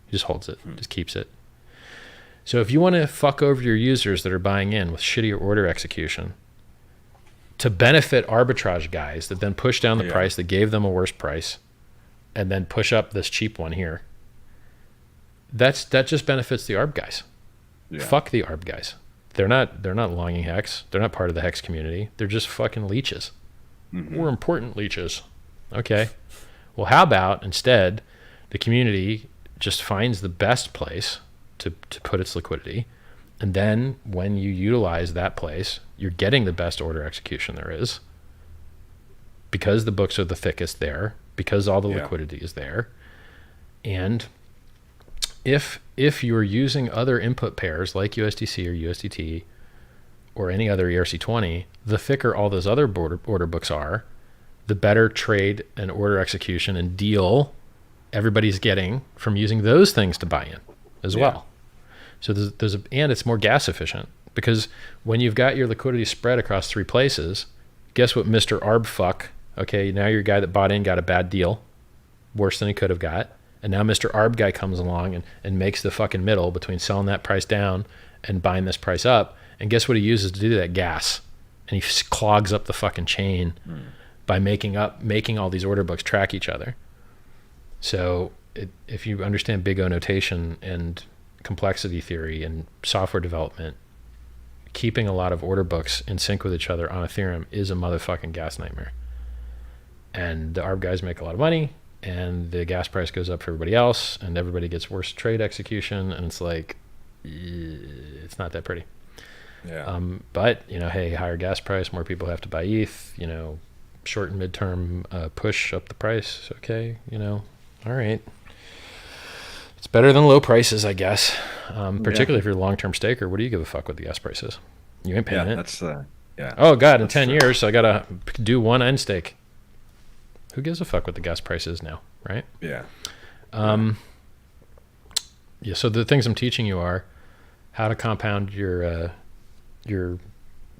He just holds it, just keeps it. So if you want to fuck over your users that are buying in with shittier order execution to benefit arbitrage guys that then push down the price that gave them a worse price and then push up this cheap one here, that just benefits the ARB guys. Yeah. Fuck the ARB guys. They're not longing HEX. They're not part of the HEX community. They're just fucking leeches. We're important leeches. Okay. Well, how about instead the community just finds the best place to put its liquidity. And then when you utilize that place, you're getting the best order execution there is, because the books are the thickest there, because all the liquidity is there. And if you're using other input pairs like USDC or USDT or any other ERC20, the thicker all those other order books are, the better trade and order execution and deal everybody's getting from using those things to buy in as well. So and it's more gas efficient, because when you've got your liquidity spread across 3 places, guess what, Mr. Arb fuck? Okay, now your guy that bought in got a bad deal, worse than he could have got. And now Mr. Arb guy comes along and makes the fucking middle between selling that price down and buying this price up. And guess what he uses to do that? Gas. And he clogs up the fucking chain by making all these order books track each other. So if you understand big O notation and complexity theory and software development, keeping a lot of order books in sync with each other on Ethereum is a motherfucking gas nightmare. And the ARB guys make a lot of money, and the gas price goes up for everybody else, and everybody gets worse trade execution, and it's like, it's not that pretty. But hey, higher gas price, more people have to buy ETH, short and midterm push up the price. Okay, all right. It's better than low prices, I guess. Particularly if you're a long-term staker. What do you give a fuck what the gas price is? You ain't paying it. That's Oh God, in 10 years, I gotta do one end stake. Who gives a fuck what the gas price is now, right? Yeah. So the things I'm teaching you are how to compound your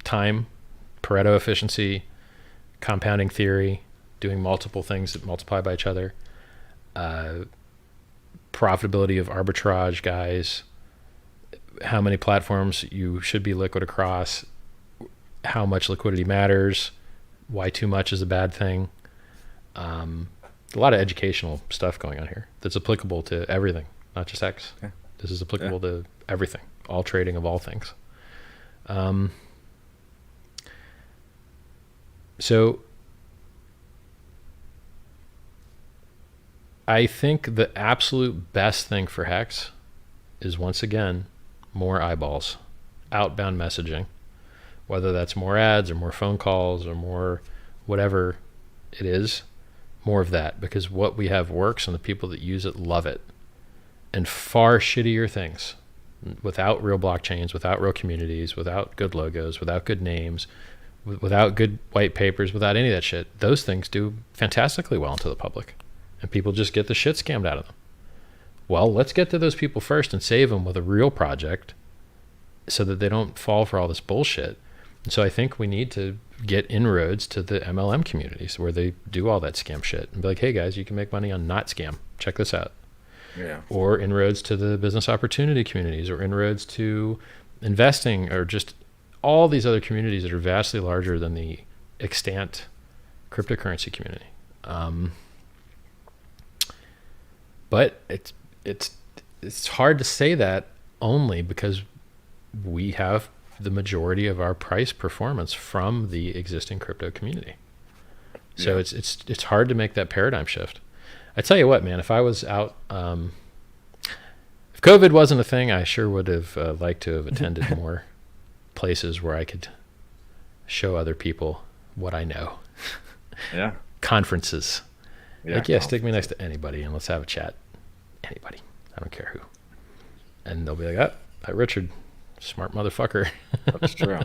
time, Pareto efficiency, compounding theory, doing multiple things that multiply by each other, profitability of arbitrage, guys, how many platforms you should be liquid across, how much liquidity matters, why too much is a bad thing. A lot of educational stuff going on here that's applicable to everything, not just HEX. Okay. This is applicable to everything, all trading of all things. So I think the absolute best thing for HEX is, once again, more eyeballs, outbound messaging, whether that's more ads or more phone calls or more whatever it is, more of that, because what we have works and the people that use it love it. And far shittier things, without real blockchains, without real communities, without good logos, without good names, without good white papers, without any of that shit, those things do fantastically well into the public. And people just get the shit scammed out of them. Well, let's get to those people first and save them with a real project so that they don't fall for all this bullshit. And so I think we need to get inroads to the MLM communities where they do all that scam shit and be like, hey guys, you can make money on not scam. Check this out. Yeah. Or inroads to the business opportunity communities, or inroads to investing, or just all these other communities that are vastly larger than the extant cryptocurrency community. But it's hard to say that only because we have the majority of our price performance from the existing crypto community. So it's hard to make that paradigm shift. I tell you what, man, if I was out, if COVID wasn't a thing, I sure would have liked to have attended more places where I could show other people what I know. Yeah. Conferences. Stick me next to anybody and let's have a chat. Anybody. I don't care who. And they'll be like, hi, Richard. Smart motherfucker. That's true.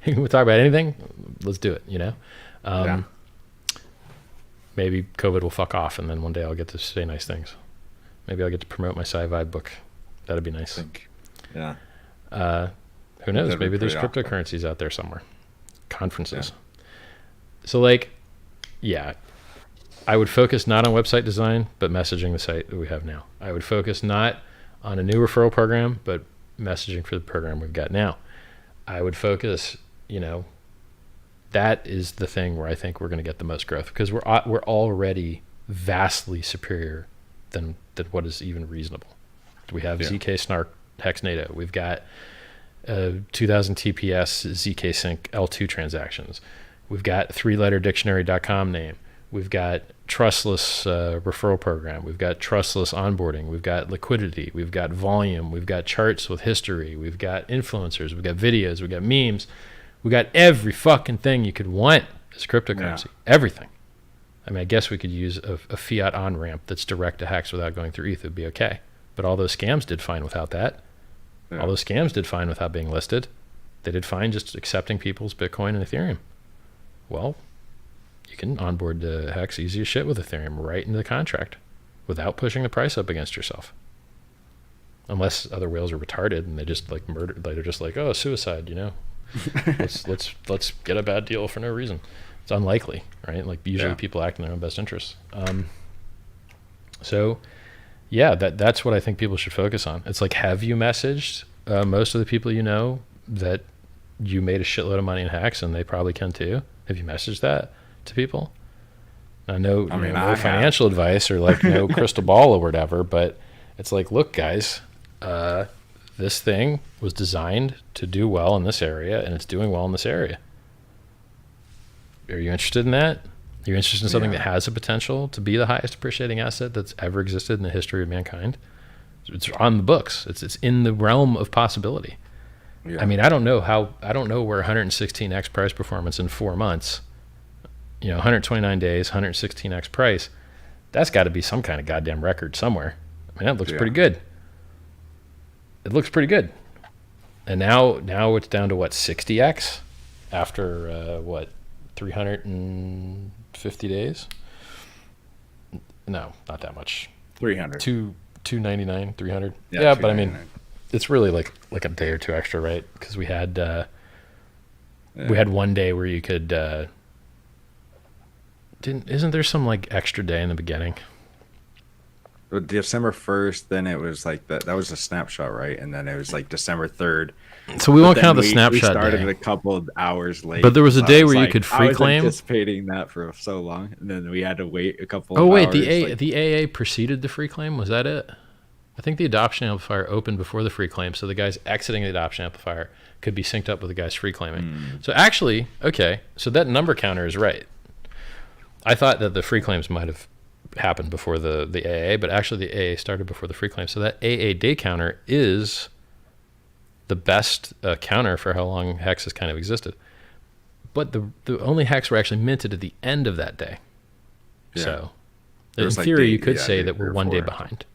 We'll talk about anything. Let's do it, Maybe COVID will fuck off, and then one day I'll get to say nice things. Maybe I'll get to promote my sci-fi book. That'd be nice. Yeah. Who knows? Maybe there's cryptocurrencies out there somewhere. Conferences. Yeah. So, I would focus not on website design, but messaging the site that we have now. I would focus not on a new referral program, but messaging for the program we've got now. I would focus, that is the thing where I think we're going to get the most growth, because we're already vastly superior than what is even reasonable. We have ZK Snark Hex NATO. We've got 2000 TPS ZK Sync L2 transactions. We've got 3-letter dictionary.com name. We've got trustless referral program. We've got trustless onboarding. We've got liquidity. We've got volume. We've got charts with history. We've got influencers. We've got videos. We've got memes. We got every fucking thing you could want as cryptocurrency. Everything. I mean, I guess we could use a fiat on-ramp that's direct to HEX without going through ETH. It would be okay. But all those scams did fine without that. Yeah. All those scams did fine without being listed. They did fine just accepting people's Bitcoin and Ethereum. Well, you can onboard to HEX easy as shit with Ethereum right into the contract without pushing the price up against yourself. Unless other whales are retarded and they just like murder. They're just like, oh, suicide, you know. let's get a bad deal for no reason. It's unlikely, right? Like usually people act in their own best interests. So yeah, that's what I think people should focus on. It's like, have you messaged most of the people you know that you made a shitload of money in HEX, and they probably can too? Have you messaged that to people? I know, no financial advice or like no crystal ball or whatever, but it's like, look, guys, this thing was designed to do well in this area, and it's doing well in this area. Are you interested in that? Are you interested in something that has the potential to be the highest appreciating asset that's ever existed in the history of mankind? It's on the books. It's in the realm of possibility. Yeah. I mean, I don't know where 116x price performance in 4 months, 129 days, 116x price, that's got to be some kind of goddamn record somewhere. I mean, that looks pretty good. It looks pretty good. And now it's down to what, 60x after 350 days? No, not that much. 300. 299, 300. Yeah, but I mean, it's really like a day or two extra, right? Because we had one day where you could isn't there some like extra day in the beginning? December 1st, then it was like that was a snapshot, right? And then it was like December 3rd. So we won't count the snapshot. We started day. A couple of hours late. But there was a day where you could free claim. I was anticipating that for so long, and then we had to wait a couple. Oh wait, hours, the AA preceded the free claim. Was that it? I think the adoption amplifier opened before the free claim, so the guys exiting the adoption amplifier could be synced up with the guys free claiming. So actually, okay, so that number counter is right. I thought that the free claims might have happened before the AA, but actually the AA started before the free claim. So that AA day counter is the best counter for how long HEX has kind of existed. But the only HEX were actually minted at the end of that day. Yeah. So in theory, you could say that we're 1 day behind.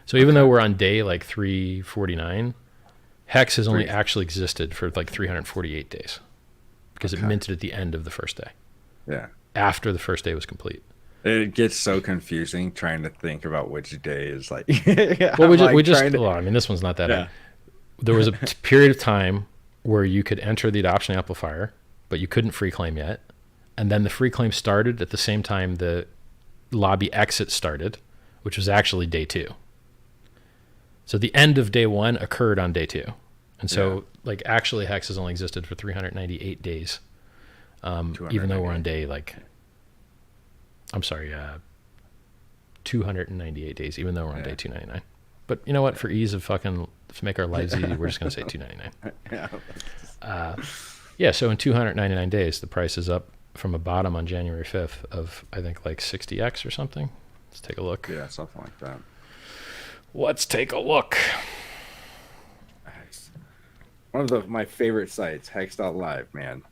So even though we're on day like 349, HEX has only actually existed for like 348 days because it minted at the end of the first day. Yeah. After the first day was complete. It gets so confusing trying to think about which day is like. Well, I mean, this one's not that hard. There was a period of time where you could enter the adoption amplifier, but you couldn't free claim yet. And then the free claim started at the same time the lobby exit started, which was actually day 2. So the end of day 1 occurred on day 2. And so like actually HEX has only existed for 398 days. Even though we're on day 298 days, even though we're on day 299. But you know what? For ease of to make our lives easy, we're just going to say 299. So in 299 days, the price is up from a bottom on January 5th of, I think, like 60x or something. Let's take a look. Yeah, something like that. Let's take a look. One of my favorite sites, hex.live, man.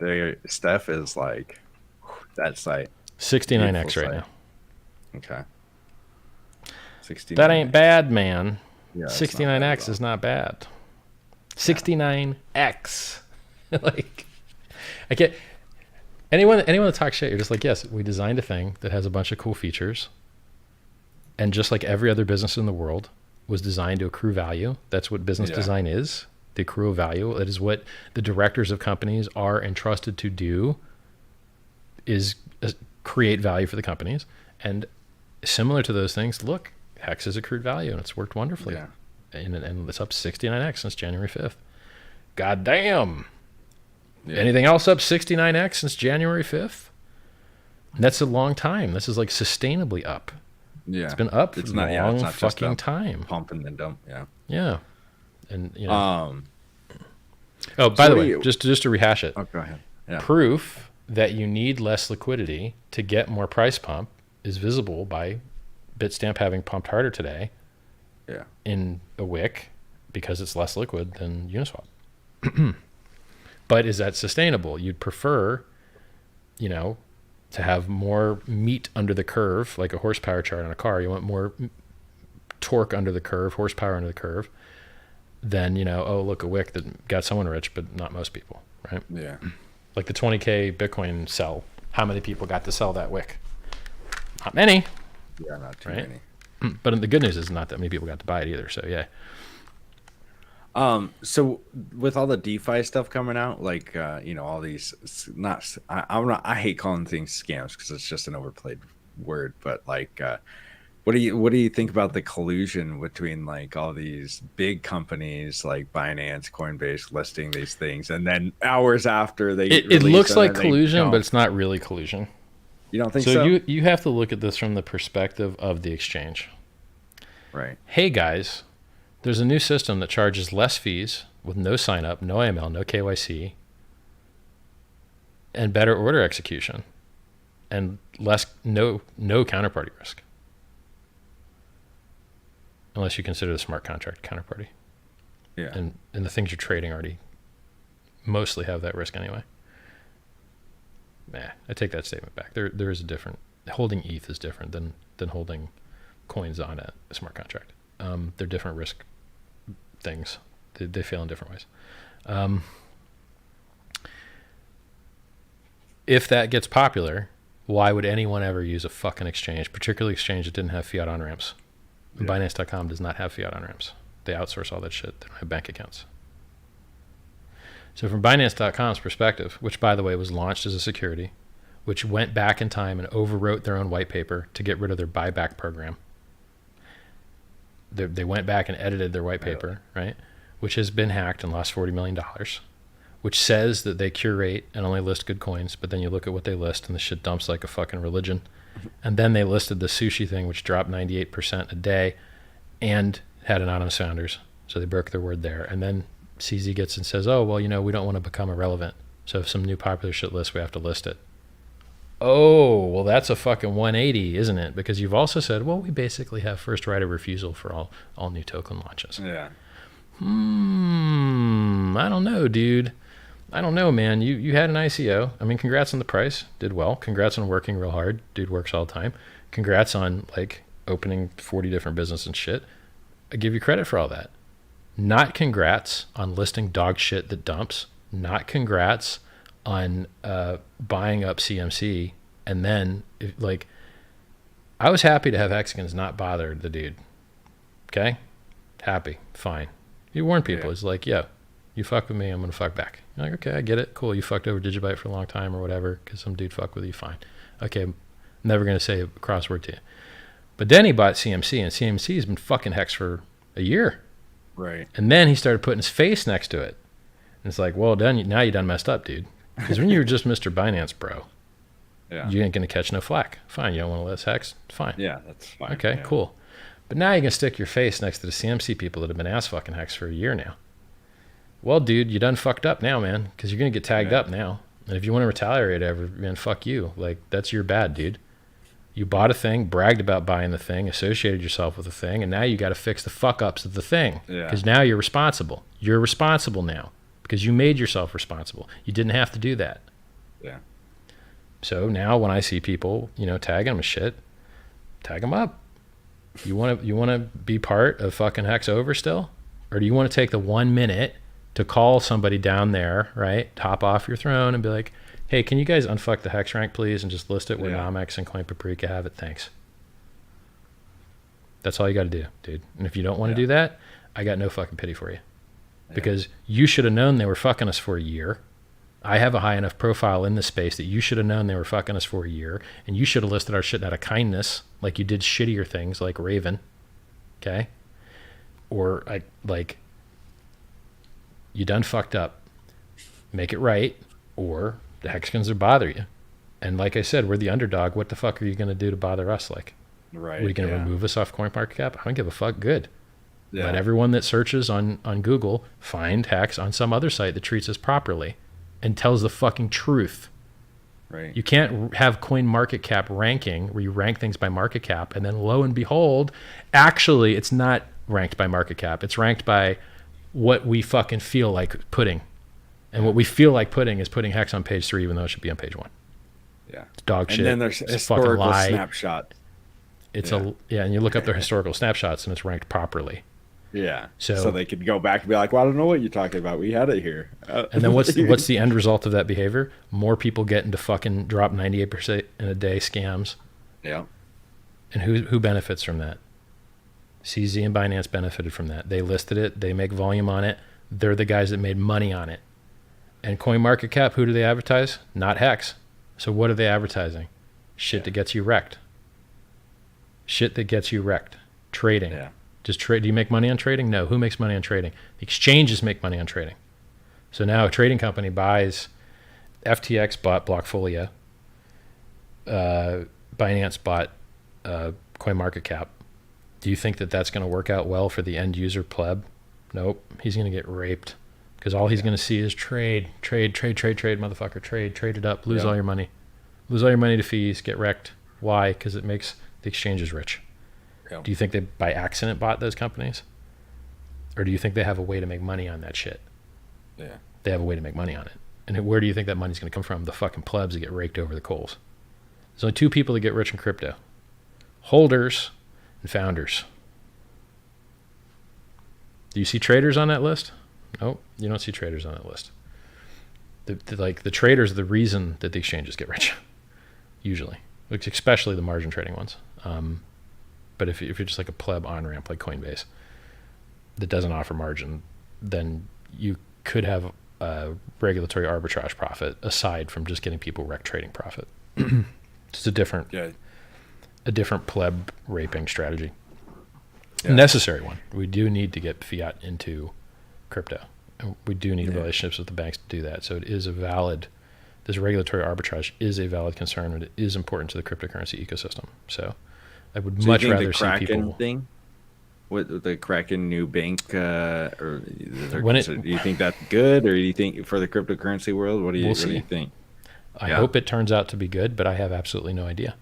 Steph is like, that site. 69x right now. Okay. 69. That ain't bad, man. Yeah, 69x is not bad. 69x. Like, I get anyone that talks shit, you're just like, yes, we designed a thing that has a bunch of cool features. And just like every other business in the world was designed to accrue value. That's what business design is. The accrue of value. That is what the directors of companies are entrusted to do, is create value for the companies. And similar to those things, look, HEX has accrued value and it's worked wonderfully. Yeah. And it's up 69x since January 5th. God damn. Yeah. Anything else up 69x since January 5th? And that's a long time. This is like sustainably up. Yeah. It's been up for a long fucking time. Pump and then dump. Yeah. Yeah. And by the way, just to rehash it. Oh, go ahead. Yeah. Proof that you need less liquidity to get more price pump is visible by Bitstamp having pumped harder today in a wick because it's less liquid than Uniswap. But is that sustainable? You'd prefer, to have more meat under the curve, like a horsepower chart on a car. You want more torque under the curve, horsepower under the curve, than, oh, look, a wick that got someone rich, but not most people, right? Yeah. Like the 20K Bitcoin sell. How many people got to sell that wick? Not many. Yeah, not too right? many. But the good news is not that many people got to buy it either. So yeah. So with all the DeFi stuff coming out, like all these I hate calling things scams because it's just an overplayed word, but like what do you think about the collusion between like all these big companies like Binance, Coinbase listing these things, and then hours after it looks like collusion, but it's not really collusion. You don't think so? So you have to look at this from the perspective of the exchange. Right. Hey guys, there's a new system that charges less fees with no sign up, no AML, no KYC, and better order execution, and no counterparty risk. Unless you consider the smart contract counterparty. Yeah. And the things you're trading already mostly have that risk anyway. I take that statement back. There is a different, holding ETH is different than holding coins on a smart contract. They're different risk things. They fail in different ways. If that gets popular, why would anyone ever use a fucking exchange, particularly exchange that didn't have fiat on-ramps? Yeah. Binance.com does not have fiat on-ramps. They outsource all that shit. They don't have bank accounts. So from Binance.com's perspective, which by the way was launched as a security, which went back in time and overwrote their own white paper to get rid of their buyback program. They went back and edited their white paper, right? Which has been hacked and lost $40 million, which says that they curate and only list good coins, but then you look at what they list and the shit dumps like a fucking religion. And then they listed the sushi thing, which dropped 98% a day and had anonymous founders. So they broke their word there. And then CZ gets and says, oh, well, we don't want to become irrelevant. So if some new popular shit lists, we have to list it. Oh, well, that's a fucking 180, isn't it? Because you've also said, well, we basically have first right of refusal for all new token launches. Yeah. I don't know, dude. I don't know, man. You had an ICO. I mean, congrats on the price. Did well. Congrats on working real hard. Dude works all the time. Congrats on like opening 40 different businesses and shit. I give you credit for all that. Not congrats on listing dog shit that dumps. Not congrats on buying up CMC. And then I was happy to have Hexicans not bother the dude. Okay? Happy. Fine. You warn people. Yeah. It's like, yo, you fuck with me, I'm going to fuck back. You're like, okay, I get it. Cool. You fucked over Digibyte for a long time or whatever because some dude fucked with you. Fine. Okay, I'm never going to say a crossword to you. But then he bought CMC, and CMC has been fucking Hex for a year. Right. And then he started putting his face next to it. And it's like, well, now you done messed up, dude. Because when you were just Mr. Binance, bro, you ain't going to catch no flack. Fine. You don't want to list Hex? Fine. Yeah, that's fine. Okay, cool. But now you're going to stick your face next to the CMC people that have been ass fucking Hex for a year now. Well, dude, you done fucked up now, man, because you're going to get tagged up now. And if you want to retaliate ever, man, fuck you. Like, that's your bad, dude. You bought a thing, bragged about buying the thing, associated yourself with the thing, and now you got to fix the fuck-ups of the thing. Because now you're responsible. You're responsible now because you made yourself responsible. You didn't have to do that. Yeah. So now when I see people, tagging them shit, tag them up. You want to be part of fucking Hex over still? Or do you want to take the 1 minute to call somebody down there, right? Top off your throne and be like, hey, can you guys unfuck the Hex rank, please, and just list it where Nomex and Coin Paprika have it? Thanks. That's all you got to do, dude. And if you don't want to do that, I got no fucking pity for you. Because you should have known they were fucking us for a year. I have a high enough profile in this space that you should have known they were fucking us for a year, and you should have listed our shit out of kindness, like you did shittier things like Raven, okay? Or you done fucked up. Make it right, or the Hexicans will bother you. And like I said, we're the underdog. What the fuck are you going to do to bother us? Right? Are you going to remove us off CoinMarketCap? I don't give a fuck. Good. Yeah. Let everyone that searches on Google find Hex on some other site that treats us properly and tells the fucking truth. Right. You can't have coin market cap ranking where you rank things by market cap, and then lo and behold, actually it's not ranked by market cap. It's ranked by what we fucking feel like putting. And what we feel like putting is putting HEX on page 3, even though it should be on page 1. Yeah. It's dog shit. And then there's historical snapshot. It's and you look up their historical snapshots and it's ranked properly. Yeah. So they could go back and be like, well, I don't know what you're talking about. We had it here. And then what's the end result of that behavior? More people get into fucking drop 98% in a day scams. Yeah. And who benefits from that? CZ and Binance benefited from that. They listed it. They make volume on it. They're the guys that made money on it. And CoinMarketCap, who do they advertise? Not HEX. So what are they advertising? Shit that gets you wrecked. Shit that gets you wrecked. Trading. Yeah. Just trade. Do you make money on trading? No. Who makes money on trading? The exchanges make money on trading. So now a trading company buys, FTX bought Blockfolio, Binance bought CoinMarketCap. Do you think that that's going to work out well for the end user pleb? Nope. He's going to get raped because all he's going to see is trade, motherfucker, trade it up, lose all your money. Lose all your money to fees, get wrecked. Why? Because it makes the exchanges rich. Do you think they by accident bought those companies? Or do you think they have a way to make money on that shit? Yeah. They have a way to make money on it. And where do you think that money's going to come from? The fucking plebs that get raked over the coals. There's only 2 people that get rich in crypto. Holders and founders. Do you see traders on that list? Nope, you don't see traders on that list. The traders are the reason that the exchanges get rich, usually, especially the margin trading ones. But if you're just like a pleb on-ramp like Coinbase that doesn't offer margin, then you could have a regulatory arbitrage profit aside from just getting people wrecked trading profit. It's a different pleb raping strategy. Necessary one. We do need to get fiat into crypto. And we do need relationships with the banks to do that. So it is this regulatory arbitrage is a valid concern, and it is important to the cryptocurrency ecosystem. So I would much rather see people. Thing? What the Kraken new bank? Do you think that's good, or do you think for the cryptocurrency world? What do you think? I hope it turns out to be good, but I have absolutely no idea.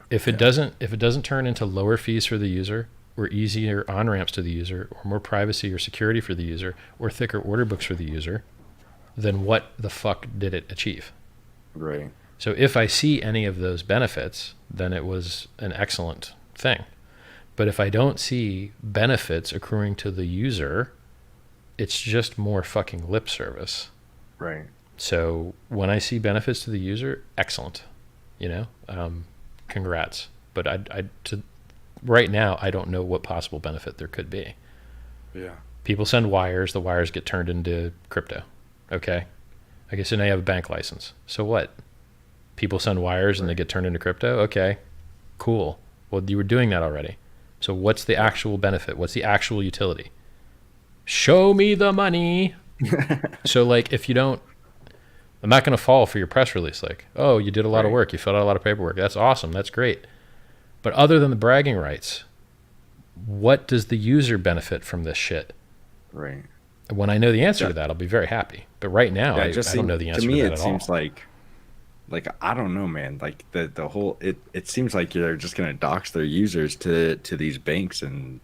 If it doesn't turn into lower fees for the user, or easier on ramps to the user, or more privacy or security for the user, or thicker order books for the user, then what the fuck did it achieve? Right. So if I see any of those benefits, then it was an excellent thing. But if I don't see benefits accruing to the user, it's just more fucking lip service. Right. So when I see benefits to the user, excellent. Congrats. But right now, I don't know what possible benefit there could be. Yeah. People send wires. The wires get turned into crypto. Okay. I guess now you have a bank license. So what? People send wires and they get turned into crypto? Okay. Cool. Well, you were doing that already. So what's the actual benefit? What's the actual utility? Show me the money. So if you don't, I'm not going to fall for your press release. Oh, you did a lot of work. You filled out a lot of paperwork. That's awesome. That's great. But other than the bragging rights, what does the user benefit from this shit? Right. When I know the answer to that, I'll be very happy. But right now, I don't know the answer to that at all. To me, it seems like I don't know, man. The whole it seems like they're just gonna dox their users to these banks, and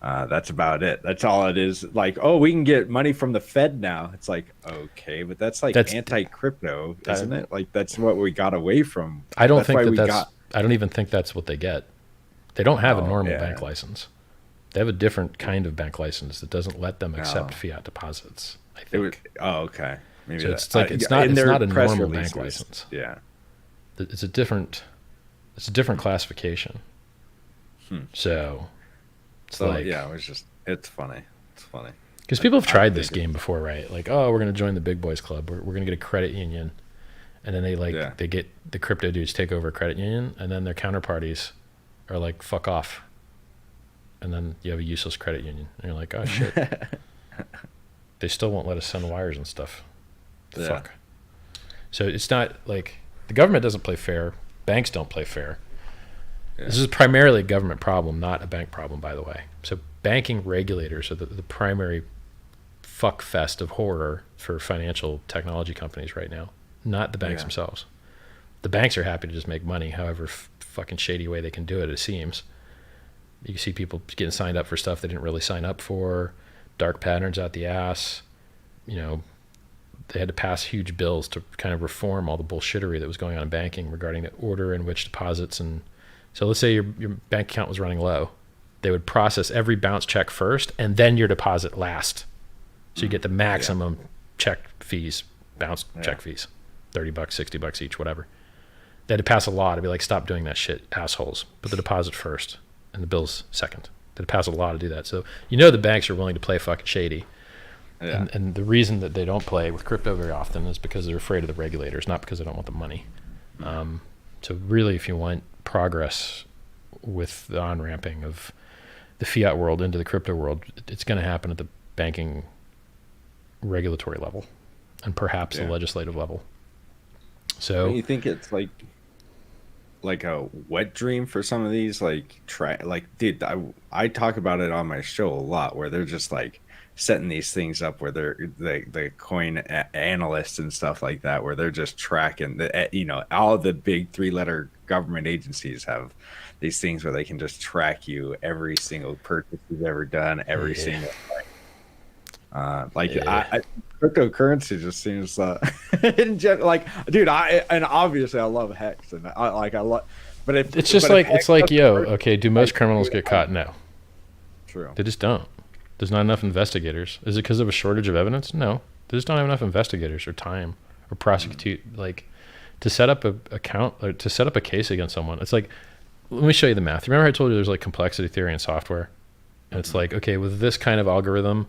that's about it. That's all it is. We can get money from the Fed now. It's okay, but that's anti-crypto, isn't it? That's what we got away from. I don't even think that's what they get. They don't have a normal bank license. They have a different kind of bank license that doesn't let them accept fiat deposits, I think. Okay. Maybe so it's not a normal bank license. Yeah. It's a different classification. So it's it's funny. It's funny. Because people have tried this game before, right? We're going to join the big boys club. We're going to get a credit union. And then they get the crypto dudes take over a credit union, and then their counterparties are like, fuck off. And then you have a useless credit union. And you're like, oh shit. They still won't let us send wires and stuff. Fuck. So it's not the government doesn't play fair. Banks don't play fair. Yeah. This is primarily a government problem, not a bank problem, by the way. So banking regulators are the primary fuck fest of horror for financial technology companies right now. not the banks themselves. The banks are happy to just make money, however fucking shady way they can do it, it seems. You see people getting signed up for stuff they didn't really sign up for, dark patterns out the ass. You know, they had to pass huge bills to kind of reform all the bullshittery that was going on in banking regarding the order in which deposits. And so let's say your bank account was running low. They would process every bounce check first and then your deposit last. So you get the maximum check fees, bounce check fees, $30, $60 each, whatever. They had to pass a law to be like, stop doing that shit, assholes. Put the deposit first and the bills second. They had to pass a law to do that. So you know the banks are willing to play fucking shady. Yeah. And the reason that they don't play with crypto very often is because they're afraid of the regulators, not because they don't want the money. So really, if you want progress with the on-ramping of the fiat world into the crypto world, it's going to happen at the banking regulatory level and perhaps the legislative level. So don't you think it's like a wet dream for some of these dude, I talk about it on my show a lot, where they're just like setting these things up where they're the coin analysts and stuff like that, where they're just tracking all the big 3-letter government agencies have these things where they can just track you every single purchase you've ever done, every single cryptocurrency just seems in general, like, dude, and obviously I love HEX and I love, but if it's just like it's like, okay, do most criminals get caught? No. True. They just don't. There's not enough investigators. Is it because of a shortage of evidence? No. They just don't have enough investigators or time or prosecute, like, to set up a account or to set up a case against someone. It's like, let me show you the math. Remember I told you there's like complexity theory in software? And it's like, okay, with this kind of algorithm,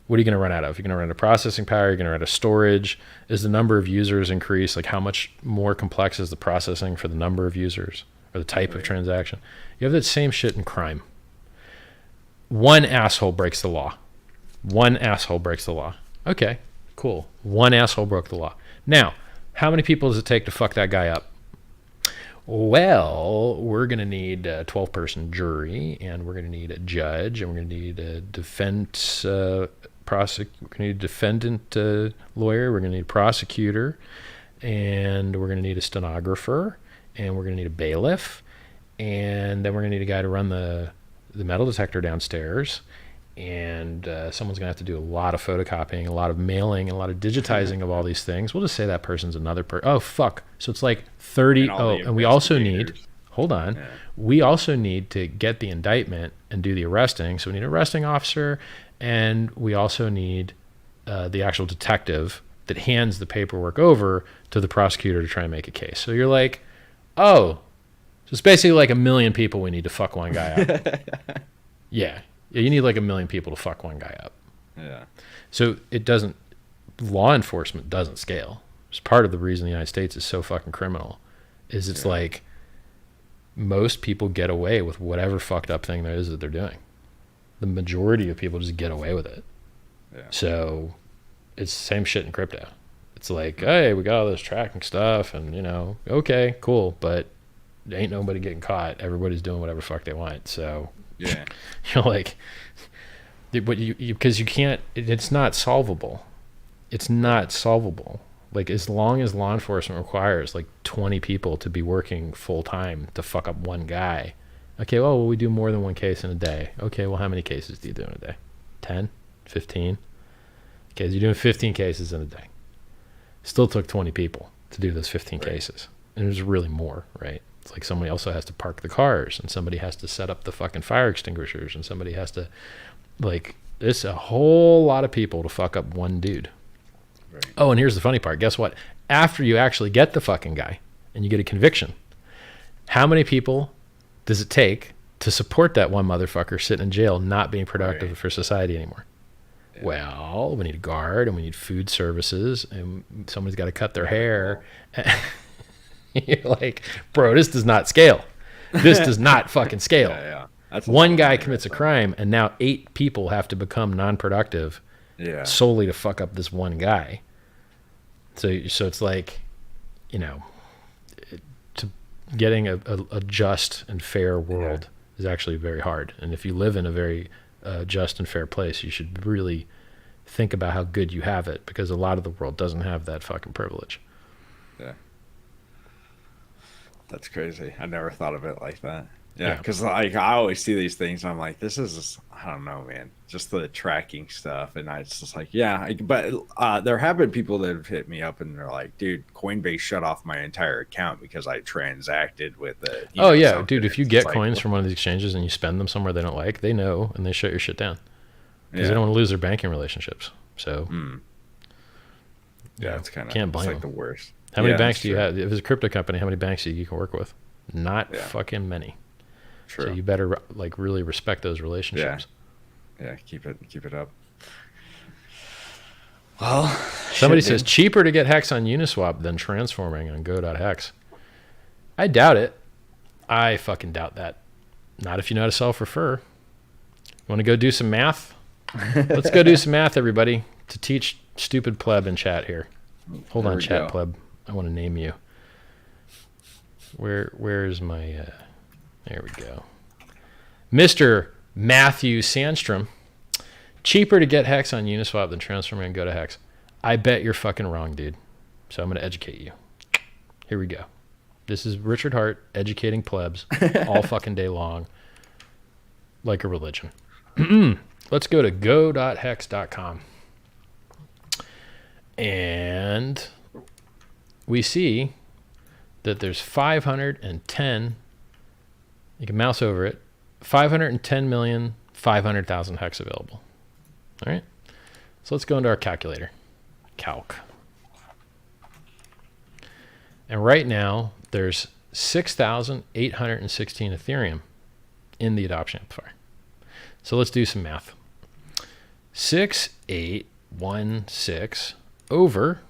what are you going to run out of? You're going to run out of processing power. You're going to run out of storage. Is the number of users increase? Like, how much more complex is the processing for the number of users or the type of transaction? You have that same shit in crime. One asshole breaks the law. One asshole breaks the law. Okay, cool. One asshole broke the law. Now, how many people does it take to fuck that guy up? Well, we're going to need a 12-person jury, and we're going to need a judge, and we're going to need a defense we're going to need a defendant lawyer, we're going to need a prosecutor, and we're going to need a stenographer, and we're going to need a bailiff, and then we're going to need a guy to run the metal detector downstairs, and someone's going to have to do a lot of photocopying, a lot of mailing, and a lot of digitizing of all these things. We'll just say that person's another person. Oh, fuck. So it's like 30. And we also need, hold on, we also need to get the indictment and do the arresting. So we need an arresting officer, and we also need the actual detective that hands the paperwork over to the prosecutor to try and make a case. So you're like, oh, so it's basically like 1 million people we need to fuck one guy up. Yeah, you need like 1 million people to fuck one guy up. Yeah. So law enforcement doesn't scale. It's part of the reason the United States is so fucking criminal, is it's like most people get away with whatever fucked up thing there is that they're doing. The majority of people just get away with it. Yeah. So it's the same shit in crypto. It's like, hey, we got all this tracking stuff and, okay, cool, but ain't nobody getting caught. Everybody's doing whatever fuck they want. So yeah, like, but because you can't, it's not solvable. It's not solvable. Like, as long as law enforcement requires like 20 people to be working full time to fuck up one guy. Okay, well, we do more than one case in a day. Okay, well, how many cases do you do in a day? 10? 15? Okay, so you're doing 15 cases in a day. Still took 20 people to do those 15 cases. And there's really more, right? It's like somebody also has to park the cars, and somebody has to set up the fucking fire extinguishers, and somebody has to, like, it's a whole lot of people to fuck up one dude. Right. Oh, and here's the funny part. Guess what? After you actually get the fucking guy and you get a conviction, how many people does it take to support that one motherfucker sitting in jail not being productive for society anymore? Yeah. Well, we need a guard, and we need food services, and somebody's got to cut their hair. You're like, bro, this does not scale. This does not fucking scale. That's one guy commits a crime, and now 8 people have to become non-productive solely to fuck up this one guy. So it's like, getting a just and fair world is actually very hard. And if you live in a very just and fair place, you should really think about how good you have it, because a lot of the world doesn't have that fucking privilege. Yeah. That's crazy. I never thought of it like that. Yeah, because like I always see these things, and I'm like, this is just, I don't know, man, just the tracking stuff, and it's just like, but there have been people that have hit me up, and they're like, dude, Coinbase shut off my entire account because I transacted with it. Oh yeah, dude, if you get coins from one of these exchanges and you spend them somewhere they don't like, they know and they shut your shit down because they don't want to lose their banking relationships. So yeah, it's kind of can't blame like them. the worst. How many banks do you have? If it's a crypto company, how many banks do you can work with? Not fucking many. True. So you better like really respect those relationships. Yeah, keep it up. Well, somebody says cheaper to get HEX on Uniswap than transforming on Go.hex. I doubt it. I fucking doubt that. Not if you know how to self-refer. You want to go do some math? Let's go do some math, everybody, to teach stupid pleb in chat here. Hold on, chat pleb. I want to name you. Where's my... there we go. Mr. Matthew Sandstrom. Cheaper to get HEX on Uniswap than transforming and Go.hex. I bet you're fucking wrong, dude. So I'm going to educate you. Here we go. This is Richard Hart educating plebs all fucking day long like a religion. Let's go to go.hex.com. And we see that there's 510, you can mouse over it, 510,500,000 HEX available. All right. So let's go into our calculator. Calc. And right now there's 6,816 Ethereum in the adoption amplifier. So let's do some math. 6816 over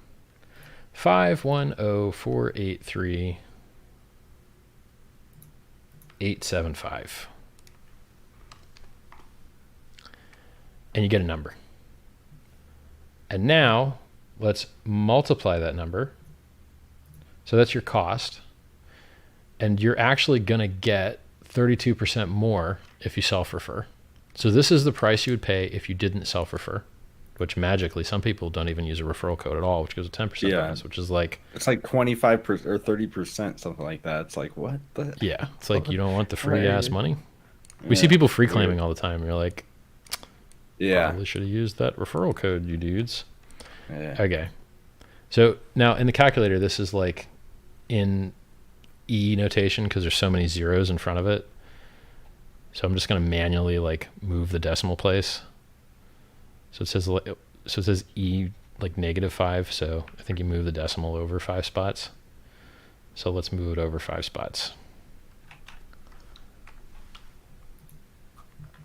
510,483,875. And you get a number. And now let's multiply that number. So that's your cost. And you're actually going to get 32% more if you self-refer. So this is the price you would pay if you didn't self-refer, which magically some people don't even use a referral code at all, which gives a 10% bonus, which is like... It's like 25% or 30%, something like that. It's like, what? Yeah, it's like you don't want the free-ass money. We see people free claiming all the time. You're like, probably should have used that referral code, you dudes. Yeah. Okay. So now in the calculator, this is like in E notation because there's so many zeros in front of it. So I'm just going to manually like move the decimal place. So it says E like -5. So I think you move the decimal over 5 spots. So let's move it over 5 spots.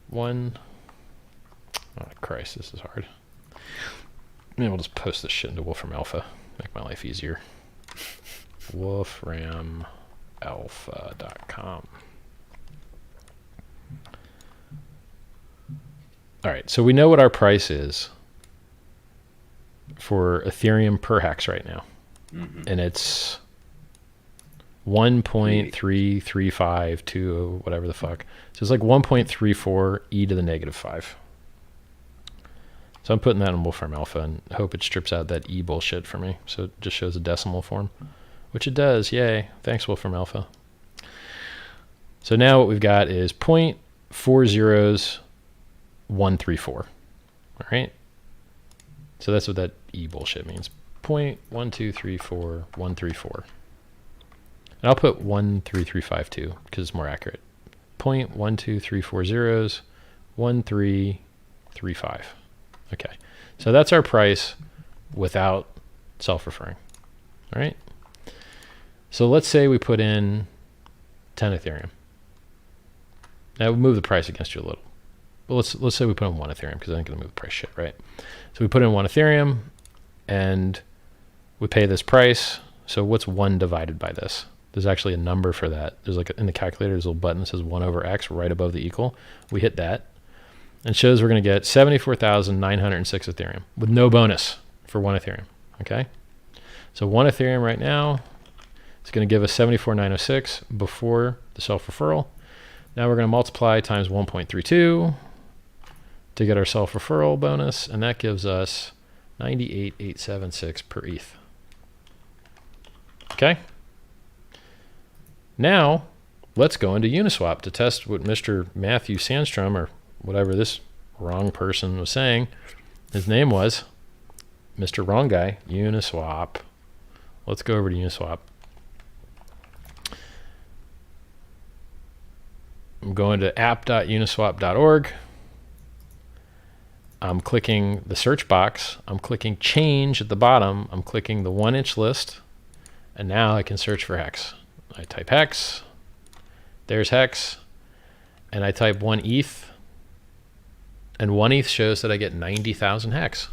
1. Oh Christ, this is hard. Maybe we'll just post this shit into Wolfram Alpha. Make my life easier. wolframalpha.com. All right, so we know what our price is for Ethereum per hex right now. And it's 1.3352, whatever the fuck. So it's like 1.34 e to the -5. So I'm putting that in Wolfram Alpha and hope it strips out that E bullshit for me. So it just shows a decimal form, which it does. Yay. Thanks, Wolfram Alpha. So now what we've got is 0.40134. All right. So that's what that E bullshit means. 0.1234134. And I'll put 13352 because it's more accurate. 0.12340 1335. Okay, so that's our price without self-referring. All right. So let's say we put in 10 Ethereum. Now we'll move the price against you a little. But let's say we put in 1 Ethereum because I ain't gonna move the price shit, right? So we put in 1 Ethereum and we pay this price. So what's 1 divided by this? There's actually a number for that. There's like in the calculator, there's a little button that says 1/x right above the equal. We hit that. And shows we're going to get 74,906 Ethereum with no bonus for 1 Ethereum. Okay. So 1 Ethereum right now, it's going to give us 74,906 before the self-referral. Now we're going to multiply times 1.32 to get our self-referral bonus. And that gives us 98,876 per ETH. Okay. Now, let's go into Uniswap to test what Mr. Matthew Sandstrom, or whatever this wrong person was saying. His name was Mr. Wrong Guy, Uniswap. Let's go over to Uniswap. I'm going to app.uniswap.org. I'm clicking the search box. I'm clicking change at the bottom. I'm clicking the 1-inch list. And now I can search for HEX. I type HEX. There's HEX. And I type 1ETH. And 1ETH shows that I get 90,000 HEX.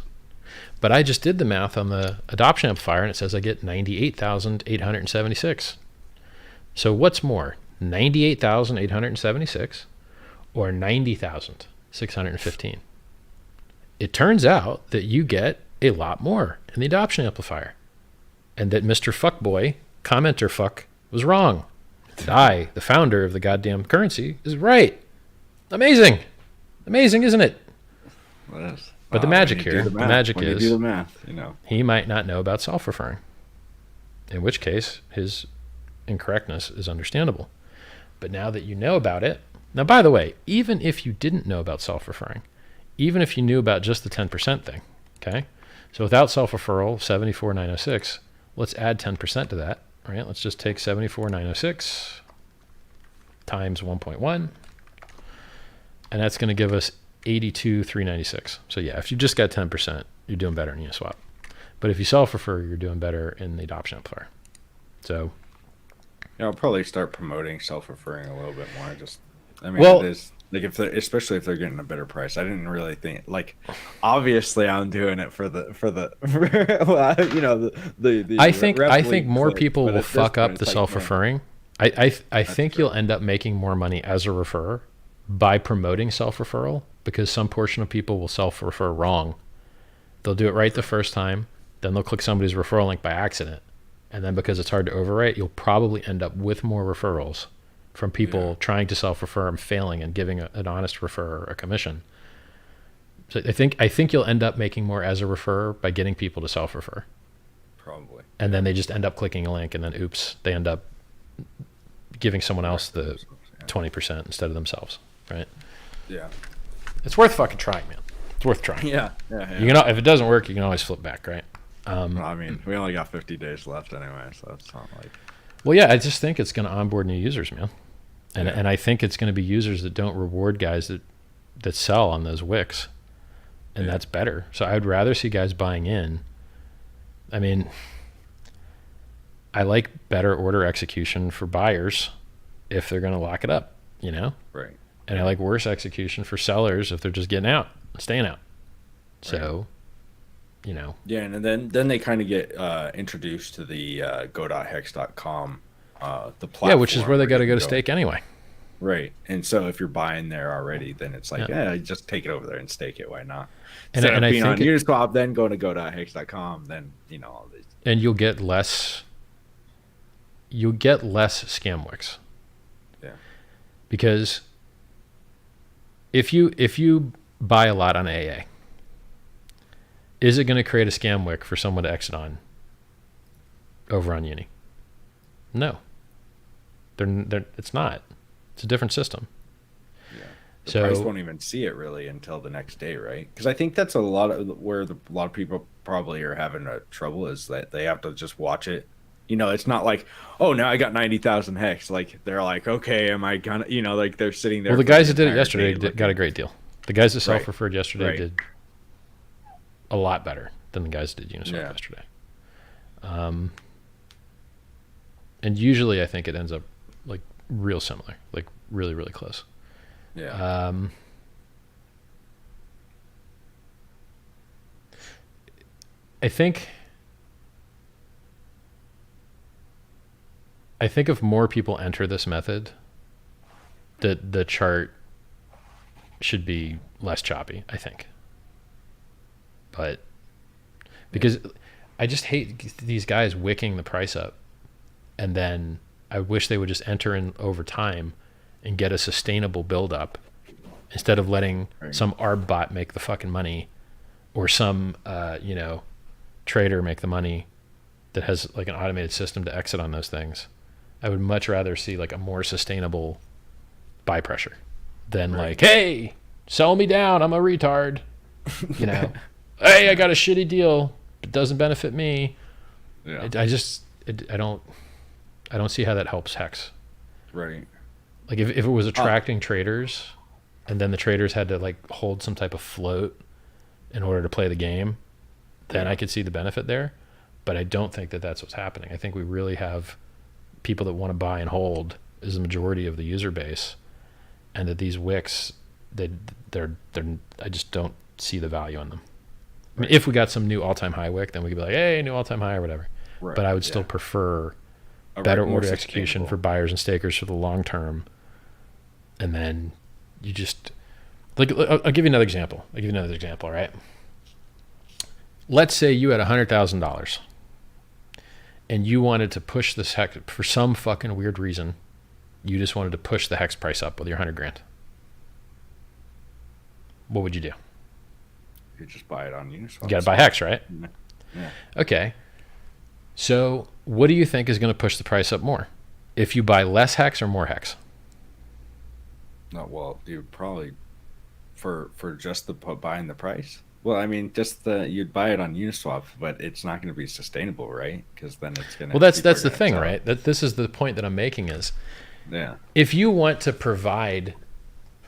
But I just did the math on the adoption amplifier, and it says I get 98,876. So what's more, 98,876 or 90,615? It turns out that you get a lot more in the adoption amplifier, and that Mr. Fuckboy, commenter fuck, was wrong. And I, the founder of the goddamn currency, is right. Amazing. Amazing, isn't it? Yes. But the magic here, the magic is, do the math, he might not know about self-referring, in which case his incorrectness is understandable. But now that you know about it, now, by the way, even if you didn't know about self-referring, even if you knew about just the 10% thing, okay? So without self-referral, 74,906, let's add 10% to that, right? Let's just take 74,906 times 1.1, and that's going to give us 82,396. So yeah, if you just got 10%, you're doing better in Uniswap. But if you self-refer, you're doing better in the adoption amplifier. So I'll probably start promoting self-referring a little bit more. It is like especially if they're getting a better price. I didn't really think, like, obviously I'm doing it for the I think more people will fuck up the self-referring. I think you'll end up making more money as a referrer by promoting self-referral, because some portion of people will self-refer wrong. They'll do it right the first time, then they'll click somebody's referral link by accident, and then because it's hard to overwrite, you'll probably end up with more referrals from people trying to self-refer and failing and giving an honest referrer a commission. So I think you'll end up making more as a referrer by getting people to self-refer. Probably. And then they just end up clicking a link, and then oops, they end up giving someone else the 20% instead of themselves, right? Yeah. It's worth fucking trying, man. It's worth trying. Yeah. You can, if it doesn't work, you can always flip back, right? Well, I mean, we only got 50 days left anyway, so it's not like... Well, yeah, I just think it's going to onboard new users, man. And I think it's going to be users that don't reward guys that sell on those wicks. And that's better. So I'd rather see guys buying in. I mean, I like better order execution for buyers if they're going to lock it up, Right. And I like worse execution for sellers if they're just getting out, staying out. So, Yeah, and then they kind of get introduced to the go.hex.com, the platform. Yeah, which is where they got to go to stake anyway. Right. And so if you're buying there already, then it's like, just take it over there and stake it. Why not? And I being think on Uniswap, then going to go.hex.com, then, all these. And you'll get less scam wicks. Yeah. Because if you buy a lot on AA, is it going to create a scam wick for someone to exit on over on Uni? No. It's not. It's a different system. Yeah. The price won't even see it really until the next day, right? Because I think that's a lot of people probably are having trouble, is that they have to just watch it. It's not like, oh, now I got 90,000 hex. Like, they're like, okay, am I gonna, like they're sitting there. Well, the guys that did it yesterday got a great deal. The guys that self-referred yesterday did a lot better than the guys that did Uniswap yesterday. And usually I think it ends up like real similar, like really, really close. Yeah. I think if more people enter this method, the chart should be less choppy, I think. But because I just hate these guys wicking the price up, and then I wish they would just enter in over time and get a sustainable build up instead of letting some ARB bot make the fucking money, or some trader make the money that has like an automated system to exit on those things, I would much rather see like a more sustainable buy pressure than like, hey, sell me down, I'm a retard. You know, hey, I got a shitty deal. It doesn't benefit me. Yeah. I don't see how that helps HEX. Right. Like if it was attracting traders, and then the traders had to like hold some type of float in order to play the game, then I could see the benefit there. But I don't think that that's what's happening. I think we really have people that want to buy and hold is the majority of the user base, and that these wicks, I just don't see the value in them. I mean, if we got some new all-time high wick, then we could be like, hey, new all-time high or whatever. Right. But I would still prefer better order execution for buyers and stakers for the long term. And then you just, like, I'll give you another example. Right? Let's say you had $100,000 and you wanted to push this HEX for some fucking weird reason. You just wanted to push the HEX price up with your $100,000. What would you do? You just buy it on Uniswap. You got to buy HEX, right? Yeah. Okay. So what do you think is going to push the price up more? If you buy less HEX or more HEX? No, well, you probably for just the buying the price. Well, I mean, just you'd buy it on Uniswap, but it's not going to be sustainable, right? Because then it's going to. Well, that's the thing, right? This is the point that I'm making is, if you want to provide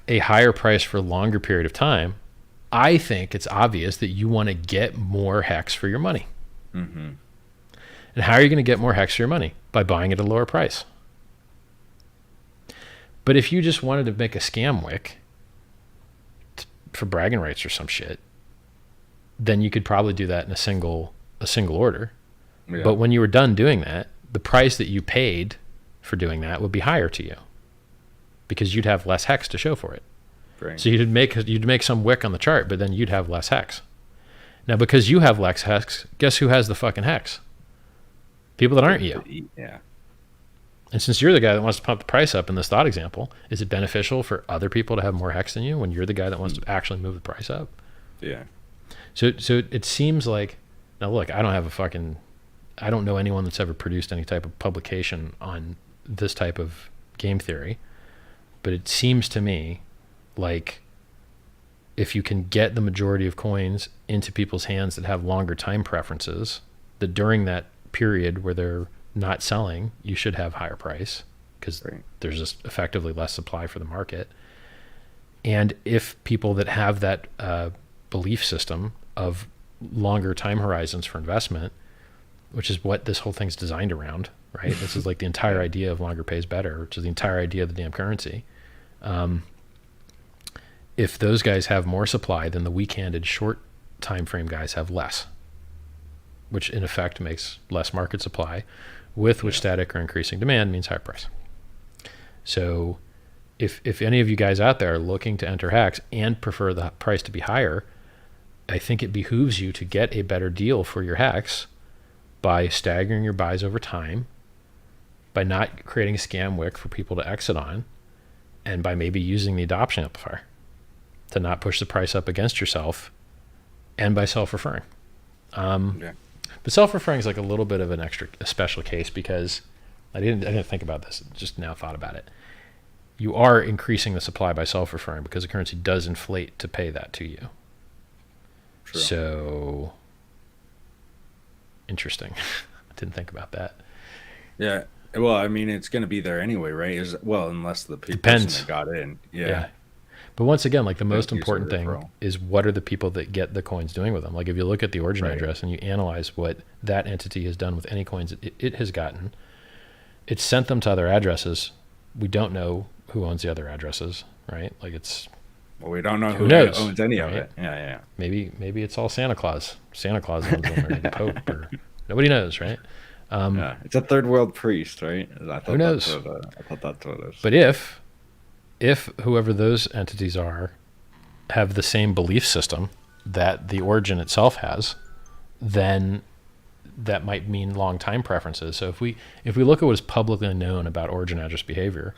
a higher price for a longer period of time, I think it's obvious that you want to get more HEX for your money. Mm-hmm. And how are you going to get more HEX for your money? By buying at a lower price. But if you just wanted to make a scam wick for bragging rights or some shit, then you could probably do that in a single order. Yeah. But when you were done doing that, the price that you paid for doing that would be higher to you because you'd have less HEX to show for it. Right. So you'd make some wick on the chart, but then you'd have less HEX. Now, because you have less HEX, guess who has the fucking HEX? People that aren't you. Yeah. And since you're the guy that wants to pump the price up in this thought example, is it beneficial for other people to have more HEX than you when you're the guy that wants to actually move the price up? Yeah. So it seems like, now look, I don't know anyone that's ever produced any type of publication on this type of game theory, but it seems to me like if you can get the majority of coins into people's hands that have longer time preferences, that during that period where they're not selling, you should have higher price because there's just effectively less supply for the market. And if people that have that belief system of longer time horizons for investment, which is what this whole thing's designed around, right? This is like the entire idea of longer pays better, which is the entire idea of the damn currency. If those guys have more supply, then the weak-handed short time frame guys have less, which in effect makes less market supply, with which static or increasing demand means higher price. So if any of you guys out there are looking to enter HEX and prefer the price to be higher, I think it behooves you to get a better deal for your HEX by staggering your buys over time, by not creating a scam wick for people to exit on, and by maybe using the adoption amplifier to not push the price up against yourself, and by self-referring. But self-referring is like a little bit of a special case because I didn't think about this, just now thought about it. You are increasing the supply by self-referring because the currency does inflate to pay that to you. True. So interesting. I didn't think about that. Yeah. Well, I mean, it's going to be there anyway, right? Unless the people that got in. Yeah. But once again, like the most important thing is what are the people that get the coins doing with them? Like if you look at the origin address and you analyze what that entity has done with any coins it has gotten, it's sent them to other addresses. We don't know who owns the other addresses, right? Like well, we don't know who owns any of it. Yeah. Maybe it's all Santa Claus. Santa Claus owns them, or the Pope, or nobody knows, right? It's a third world priest, right? Who knows? I thought that's what it is. But if whoever those entities are have the same belief system that the origin itself has, then that might mean long time preferences. So if we look at what is publicly known about origin address behavior,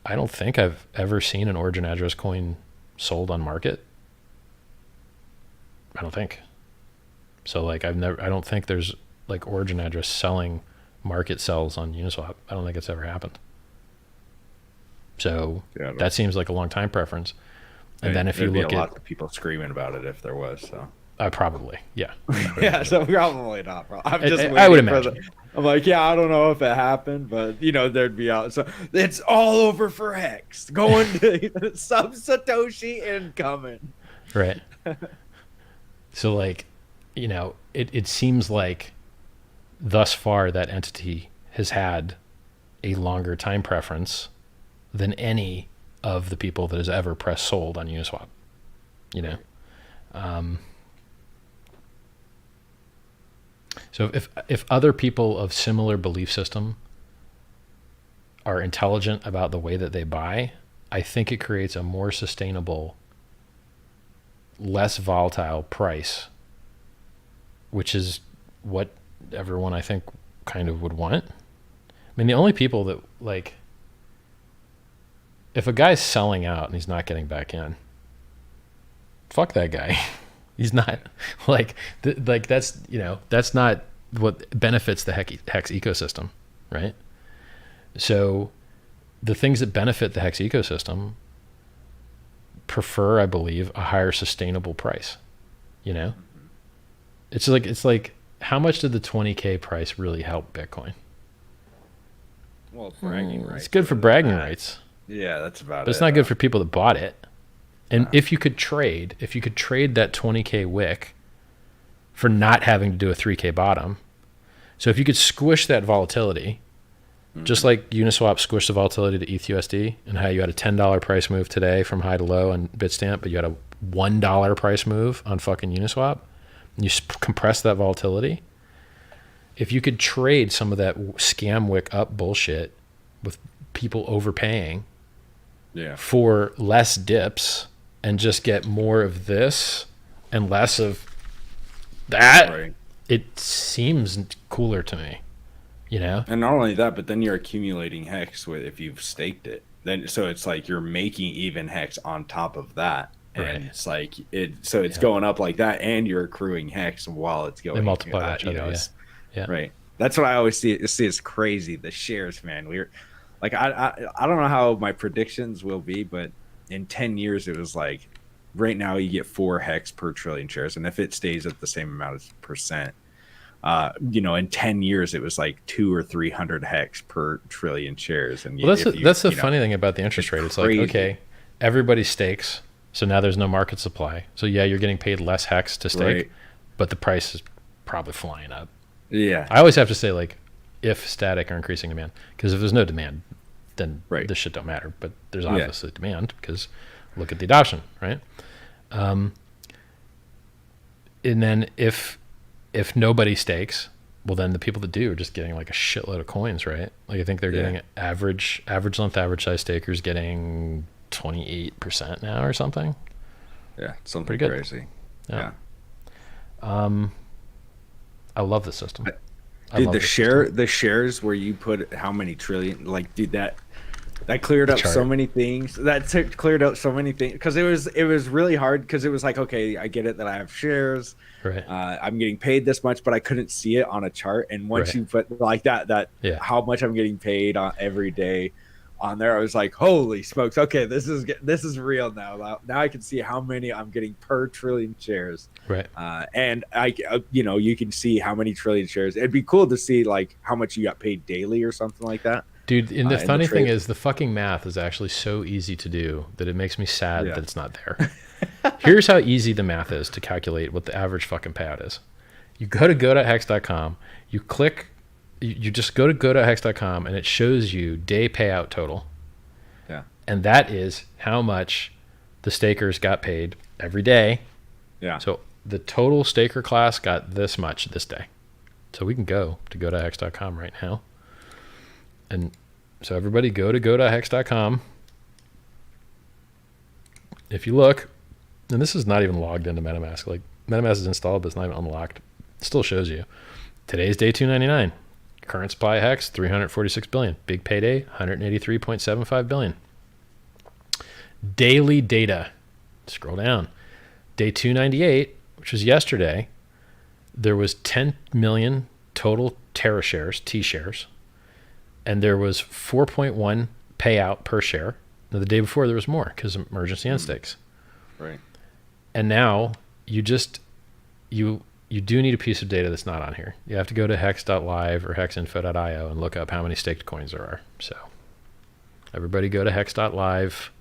I don't think I've ever seen an origin address coin sold on market. I don't think. So like I don't think there's like origin address selling market sells on Uniswap. I don't think it's ever happened. So that seems like a long time preference. And then if you look at lots of people screaming about it if there was, so probably, yeah. Yeah, so probably not, bro. I'm just I would imagine. I'm like, yeah, I don't know if it happened, but there'd be out. So it's all over for Hex. Going to sub Satoshi incoming. Right. So like, it seems like thus far that entity has had a longer time preference than any of the people that has ever pressed sold on Uniswap. So if other people of similar belief system are intelligent about the way that they buy, I think it creates a more sustainable, less volatile price, which is what everyone I think kind of would want. I mean, the only people that like, if a guy's selling out and he's not getting back in, fuck that guy. He's not like that's that's not what benefits the HEX ecosystem, right? So the things that benefit the HEX ecosystem prefer, I believe, a higher sustainable price. It's like how much did the 20K price really help Bitcoin? Well, it's bragging rights. It's good for bragging rights. Yeah, that's about it. But it's not good for people that bought it. And if you could trade that 20K wick for not having to do a 3K bottom, so if you could squish that volatility, just like Uniswap squished the volatility to ETHUSD, and how you had a $10 price move today from high to low on Bitstamp, but you had a $1 price move on fucking Uniswap, and you compress that volatility. If you could trade some of that scam wick up bullshit with people overpaying for less dips, and just get more of this and less of that, it seems cooler to me, And not only that, but then you're accumulating Hex if you've staked it. Then so it's like you're making even Hex on top of that, and it's like it's going up like that, and you're accruing Hex while it's going. They multiply each other. Right. That's what I always see as crazy. The shares, man. We're like I don't know how my predictions will be, but in 10 years, it was like, right now you get 4 Hex per trillion shares. And if it stays at the same amount as percent, in 10 years, it was like 200 or 300 Hex per trillion shares. And that's the funny thing about the interest rate. It's crazy. Like, okay, everybody stakes. So now there's no market supply. So yeah, you're getting paid less Hex to stake, but the price is probably flying up. Yeah. I always have to say, like, if static or increasing demand, because if there's no demand, then this shit don't matter. But there's obviously demand, because look at the adoption, right? And then if nobody stakes, well, then the people that do are just getting like a shitload of coins, right? Like I think they're getting average length, average size stakers getting 28% now or something. Yeah, something pretty good. Crazy. Yeah. I love the system. Dude, the shares where you put how many trillion, like, dude, that cleared up so many things. Cleared up so many things, because it was really hard, because it was like, okay, I get it that I have shares, right? I'm getting paid this much, but I couldn't see it on a chart. And once you put like that how much I'm getting paid on every day on there, I was like, holy smokes, okay, this is real now. Now I can see how many I'm getting per trillion shares, right? And you can see how many trillion shares. It'd be cool to see like how much you got paid daily or something like that. Dude, and the funny thing is, the fucking math is actually so easy to do that it makes me sad that it's not there. Here's how easy the math is to calculate what the average fucking payout is. You go to go.hex.com, you click, you just go to go.hex.com, and it shows you day payout total. Yeah. And that is how much the stakers got paid every day. Yeah. So the total staker class got this much this day. So we can go to go.hex.com right now. And so everybody go to go.hex.com. If you look, and this is not even logged into MetaMask. Like, MetaMask is installed, but it's not even unlocked. It still shows you. Today's day 299. Current supply HEX, 346 billion. Big payday, 183.75 billion. Daily data. Scroll down. Day 298, which was yesterday, there was 10 million total Terra shares, T shares, and there was 4.1 payout per share. Now, the day before there was more because of emergency end stakes. Right. And now you do need a piece of data that's not on here. You have to go to hex.live or hexinfo.io and look up how many staked coins there are. So everybody go to hex.live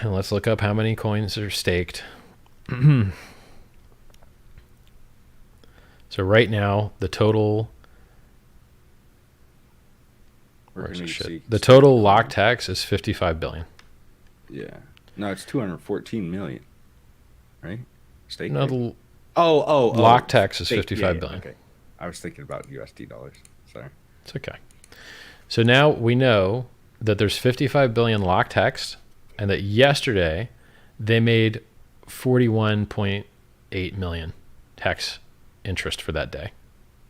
and let's look up how many coins are staked. So right now the total the total locked hex is 55 billion. Yeah. No, it's 214 million. Right? Stake. No, the locked hex is 55 billion. Okay. I was thinking about USD dollars. Sorry. It's okay. So now we know that there's 55 billion locked hex, and that yesterday they made 41.8 million hex interest for that day.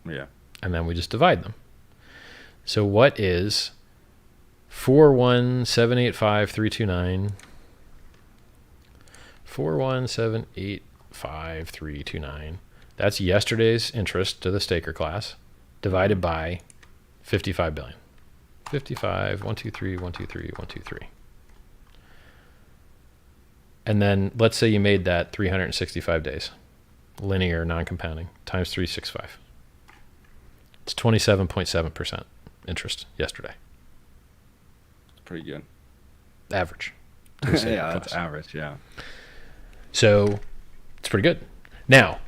Yeah. And then we just divide them. So what is 41785,329? 41785,329. That's yesterday's interest to the staker class divided by 55 billion. 55, 123, 123, 123. And then let's say you made that 365 days, linear, non-compounding, times 365. It's 27.7% interest yesterday. Pretty good. Average. Yeah, that's average, yeah. So it's pretty good. Now,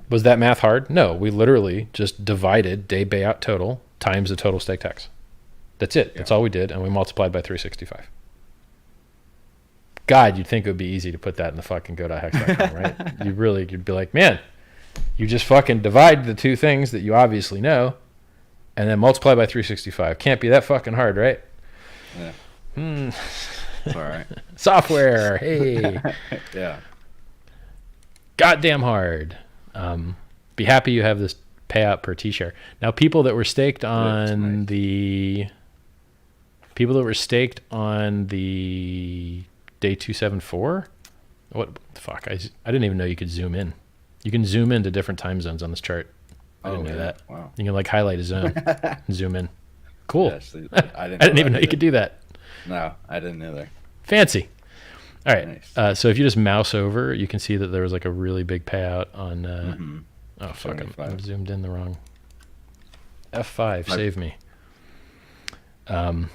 was that math hard? No, we literally just divided day payout total times the total staked hex. That's it. That's all we did, and we multiplied by 365. God, you'd think it would be easy to put that in the fucking go.hex.com, right? You'd be like, man, you just fucking divide the two things that you obviously know, and then multiply by 365. Can't be that fucking hard, right? Yeah. It's all right. Software, hey. Yeah. Goddamn hard. Be happy you have this payout per T-share. Now, people that were staked on the day 274, what the fuck? I didn't even know you could zoom in. You can zoom into different time zones on this chart. I didn't know that. Wow. You can like highlight a zone and zoom in. Cool. Yes, I didn't even know you could do that. No, I didn't either. Fancy. All right. Nice. So if you just mouse over, you can see that there was like a really big payout on. Oh fuck! I'm zoomed in the wrong. F5, save me. Yeah,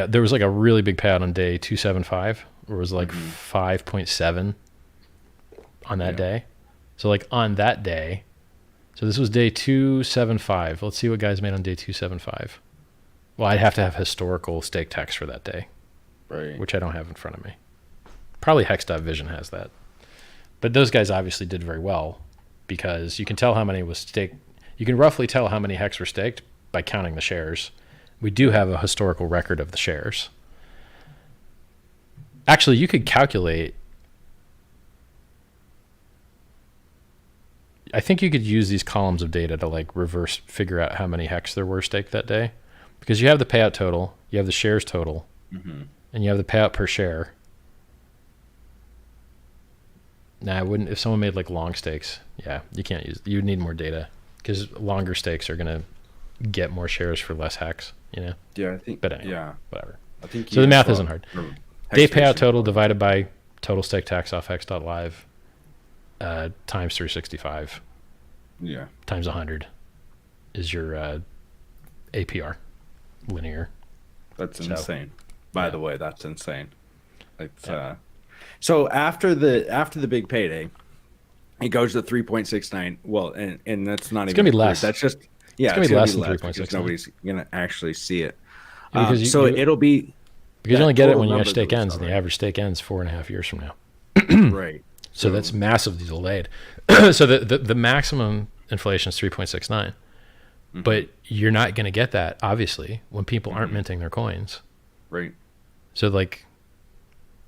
there was like a really big payout on day 275, where it was like 5.7 on that day. So like on that day, so this was day 275. Let's see what guys made on day 275. Well, I'd have to have historical staked hex for that day, right? Which I don't have in front of me. Probably Hex.Vision has that. But those guys obviously did very well because you can tell how many was staked. You can roughly tell how many hex were staked by counting the shares. We do have a historical record of the shares. Actually, you could calculate. I think you could use these columns of data to like reverse figure out how many hex there were staked that day. Because you have the payout total, you have the shares total, and you have the payout per share. Nah, I wouldn't. If someone made like long stakes, yeah, you can't use. You would need more data because longer stakes are gonna get more shares for less hex. You know. Yeah, I think. But anyway, yeah, whatever. I think. So the math isn't hard. Day payout total divided by total staked hex off hex.live times 365. Yeah. Times 100 is your APR. Linear. That's insane. By the way, that's insane. It's so after the big payday, it goes to 3.69. Well, and that's not it's even gonna be less. That's just it's gonna be less than 3.69. Nobody's gonna actually see it. It'll be because you only get it when you have stake ends, and the average stake ends 4.5 years from now. Right. So that's massively delayed. So the maximum inflation is 3.69. But you're not going to get that, obviously, when people aren't minting their coins. Right. So, like,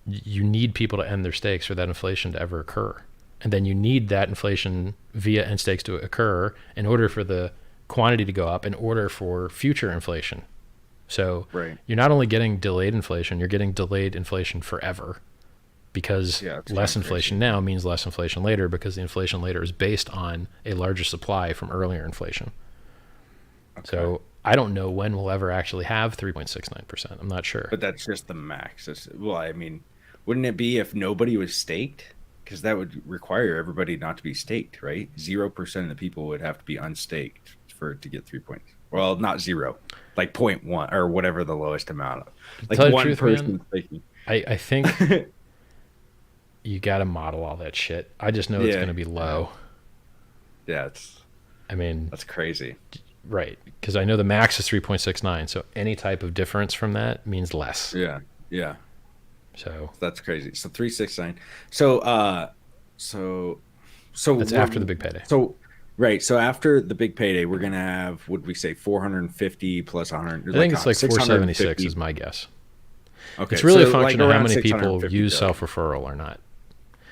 you need people to end their stakes for that inflation to ever occur. And then you need that inflation via end stakes to occur in order for the quantity to go up, in order for future inflation. So you're not only getting delayed inflation, you're getting delayed inflation forever. because less inflation now means less inflation later, because the inflation later is based on a larger supply from earlier inflation. Okay. So I don't know when we'll ever actually have 3.69%. I'm not sure. But that's just the max. Well, I mean, wouldn't it be if nobody was staked? Because that would require everybody not to be staked, right? 0% of the people would have to be unstaked for it to get 3 points. Well, not 0, like 0.1 or whatever the lowest amount of. Like one person staking. I think you got to model all that shit. I just know it's going to be low. Yeah, that's crazy. Right, because I know the max is 3.69, so any type of difference from that means less. Yeah. So that's crazy. So 369. So that's after the big payday. So so after the big payday, we're gonna have, would we say 450 plus 100? I think it's like 476 is my guess. Okay, it's really a function of how many people use self-referral or not.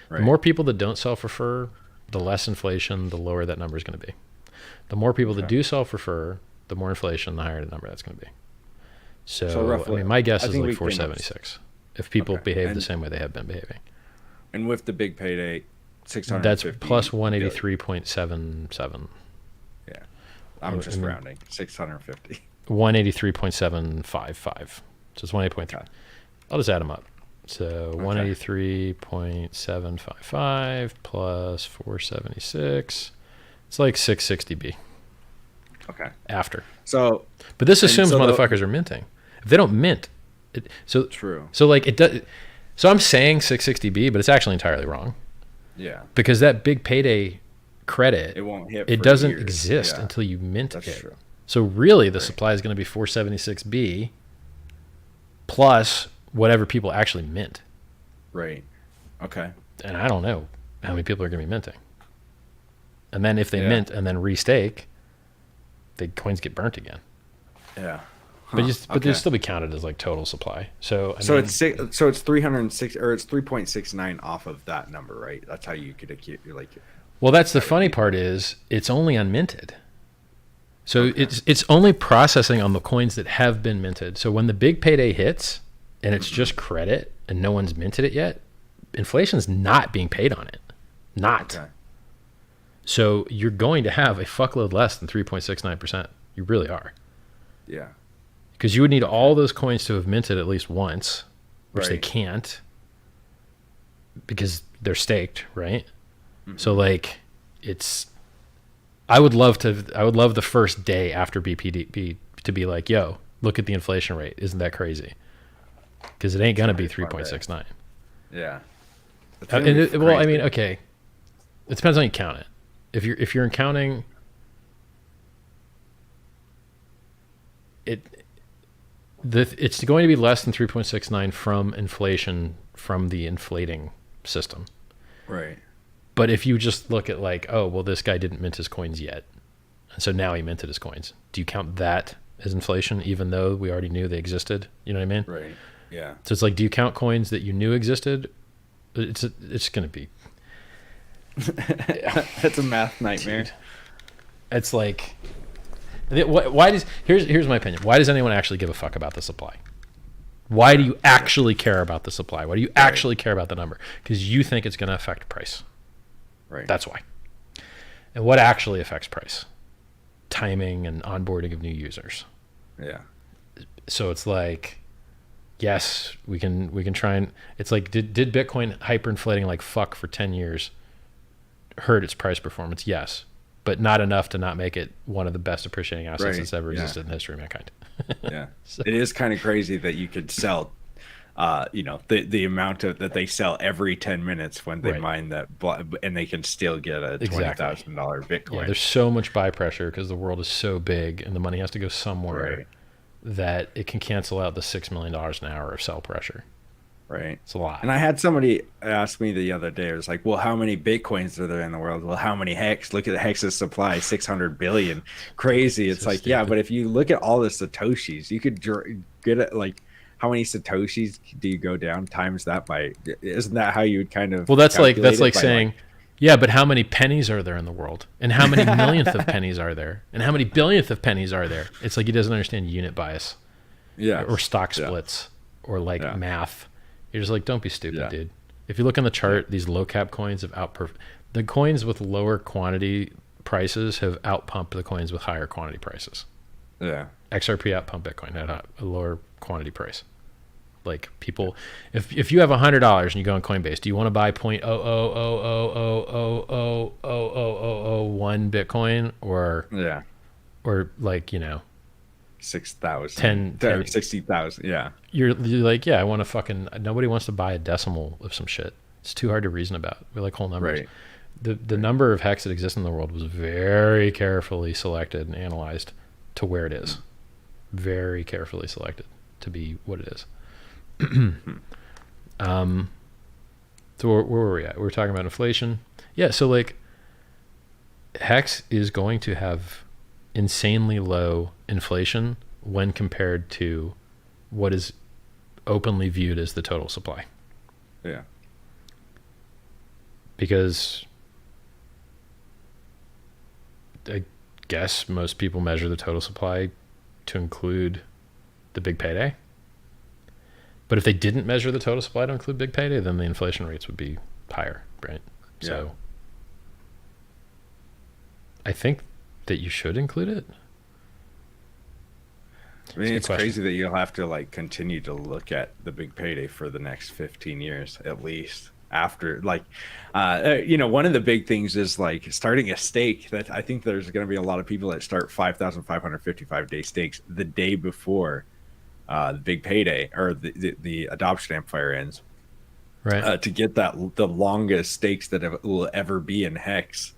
Right. The more people that don't self-refer, the less inflation, the lower that number is going to be. The more people that do self-refer, the more inflation, the higher the number that's going to be. So roughly, I mean, my guess is like 476 if people behave the same way they have been behaving. And with the big payday, 650. That's plus 183.77. Yeah, I'm just rounding. 650. 183.755. So it's 180.3. I'll just add them up. So 183.755 plus 476. It's like 660B. Okay. After. So, but this assumes motherfuckers are minting. If they don't mint, true. So like it does. So I'm saying 660B, but it's actually entirely wrong. Yeah. Because that big payday credit, it won't hit. It doesn't exist until you mint it. True. So really, the supply is going to be 476B plus whatever people actually mint. Right. Okay. And I don't know how many people are going to be minting. And then if they mint and then restake, the coins get burnt again. Yeah. But they'll still be counted as like total supply. So I mean, it's 306 or it's 3.69 off of that number, right? That's how you could like. Well, that's the funny part is it's only unminted. So it's only processing on the coins that have been minted. So when the big payday hits and it's just credit and no one's minted it yet, inflation's not being paid on it. Not. Okay. So you're going to have a fuckload less than 3.69%. You really are. Yeah. Because you would need all those coins to have minted at least once, which they can't because they're staked, right? Mm-hmm. So like I would love the first day after BPD to be like, yo, look at the inflation rate. Isn't that crazy? Because it ain't going to be 3.69. Yeah. I mean, okay. It depends on how you count it. If you're counting it, it's going to be less than 3.69 from inflation from the inflating system. Right. But if you just look at like, oh, well, this guy didn't mint his coins yet, and so now he minted his coins. Do you count that as inflation, even though we already knew they existed? You know what I mean? Right. Yeah. So it's like, do you count coins that you knew existed? It's going to be. That's a math nightmare. Dude, it's like, here's my opinion. Why does anyone actually give a fuck about the supply? Why do you actually care about the supply? Why do you actually care about the number? Because you think it's going to affect price. Right. That's why. And what actually affects price? Timing and onboarding of new users. Yeah. So it's like, yes, we can try and, it's like, did Bitcoin hyperinflating like fuck for 10 years hurt its price performance? Yes, but not enough to not make it one of the best appreciating assets that's ever existed in the history of mankind. Yeah. So. It is kind of crazy that you could sell the amount of that they sell every 10 minutes when they mine that, and they can still get a $20,000 Bitcoin. Yeah, there's so much buy pressure because the world is so big and the money has to go somewhere that it can cancel out the $6 million an hour of sell pressure. Right. It's a lot. And I had somebody ask me the other day, it was like, well, how many Bitcoins are there in the world? Well, how many HEX? Look at the HEX's supply, 600 billion. Crazy. It's like, stupid. Yeah, but if you look at all the Satoshis, you could get it like, how many Satoshis do you go down times that by? Isn't that how you would kind of? Well, that's like saying, yeah, but how many pennies are there in the world? And how many millionth of pennies are there? And how many billionth of pennies are there? It's like he doesn't understand unit bias. Yeah. Or stock splits or like math. You're just like, don't be stupid, dude. If you look on the chart, these low cap coins have the coins with lower quantity prices have outpumped the coins with higher quantity prices. Yeah. XRP outpumped Bitcoin at a lower quantity price. Like people, if you have $100 and you go on Coinbase, do you want to buy 0.000000001 Bitcoin or like 6,000, 10 60,000? Yeah. You're like, yeah, I want to fucking. Nobody wants to buy a decimal of some shit. It's too hard to reason about. We like whole numbers. Right. The number of hex that exist in the world was very carefully selected and analyzed to where it is. Very carefully selected to be what it is. So where were we at? We were talking about inflation. Yeah, so like hex is going to have insanely low inflation when compared to what is openly viewed as the total supply. Yeah. Because I guess most people measure the total supply to include the big payday. But if they didn't measure the total supply to include big payday, then the inflation rates would be higher, right? Yeah. So I think that you should include it. I mean, it's crazy that you'll have to like continue to look at the big payday for the next 15 years at least. After like one of the big things is like starting a stake. That I think there's going to be a lot of people that start 5,555 day stakes the day before the big payday or the adoption amplifier ends, right? To get the longest stakes that will ever be in hex,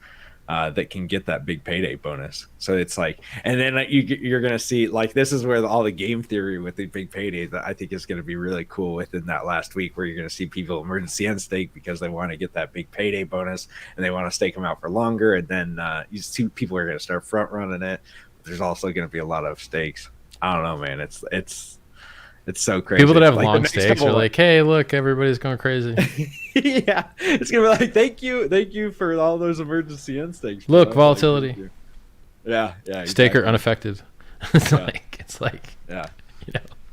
that can get that big payday bonus. So it's like, and then you're gonna see like this is where all the game theory with the big payday that I think is going to be really cool within that last week, where you're going to see people emergency end stake because they want to get that big payday bonus and they want to stake them out for longer, and then you see people are going to start front running it. There's also going to be a lot of stakes. I don't know, man. It's so crazy. People that have like long stakes are like, hey, look, everybody's going crazy. Yeah, it's gonna be like, thank you for all those emergency end stakes. Look, volatility. Like, yeah, exactly. Staker unaffected. It's like, yeah,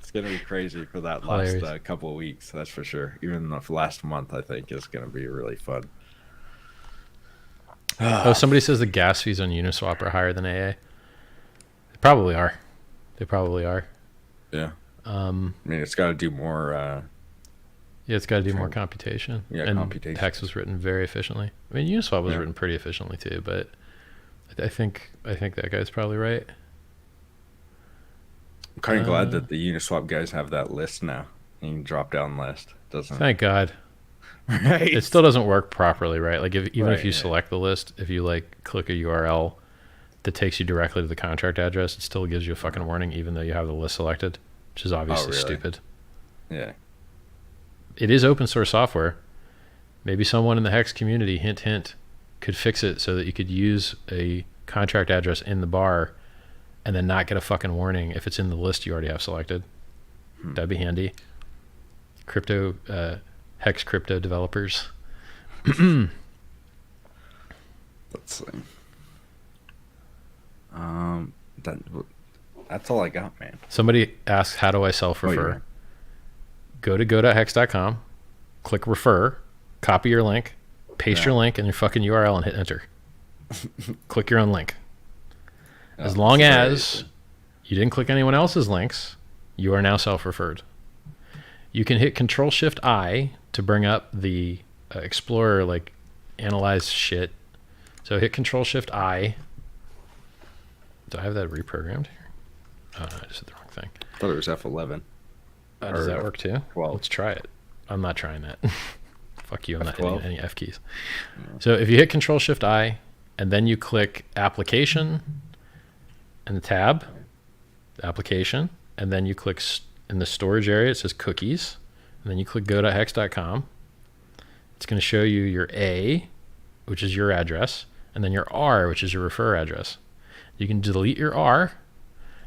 it's gonna be crazy for that hilarious. last couple of weeks. That's for sure. Even the last month, I think, is gonna be really fun. Oh, somebody says the gas fees on Uniswap are higher than AA. They probably are. Yeah. I mean, it's got to do more. Yeah, it's got to do more computation. Yeah, and computation. HEX was written very efficiently. I mean, Uniswap was written pretty efficiently too, but I think that guy's probably right. I'm kind of glad that the Uniswap guys have that list now. You can drop down list. Thank God. Right. It still doesn't work properly, right? Like if you select the list, if you like click a URL that takes you directly to the contract address, it still gives you a fucking warning, even though you have the list selected, which is obviously stupid. Yeah. It is open source software. Maybe someone in the HEX community, hint, hint, could fix it so that you could use a contract address in the bar and then not get a fucking warning if it's in the list you already have selected. That'd be handy. HEX crypto developers. Let's see. That's all I got, man. Somebody asks, how do I self-refer? Go to go.hex.com, click refer, copy your link, paste your link in your fucking URL and hit enter. Click your own link. As long as you didn't click anyone else's links, you are now self-referred. You can hit Control-Shift-I to bring up the Explorer, like analyze shit. So hit Control-Shift-I. Do I have that reprogrammed here? Oh, no, I just hit the wrong thing. I thought it was F11. Does that work too? 12. Let's try it. I'm not trying that. Fuck you, I'm not hitting any F keys. No. So if you hit Control-Shift-I and then you click Application and the tab, Application, and then you click in the storage area, it says Cookies, and then you click go.hex.com. It's going to show you your A, which is your address, and then your R, which is your refer address. You can delete your R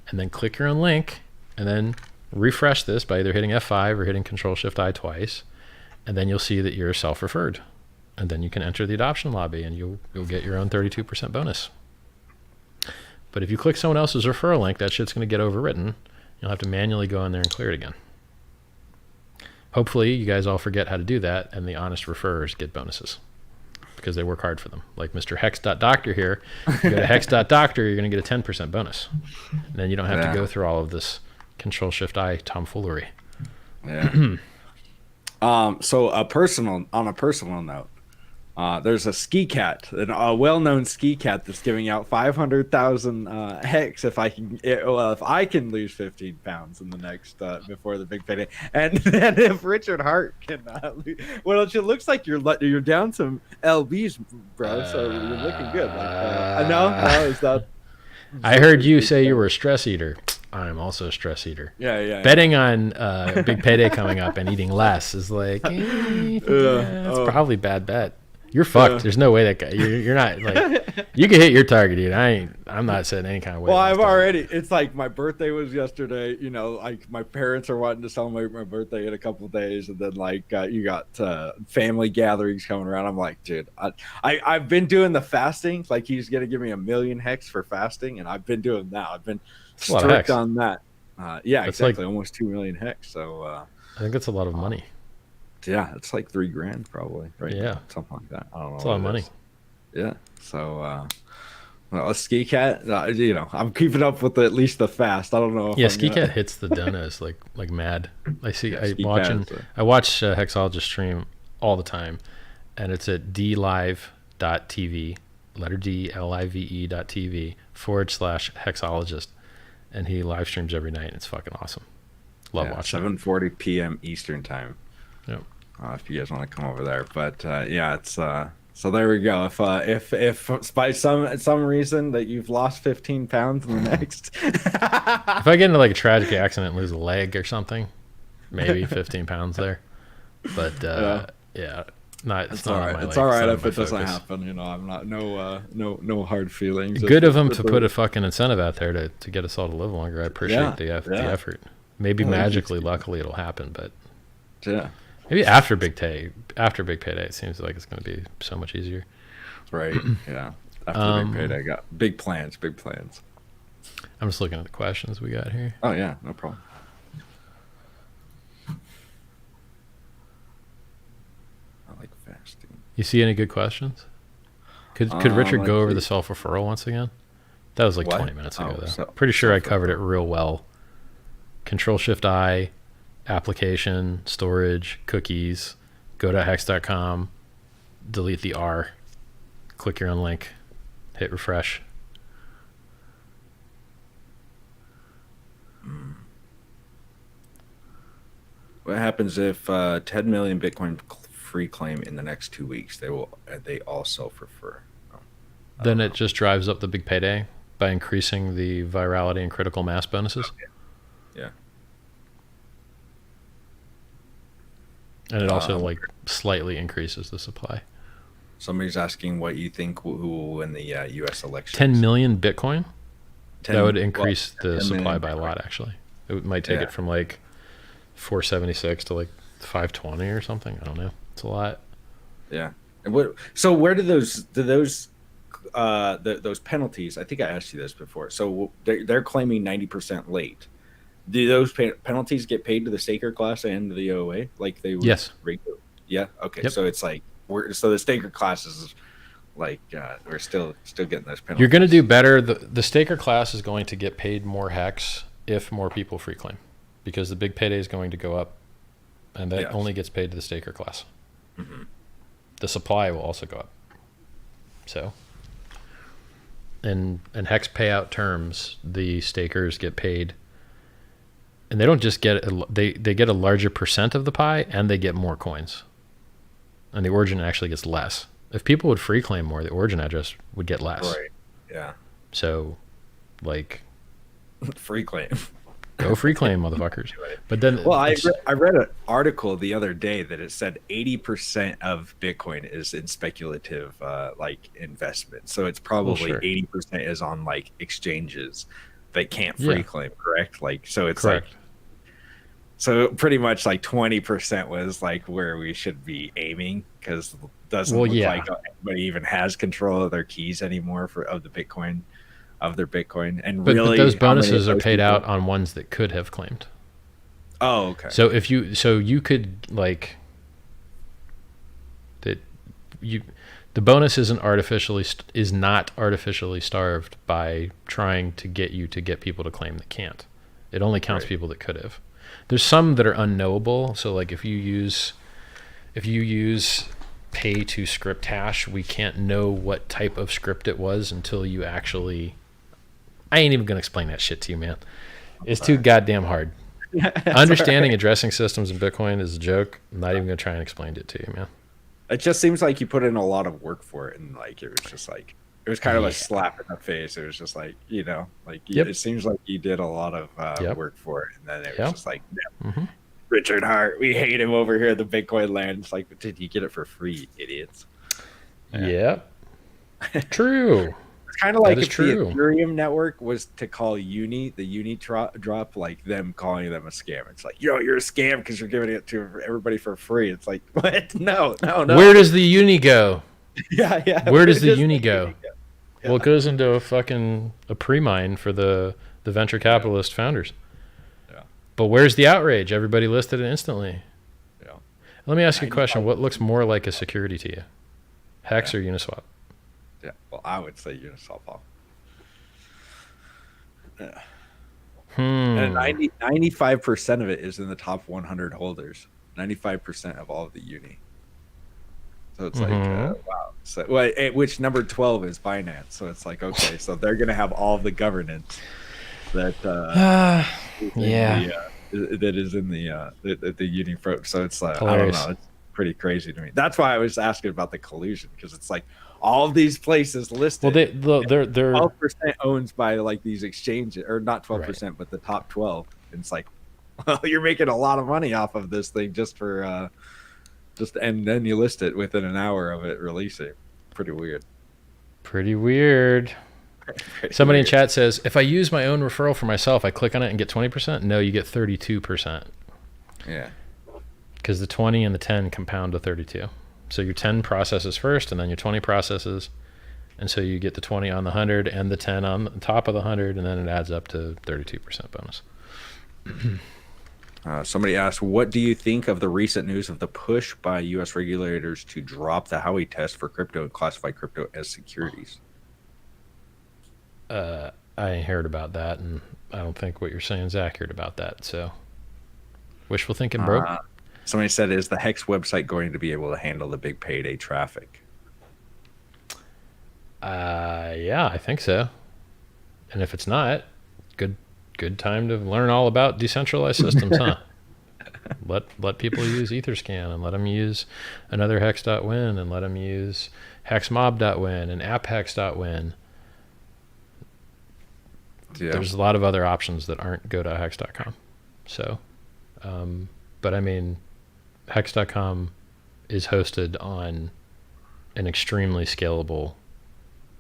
and then click your own link and then refresh this by either hitting F5 or hitting Control-Shift-I twice, and then you'll see that you're self-referred. And then you can enter the adoption lobby and you'll get your own 32% bonus. But if you click someone else's referral link, that shit's going to get overwritten. You'll have to manually go in there and clear it again. hopefully you guys all forget how to do that, and the honest referrers get bonuses because they work hard for them. Like Mr. Hex.Doctor here. If you go to Hex.Doctor, you're going to get a 10% bonus. And then you don't have to go through all of this Control-Shift-I tomfoolery. Yeah. So on a personal note, there's a ski cat, a well-known ski cat that's giving out 500,000 hex if I can lose 15 pounds in the next before the big payday, and then if Richard Hart can lose, well, it looks like you're down some LBs, bro. So you're looking good. Like, no, is that? I heard you say you were a stress eater. I'm also a stress eater. Yeah. Betting on big payday coming up and eating less is like, it's probably a bad bet. You're fucked. There's no way that guy. You're not like. You can hit your target, dude. I'm not setting any kind of way. Well, I've already. It's like my birthday was yesterday. You know, like my parents are wanting to celebrate my birthday in a couple of days, and then like you got family gatherings coming around. I'm like, dude, I've been doing the fasting. Like he's gonna give me 1 million hex for fasting, and I've been doing that. I've been strict on that. Yeah, that's exactly. Like, almost 2 million hex. So I think that's a lot of money. Yeah, it's like $3,000 probably, right? Yeah, something like that. I don't know. It's a lot of money. Yeah. So, well, a ski cat, you know, I'm keeping up with at least the fast. I don't know. If ski cat hits the donuts like mad. I see. I watch HEXologist stream all the time, and it's at dlive.tv, letter D live.tv /HEXologist, and he live streams every night. And it's fucking awesome. Love watching. 7:40 p.m. Eastern time. Yep. If you guys want to come over there, but yeah, it's so there we go. If by some reason that you've lost 15 pounds in the next, if I get into like a tragic accident and lose a leg or something, maybe 15 pounds there. But yeah, it's all right. It's all right if it doesn't happen. You know, I'm not no hard feelings. Good of them to put a fucking incentive out there to get us all to live longer. I appreciate the effort. Maybe magically, luckily, it'll happen, but yeah. Maybe after big payday, it seems like it's going to be so much easier. Right. Yeah. After big payday, I got big plans. I'm just looking at the questions we got here. Oh yeah, no problem. I like fasting. You see any good questions? Could Richard go over the self-referral once again? That was like 20 minutes ago, though. So, pretty sure I covered it real well. Control-Shift-I. Application, storage, cookies, go to hex.com, delete the R, click your own link, hit refresh. What happens if 10 million Bitcoin free claim in the next 2 weeks? They all self-refer. Then it just drives up the big payday by increasing the virality and critical mass bonuses. Okay. Yeah. And it also like slightly increases the supply. Somebody's asking what you think who will win the U.S. election. 10 million Bitcoin? That would increase the supply by a lot, actually. It might take it from like 476 to like 520 or something. I don't know. It's a lot. Yeah. And so where do those penalties? I think I asked you this before. So they're claiming 90% late. Do those penalties get paid to the staker class and the OA like they would? Yes. Yeah. Okay. Yep. So it's like so the staker class is like we're still getting those penalties. You're going to do better. The staker class is going to get paid more hex if more people free claim, because the big payday is going to go up, and that only gets paid to the staker class. Mm-hmm. The supply will also go up. So, in hex payout terms, the stakers get paid. And they don't just get they get a larger percent of the pie, and they get more coins. And the origin actually gets less. If people would free claim more, the origin address would get less. Right. Yeah. So, like, free claim. Go free claim, motherfuckers. But then, well, I read an article the other day that it said 80% of Bitcoin is in speculative like investment. So it's probably 80% is on like exchanges that can't free claim. Correct? Like, so it's like. So pretty much like 20% was like where we should be aiming, because it doesn't look like anybody even has control of their keys anymore of their Bitcoin. And but those bonuses are paid out on ones that could have claimed. Oh, okay. So you could like that the bonus is not artificially starved by trying to get people to claim that can't. It only counts people that could have. There's some that are unknowable. So like if you use pay to script hash, we can't know what type of script it was until you actually. I ain't even gonna explain that shit to you, man. It's too goddamn hard. Understanding addressing systems in Bitcoin is a joke. I'm not even gonna try and explain it to you, man. It just seems like you put in a lot of work for it, and like it was just like it was kind of a slap in the face. It was just like it seems like you did a lot of work for it, and then it was just like Richard Hart, we hate him over here in the Bitcoin land. It's like, did you get it for free, you idiots? Yep. True. It's kind of like if the Ethereum network was to call the Uni drop, like them calling them a scam. It's like, you're a scam because you're giving it to everybody for free. It's like, what? No. Where does the Uni go? Yeah. Where does the Uni go? Yeah. Well, it goes into a pre-mine for the venture capitalist founders. Yeah. But where's the outrage? Everybody listed it instantly. Yeah. Let me ask you a question. What looks more like a security to you? HEX or Uniswap? Yeah, well, I would say Uniswap. Yeah. And 95% of it is in the top 100 holders. 95% of all of the Uni. So it's like, wow. So, which number 12 is Binance. So it's like, okay, so they're going to have all the governance that that is in the Uni. So it's like, I don't know. It's pretty crazy to me. That's why I was asking about the collusion, because it's like, all of these places listed. Well, they're 12% owned by like these exchanges, or not 12%, but the top 12. And it's like, well, you're making a lot of money off of this thing and then you list it within an hour of it releasing. Pretty weird. Somebody in chat says, if I use my own referral for myself, I click on it and get 20%. No, you get 32%. Yeah. Because the 20 and the 10 compound to 32. So your 10 processes first, and then your 20 processes, and so you get the 20 on the 100 and the 10 on the top of the 100, and then it adds up to 32% bonus. Somebody asked, what do you think of the recent news of the push by U.S. regulators to drop the Howey test for crypto and classify crypto as securities? I ain't heard about that, and I don't think what you're saying is accurate about that. So wishful thinking, bro. Somebody said, is the HEX website going to be able to handle the big payday traffic? Yeah, I think so. And if it's not, good time to learn all about decentralized systems, huh? Let people use Etherscan, and let them use another hex.win, and let them use hexmob.win and apphex.win. Yeah. There's a lot of other options that aren't go.hex.com. So, but I mean, hex.com is hosted on an extremely scalable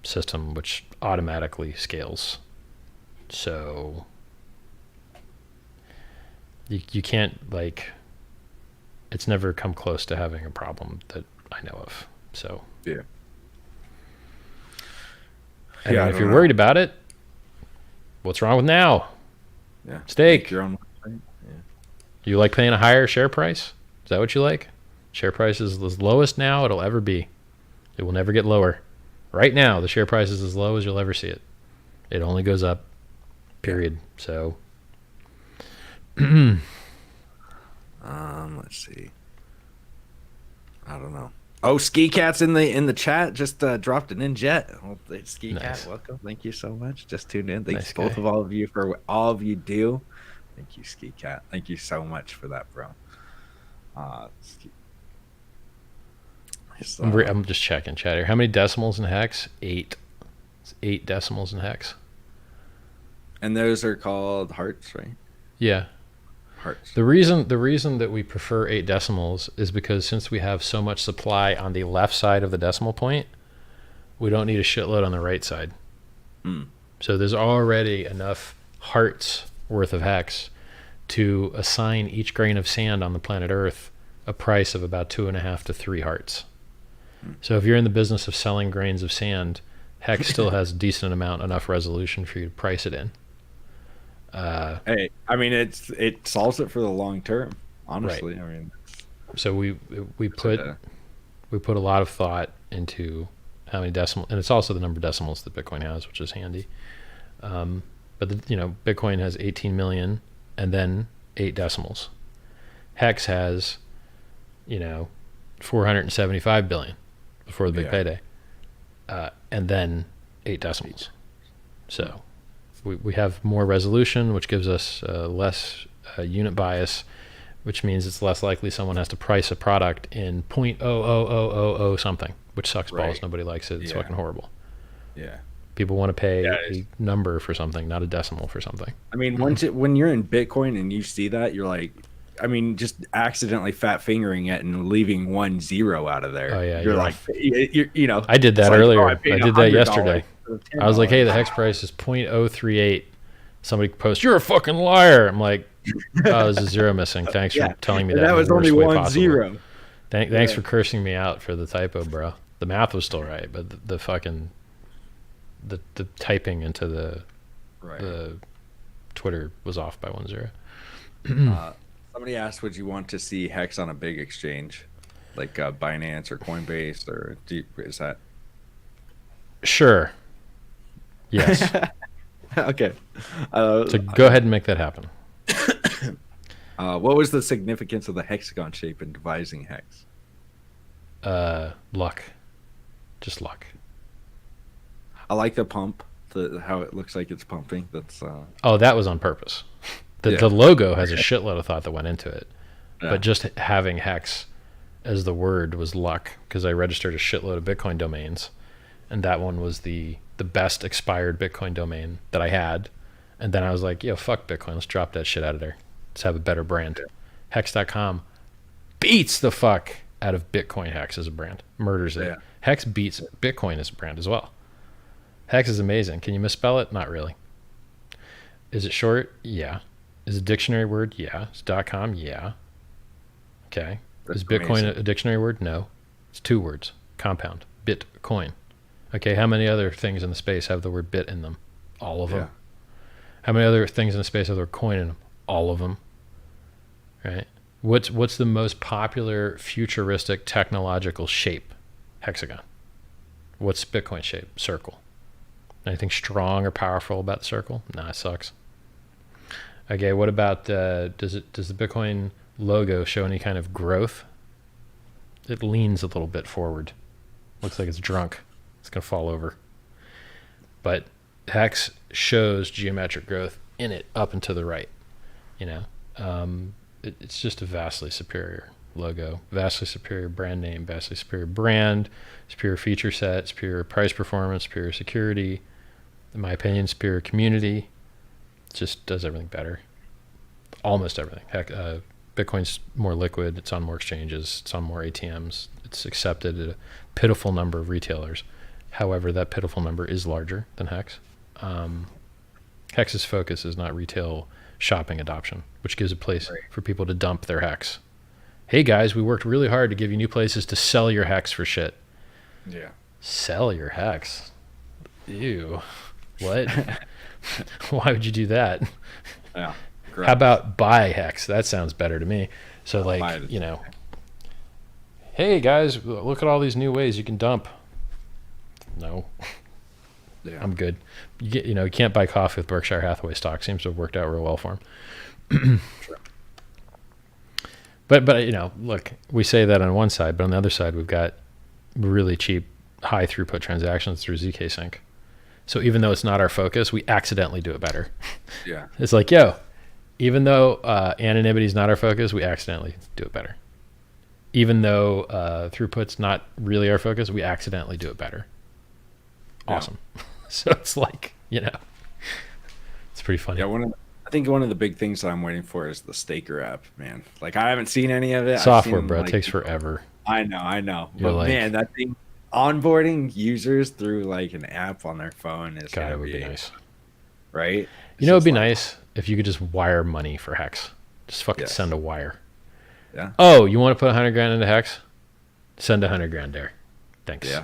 system, which automatically scales. So you can't, like, it's never come close to having a problem that I know of. So yeah. And if you're worried about it, what's wrong with now? Yeah. Stake. Your own. You like paying a higher share price? Is that what you like? Share price is the lowest now it'll ever be. It will never get lower. Right now, the share price is as low as you'll ever see it. It only goes up, period. So, let's see. I don't know. Oh, Ski Cat's in the chat. Just dropped an in jet. Well, Ski Cat, welcome. Thank you so much. Just tuned in. Thanks both of all of you for all of you do. Thank you, Ski Cat. Thank you so much for that, bro. I'm just checking chat here. How many decimals in HEX? 8. It's 8 decimals in HEX. And those are called hearts, right? Yeah. Hearts. The reason that we prefer 8 decimals is because since we have so much supply on the left side of the decimal point, we don't need a shitload on the right side. So there's already enough hearts worth of HEX to assign each grain of sand on the planet Earth a price of about 2.5 to 3 hearts. So if you're in the business of selling grains of sand, HEX still has a decent amount, enough resolution for you to price it in. Hey, I mean, it solves it for the long term. Honestly, right. I mean, so we put a lot of thought into how many decimals, and it's also the number of decimals that Bitcoin has, which is handy. But Bitcoin has 18 million and then 8 decimals. Hex has 475 billion before the big payday, and then 8 decimals. So we have more resolution, which gives us less unit bias, which means it's less likely someone has to price a product in 0.00000 something, which sucks balls. Nobody likes it. It's fucking horrible. Yeah. People want to pay a number for something, not a decimal for something. I mean, when you're in Bitcoin and you see that, you're like, I mean, just accidentally fat fingering it and leaving 1 0 out of there. Oh yeah, you're like, I did that earlier. I did that yesterday. I was like, hey, the hex price is 0.038. Somebody posts, you're a fucking liar. I'm like, oh, there's a 0 missing. Thanks for telling me that. That was only 1 0. Thanks for cursing me out for the typo, bro. The math was still right, but the fucking the typing into the Twitter was off by 1 0. Somebody asked, would you want to see Hex on a big exchange, like Binance or Coinbase, or is that? Sure. Yes. Okay. So go ahead and make that happen. What was the significance of the hexagon shape in devising Hex? Luck. Just luck. I like the pump, how it looks like it's pumping. That's Oh, that was on purpose. The logo has a shitload of thought that went into it. Yeah. But just having Hex as the word was luck, because I registered a shitload of Bitcoin domains, and that one was the best expired Bitcoin domain that I had. And then I was like, yo, fuck Bitcoin. Let's drop that shit out of there. Let's have a better brand. Yeah. Hex.com beats the fuck out of Bitcoin Hex as a brand. Murders it. Yeah. Hex beats Bitcoin as a brand as well. Hex is amazing. Can you misspell it? Not really. Is it short? Yeah. Is it a dictionary word? Yeah. Is it .com? Yeah. Okay. That's is Bitcoin amazing. A dictionary word? No. It's 2 words. Compound. Bitcoin. Okay, how many other things in the space have the word bit in them? All of them. How many other things in the space have the word coin in them? All of them. Right? What's the most popular futuristic technological shape? Hexagon. What's Bitcoin shape? Circle. Anything strong or powerful about the circle? Nah, it sucks. Okay, what about does the Bitcoin logo show any kind of growth? It leans a little bit forward. Looks like it's drunk. It's gonna fall over. But Hex shows geometric growth in it up and to the right. It's just a vastly superior logo, vastly superior brand name, vastly superior brand, superior feature set, superior price performance, superior security. In my opinion, superior community. It just does everything better. Almost everything. Heck, Bitcoin's more liquid. It's on more exchanges. It's on more ATMs. It's accepted at a pitiful number of retailers. However, that pitiful number is larger than Hex. Hex's focus is not retail shopping adoption, which gives a place for people to dump their Hex. Hey guys, we worked really hard to give you new places to sell your Hex for shit. Yeah. Sell your Hex? Ew. What? Why would you do that? Yeah. Gross. How about buy Hex? That sounds better to me. So hey guys, look at all these new ways you can dump. No. Yeah. I'm good. You can't buy coffee with Berkshire Hathaway stock. Seems to have worked out real well for him. Sure. But look, we say that on one side, but on the other side, we've got really cheap, high throughput transactions through ZK Sync. So even though it's not our focus, we accidentally do it better. Yeah. It's like, even though anonymity is not our focus, we accidentally do it better. Even though throughput's not really our focus, we accidentally do it better. Awesome. Yeah. So it's like, it's pretty funny. Yeah, I think one of the big things that I'm waiting for is the Staker app, man. Like, I haven't seen any of it. Software, bro. It takes forever. I know. But man, that thing, onboarding users through like an app on their phone is God, it would be nice. Right? It'd be nice if you could just wire money for Hex. Just fucking send a wire. Yeah. Oh, you want to put 100 grand into Hex? Send 100 grand there. Thanks. Yeah.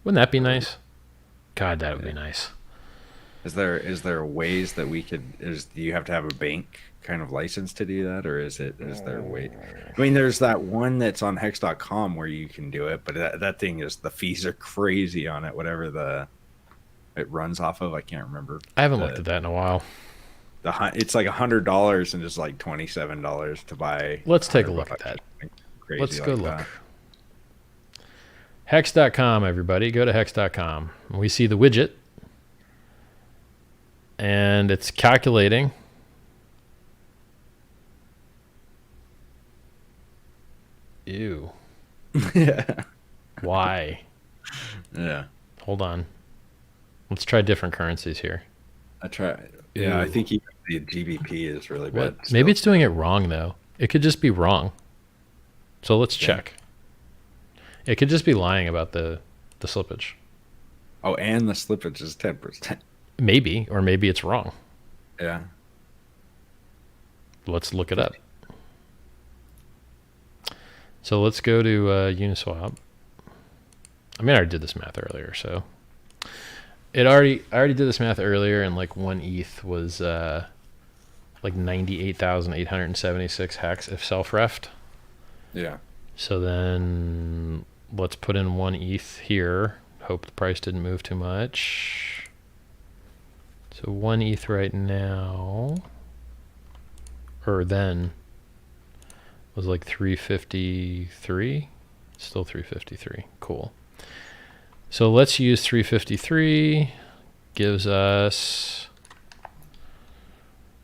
Wouldn't that be nice? God, that would be nice. Is there ways that we could? Do you have to have a bank kind of license to do that, or is there a way? I mean, there's that one that's on hex.com where you can do it, but that thing is, the fees are crazy on it. Whatever it runs off of, I can't remember. I haven't looked at that in a while. It's like $100 and just like $27 to buy. Let's take a look at that. Let's go look. Hex.com, everybody. Go to hex.com. We see the widget. And it's calculating. Ew. Yeah. Why? Yeah. Hold on. Let's try different currencies here. Yeah, I think even the GBP is really bad. Maybe it's doing it wrong, though. It could just be wrong. So let's check. It could just be lying about the slippage. Oh, and the slippage is 10%. Maybe, or maybe it's wrong. Yeah. Let's look it up. So let's go to Uniswap. I mean, I already did this math earlier, so I already did this math earlier, and like 1 ETH was like 98,876 hex if self-refed. Yeah. So then let's put in 1 ETH here. Hope the price didn't move too much. So 1 ETH right now, or then, was like 353. Still 353. Cool. So let's use 353. Gives us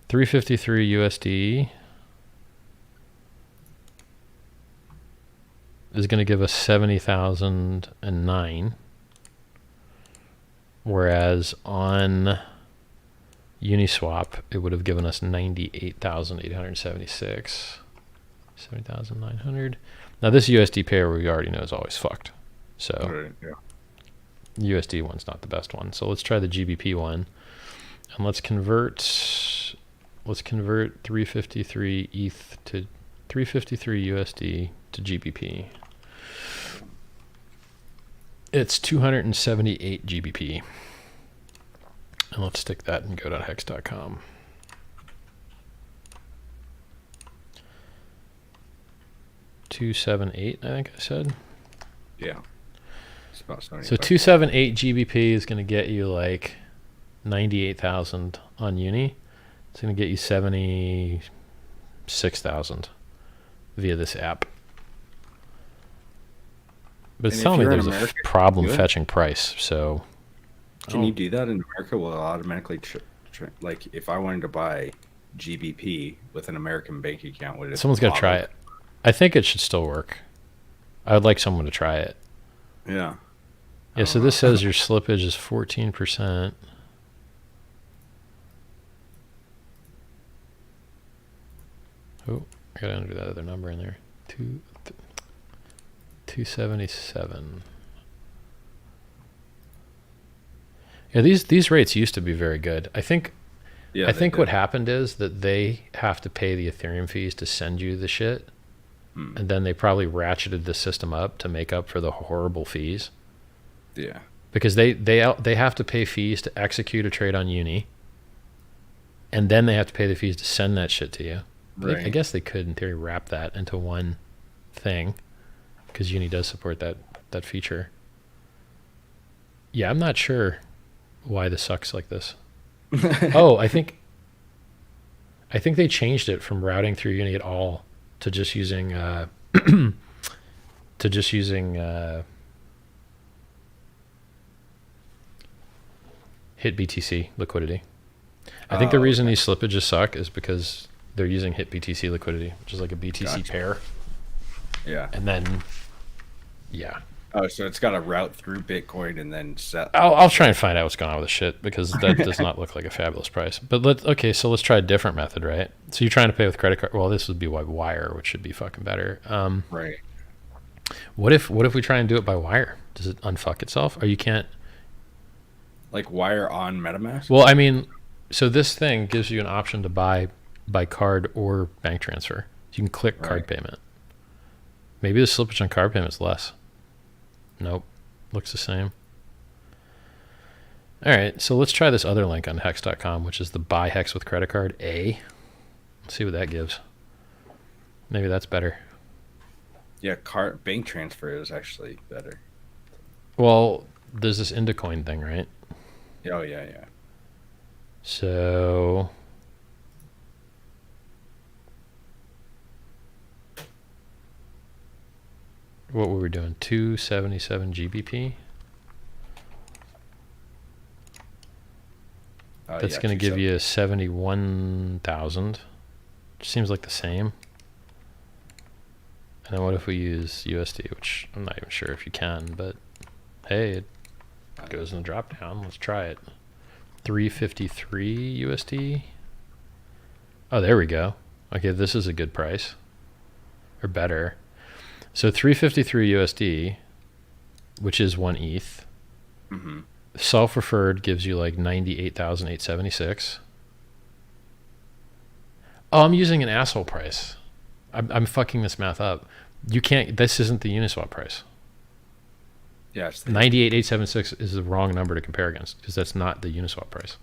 353 USD. Is going to give us 70,009. Whereas on Uniswap, it would have given us 98,876. 70,900. Now this USD pair we already know is always fucked. So USD one's not the best one. So let's try the GBP one. And let's convert 353 ETH to 353 USD to GBP. It's 278 GBP. And let's stick that in go.hex.com. $278, I think I said. Yeah. It's about 75. So 278 GBP is going to get you like 98,000 on Uni. It's going to get you 76,000 via this app. But it's telling me there's a problem fetching price. So can you do that in America? Will it automatically like if I wanted to buy GBP with an American bank account, would it? Someone's got to try it. I think it should still work. I would like someone to try it. Yeah. Yeah, so this says your slippage is 14%. Oh, I gotta enter that other number in there. 277. Yeah, these rates used to be very good. I think what happened is that they have to pay the Ethereum fees to send you the shit. And then they probably ratcheted the system up to make up for the horrible fees. Yeah. Because they have to pay fees to execute a trade on Uni. And then they have to pay the fees to send that shit to you. Right. I guess they could, in theory, wrap that into one thing. Because Uni does support that feature. Yeah, I'm not sure why this sucks like this. Oh, I think they changed it from routing through Uni at all to just using hit BTC liquidity. I think the reason these slippages suck is because they're using hit BTC liquidity, which is like a BTC pair. Yeah. And then, yeah. Oh, so it's got to route through Bitcoin and then set. I'll try and find out what's going on with this shit because that does not look like a fabulous price. But so let's try a different method, right? So you're trying to pay with credit card. Well, this would be by wire, which should be fucking better. Right. What if we try and do it by wire? Does it unfuck itself? Or you can't? Like wire on MetaMask? Well, I mean, so this thing gives you an option to buy by card or bank transfer. You can click card payment. Maybe the slippage on card payment is less. Nope. Looks the same. All right, so let's try this other link on hex.com, which is the buy hex with credit card A. Let's see what that gives. Maybe that's better. Yeah, bank transfer is actually better. Well, there's this Indocoin thing, right? Oh, yeah. So what were we doing? 277 GBP? That's going to give you 71,000. Seems like the same. And then what if we use USD, which I'm not even sure if you can, but hey, it goes in the drop down. Let's try it. 353 USD. Oh, there we go. Okay, this is a good price. Or better. So 353 USD, which is 1 ETH. Mm-hmm. Self-referred gives you like 98,876. Oh, I'm using an asshole price. I'm fucking this math up. You can't. This isn't the Uniswap price. Yeah, it's 98,876 is the wrong number to compare against because that's not the Uniswap price.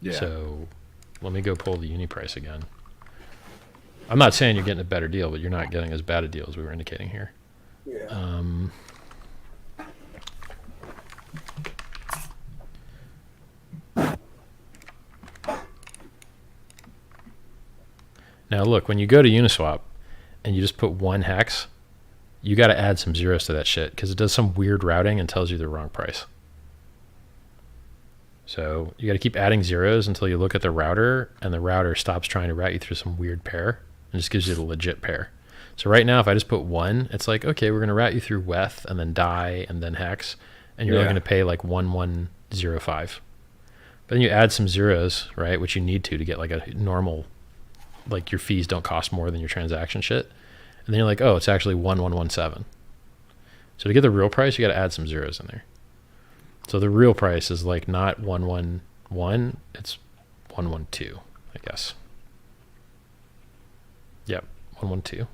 Yeah. So let me go pull the Uni price again. I'm not saying you're getting a better deal, but you're not getting as bad a deal as we were indicating here. Yeah. Now look, when you go to Uniswap and you just put 1 hex, you got to add some zeros to that shit because it does some weird routing and tells you the wrong price. So you got to keep adding zeros until you look at the router and the router stops trying to route you through some weird pair and just gives you the legit pair. So right now, if I just put 1, it's like, okay, we're going to route you through wETH and then DAI and then hex, and you're only going to pay like 1105. But then you add some zeros, right, which you need to get like a normal, like your fees don't cost more than your transaction shit. And then you're like, oh, it's actually 1117. So to get the real price, you got to add some zeros in there. So the real price is like not 111, it's 112, I guess. Yep, 112.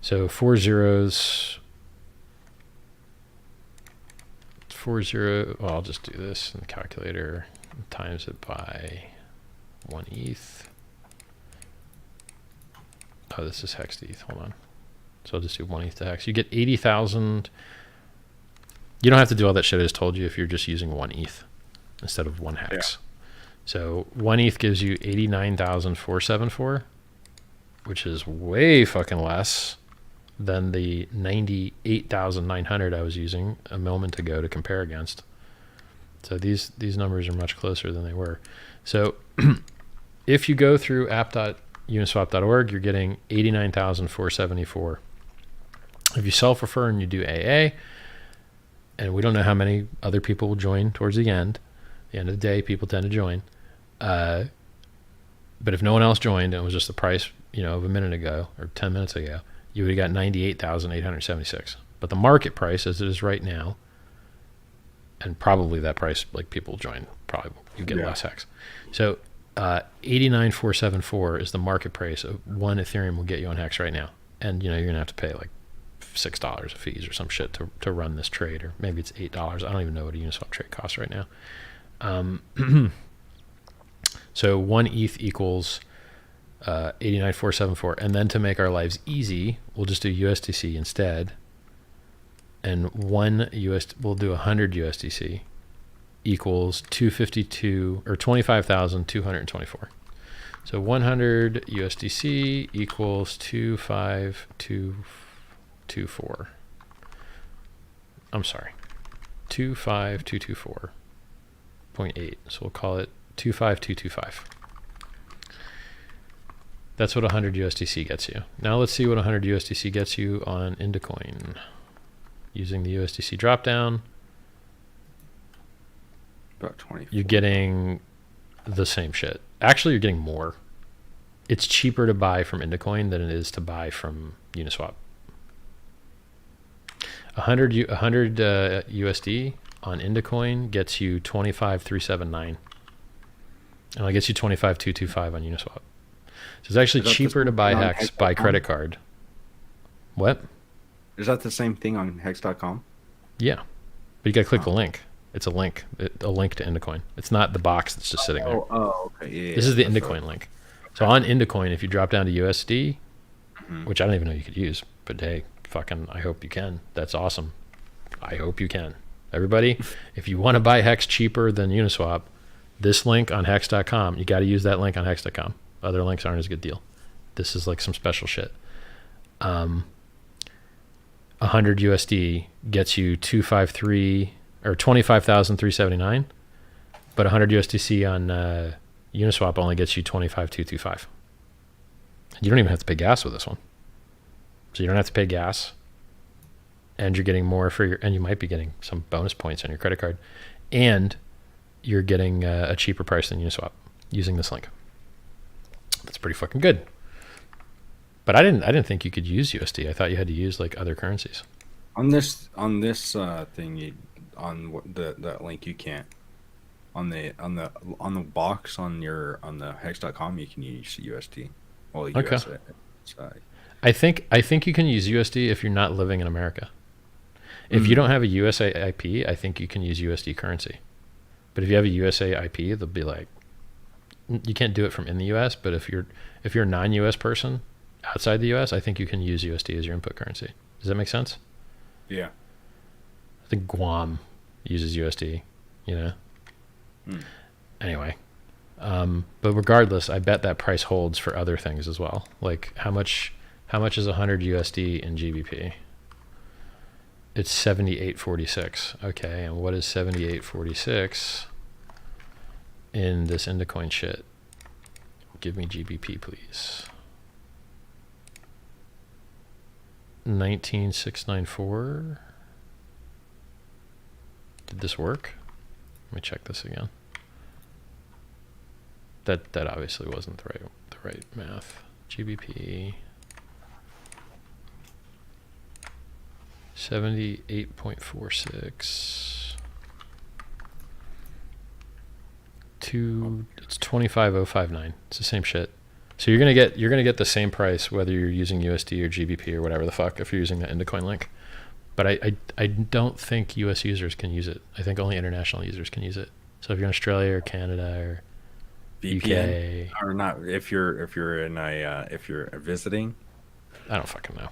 So 4 zeros. 40. Well, I'll just do this in the calculator. Times it by 1 ETH. Oh, this is hex to ETH. Hold on. So I'll just do 1 ETH to hex. You get 80,000. You don't have to do all that shit I just told you if you're just using 1 ETH instead of 1 hex. Yeah. So 1 ETH gives you 89,474, which is way fucking less than the 98,900 I was using a moment ago to compare against. So these numbers are much closer than they were. So if you go through app.uniswap.org, you're getting 89,474. If you self-refer and you do AA, and we don't know how many other people will join towards the end of the day, people tend to join. But if no one else joined and it was just the price, of a minute ago or 10 minutes ago, you would have got 98,876. But the market price as it is right now, and probably that price, like people join, probably you get less hex. So 89,474 is the market price of 1 Ethereum will get you on hex right now. And you're gonna have to pay like $6 of fees or some shit to run this trade, or maybe it's $8. I don't even know what a Uniswap trade costs right now. So 1 ETH equals 89,474, and then to make our lives easy, we'll just do USDC instead, and we'll do 100 USDC equals 252 or 25,224. So 100 USDC equals 25224. I'm sorry, 25224.8. So we'll call it 25225. That's what 100 USDC gets you. Now let's see what 100 USDC gets you on Indocoin. Using the USDC dropdown, about 20. You're getting the same shit. Actually, you're getting more. It's cheaper to buy from Indocoin than it is to buy from Uniswap. 100 USD on Indocoin gets you 25,379. And it gets you 25,225 on Uniswap. So it's actually cheaper to buy HEX by credit card. What? Is that the same thing on hex.com? Yeah. But you got to click the link. It's a link to Indicoin. It's not the box that's just sitting there. Okay. Yeah, this is the Indicoin link. So on Indicoin, if you drop down to USD, which I don't even know you could use, but hey, fucking, I hope you can. That's awesome. I hope you can. Everybody, if you want to buy HEX cheaper than Uniswap, this link on hex.com, you got to use that link on hex.com. Other links aren't as good deal. This is like some special shit. 100 USD gets you 253 or 25,379, but 100 USDC on Uniswap only gets you 25,225. You don't even have to pay gas with this one. So you don't have to pay gas, and you're getting more for your, and you might be getting some bonus points on your credit card, and you're getting a cheaper price than Uniswap using this link. That's pretty fucking good. But I didn't think you could use USD. I thought you had to use like other currencies. On this thing, that link you can't. On the box on the hex.com, you can use USD. Well, okay. USA. I think you can use USD if you're not living in America. If you don't have a USA IP, I think you can use USD currency. But if you have a USA IP, they'll be like, you can't do it from in the US. But if you're a non-US person outside the US, I think you can use USD as your input currency. Does that make sense? Yeah. I think Guam uses USD, you know? Anyway. But regardless, I bet that price holds for other things as well. Like how much is 100 USD in GBP? It's 78.46. Okay, and what is 78.46 in this Indicoin shit? Give me GBP, please. 19,694. Did this work? Let me check this again. That obviously wasn't the right math. GBP 78.46 to it's 25,059. It's the same shit. So you're gonna get the same price whether you're using USD or GBP or whatever the fuck if you're using the Indicoin link. But I don't think US users can use it. I think only international users can use it. So if you're in Australia or Canada or VPN, UK or not, if you're visiting, I don't fucking know.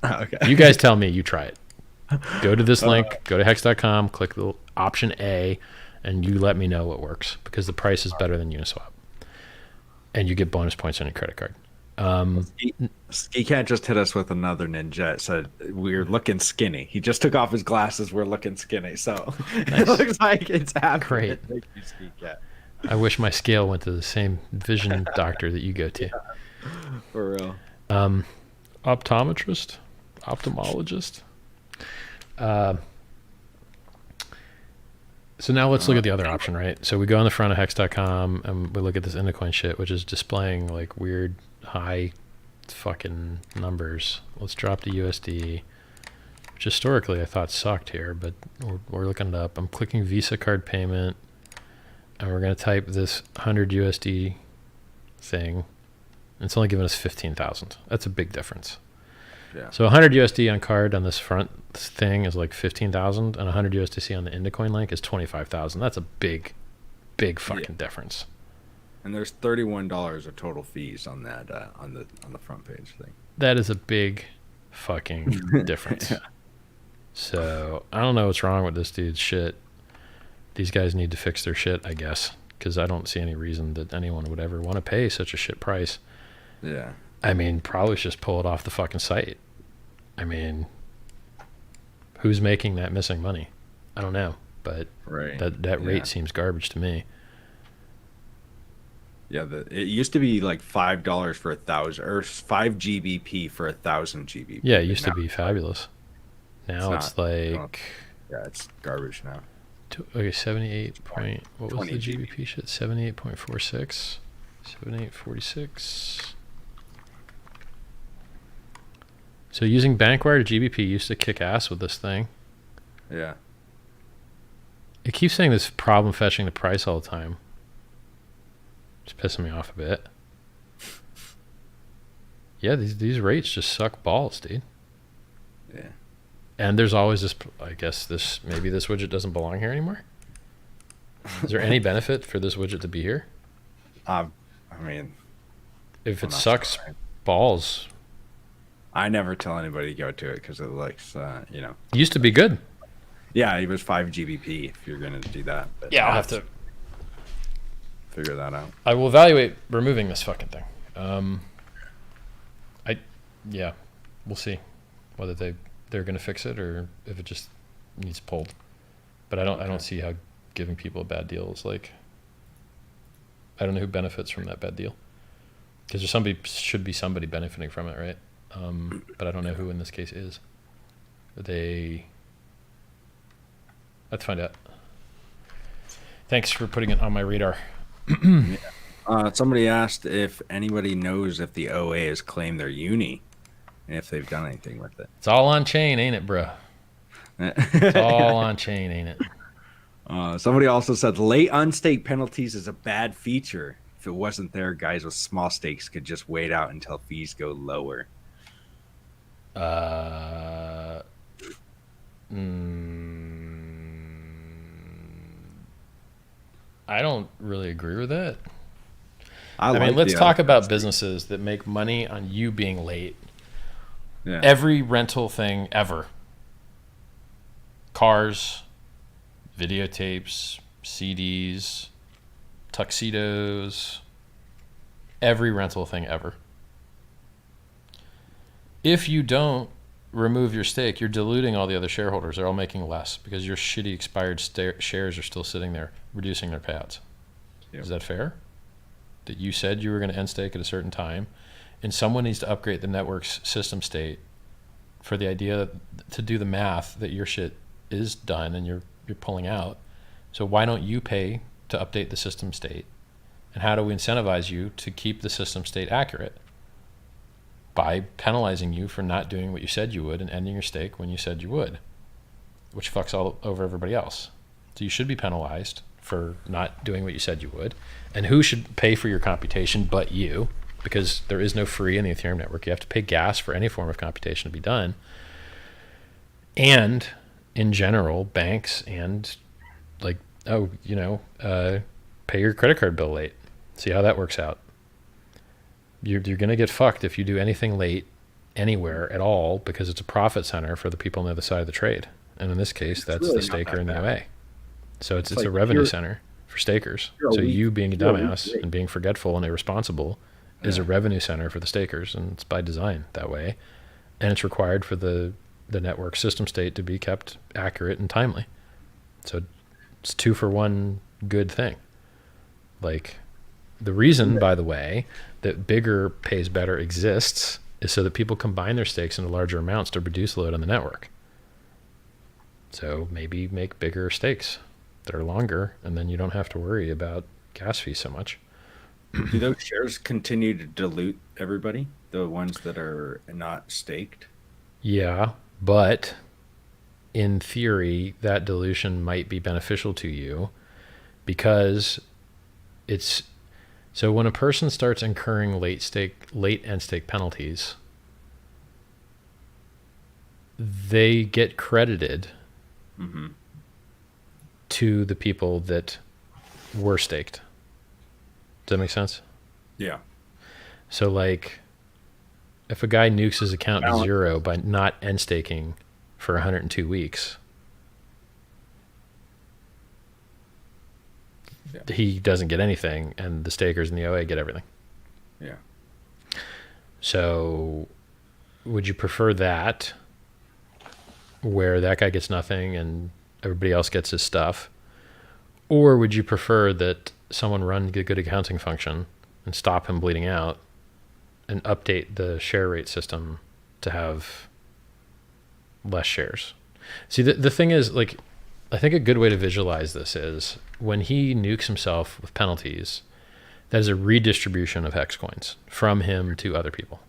Okay. You guys tell me. You try it. Go to this link. Go to hex.com. Click the option A, and you let me know what works because the price is better than Uniswap, and you get bonus points on your credit card. Ski Cat just hit us with another ninja. It said we're looking skinny. He just took off his glasses. We're looking skinny. So Nice. It looks like it's happening. Great. Thank you, Ski Cat. I wish my scale went to the same vision doctor that you go to. For real. Optometrist, ophthalmologist. So now let's look at the other option, right? So we go on the front of hex.com and we look at this Indicoin shit, which is displaying like weird high fucking numbers. Let's drop to USD, which historically I thought sucked here, but we're looking it up. I'm clicking Visa card payment, and we're going to type this 100 USD thing. And it's only giving us 15,000. That's a big difference. Yeah. So 100 USD on card on this front thing is like 15,000, and 100 USDC on the Indicoin link is 25,000. That's a big fucking difference. And there's $31 of total fees on that on the front page thing. That is a big fucking difference. Yeah. So I don't know what's wrong with this dude's shit. These guys need to fix their shit, I guess, because I don't see any reason that anyone would ever want to pay such a shit price. Yeah. I mean, probably just pull it off the fucking site. I mean, who's making that missing money? I don't know, but that rate seems garbage to me. Yeah, it used to be like $5 for 1,000 or 5 GBP for 1,000 GBP. Yeah, it used to be fabulous. Now it's like yeah, it's garbage now. Okay, 78 point. What was the GBP shit? 78.46, 78.46. So using Bankwire to GBP used to kick ass with this thing. Yeah. It keeps saying this problem fetching the price all the time. It's pissing me off a bit. Yeah, these rates just suck balls, dude. Yeah. And there's always this, I guess maybe this widget doesn't belong here anymore. Is there any benefit for this widget to be here? I mean, if it sucks balls, I never tell anybody to go to it because it looks, you know. It used to be good. Yeah, it was 5 GBP if you're going to do that. But yeah, I'll have to figure that out. I will evaluate removing this fucking thing. Yeah, we'll see whether they're going to fix it or if it just needs pulled. But I don't see how giving people a bad deal is like. I don't know who benefits from that bad deal, because there should be somebody benefiting from it, right? But I don't know who in this case is. Let's find out. Thanks for putting it on my radar. Somebody asked if anybody knows if the OA has claimed their uni and if they've done anything with it. It's all on chain, ain't it, bro? It's all on chain, ain't it? Somebody also said late unstake penalties is a bad feature. If it wasn't there, guys with small stakes could just wait out until fees go lower. I don't really agree with that. I mean, let's talk about businesses that make money on you being late. Yeah. Every rental thing ever. Cars, videotapes, CDs, tuxedos, every rental thing ever. If you don't remove your stake, you're diluting all the other shareholders. They're all making less because your shitty expired shares are still sitting there, reducing their payouts. Yep. Is that fair? That you said you were going to end stake at a certain time, and someone needs to upgrade the network's system state for the idea to do the math that your shit is done and you're pulling out. So why don't you pay to update the system state? And how do we incentivize you to keep the system state accurate? By penalizing you for not doing what you said you would and ending your stake when you said you would, which fucks all over everybody else. So you should be penalized for not doing what you said you would. And who should pay for your computation but you? Because there is no free in the Ethereum network. You have to pay gas for any form of computation to be done. And in general, banks and pay your credit card bill late. See how that works out. You're going to get fucked if you do anything late anywhere at all, because it's a profit center for the people on the other side of the trade. And in this case, that's really the staker in the OA. So it's a revenue center for stakers. So you being a dumbass and being forgetful and irresponsible is a revenue center for the stakers, and it's by design that way. And it's required for the network system state to be kept accurate and timely. So it's 2-for-1 good thing. The reason, by the way, that bigger pays better exists is so that people combine their stakes into larger amounts to reduce load on the network. So maybe make bigger stakes that are longer, and then you don't have to worry about gas fees so much. Do those shares continue to dilute everybody, the ones that are not staked? Yeah, but in theory, that dilution might be beneficial to you, because so when a person starts incurring late end stake penalties, they get credited to the people that were staked. Does that make sense? Yeah. So if a guy nukes his account to 0 by not end staking for 102 weeks, he doesn't get anything, and the stakers in the OA get everything. Yeah. So would you prefer that, where that guy gets nothing and everybody else gets his stuff? Or would you prefer that someone run a good accounting function and stop him bleeding out and update the share rate system to have less shares? See, the thing is, I think a good way to visualize this is when he nukes himself with penalties, that is a redistribution of HEX coins from him to other people.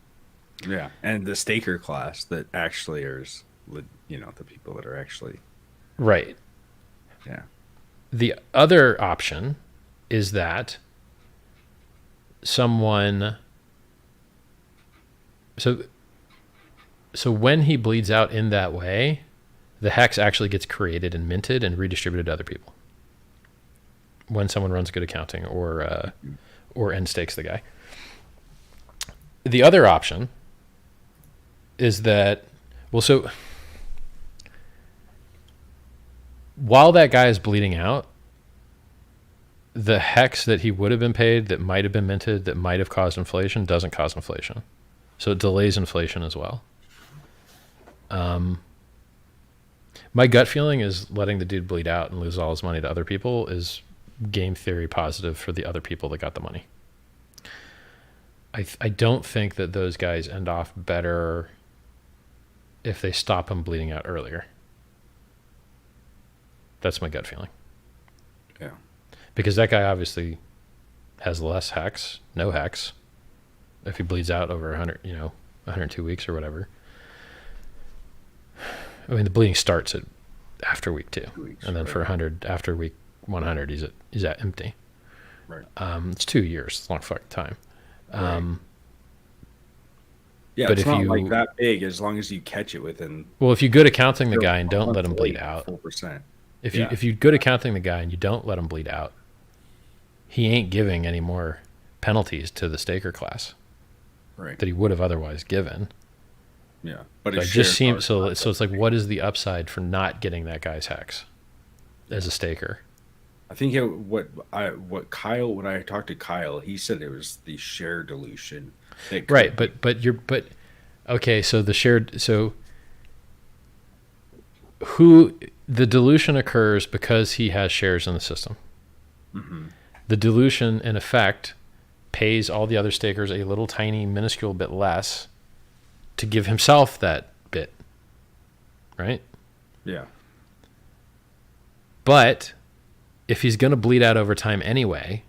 Yeah, and the staker class that actually is, the people that are actually... Right. Yeah. The other option is that someone... So when he bleeds out in that way, the HEX actually gets created and minted and redistributed to other people when someone runs good accounting or end stakes the guy. The other option is that, well, so while that guy is bleeding out, the HEX that he would have been paid, that might have been minted, that might have caused inflation, doesn't cause inflation. So it delays inflation as well. My gut feeling is letting the dude bleed out and lose all his money to other people is game theory positive for the other people that got the money. I don't think that those guys end off better if they stop him bleeding out earlier. That's my gut feeling. Yeah. Because that guy obviously has less HEX, no HEX, if he bleeds out over 102 weeks or whatever. I mean, the bleeding starts after week 2, and then for 100 after week 100, he's at empty. Right. It's 2 years. It's a long fucking time. Right. Yeah, but it's if not you, like that big as long as you catch it within. Well, if you good accounting the guy and don't let him bleed out, 4%. if you good accounting the guy and you don't let him bleed out, he ain't giving any more penalties to the staker class, right, that he would have otherwise given. Yeah, but it just seems so. It's like, what is the upside for not getting that guy's HEX as a staker? I think when I talked to Kyle, he said it was the share dilution. Right, but okay. So the dilution occurs because he has shares in the system. Mm-hmm. The dilution, in effect, pays all the other stakers a little tiny, minuscule bit less to give himself that bit, right? Yeah. But if he's going to bleed out over time anyway,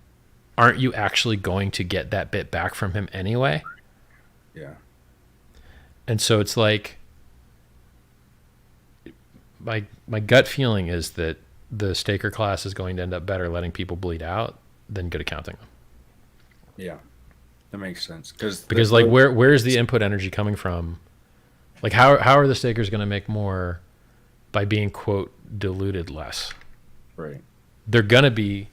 aren't you actually going to get that bit back from him anyway? Yeah. And so it's like, my gut feeling is that the staker class is going to end up better letting people bleed out than good accounting them. Yeah. That makes sense. Because like where is the input energy coming from? Like how are the stakers going to make more by being, quote, diluted less? Right. They're getting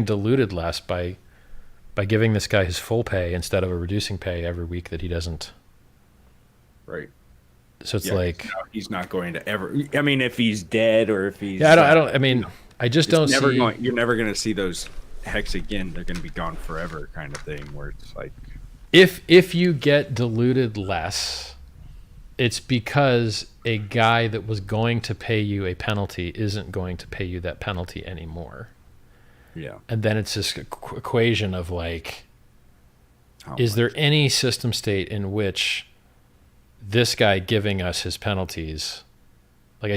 diluted less by giving this guy his full pay instead of a reducing pay every week that he doesn't. Right. So it's like he's not going to ever. I mean, if he's dead or if he's I don't. I mean, I just don't see. You're never going to see those HEX again. They're going to be gone forever, kind of thing. Where it's like, if you get diluted less, it's because a guy that was going to pay you a penalty isn't going to pay you that penalty anymore. Yeah. And then it's this equation of like, is there any system state in which this guy giving us his penalties, like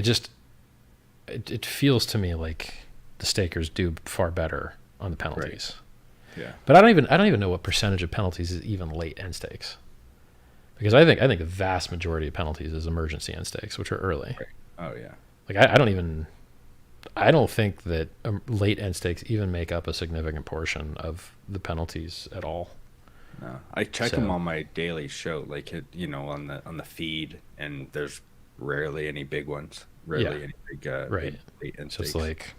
it feels to me like the stakers do far better on the penalties. Right. Yeah. But I don't even know what percentage of penalties is even late end stakes. Because I think the vast majority of penalties is emergency end stakes, which are early. Right. Oh yeah. Like I don't think that late end stakes even make up a significant portion of the penalties at all. No, I check them on my daily show, like on the feed, and there's rarely any big ones. Rarely any big right. Late end So stakes. it's like,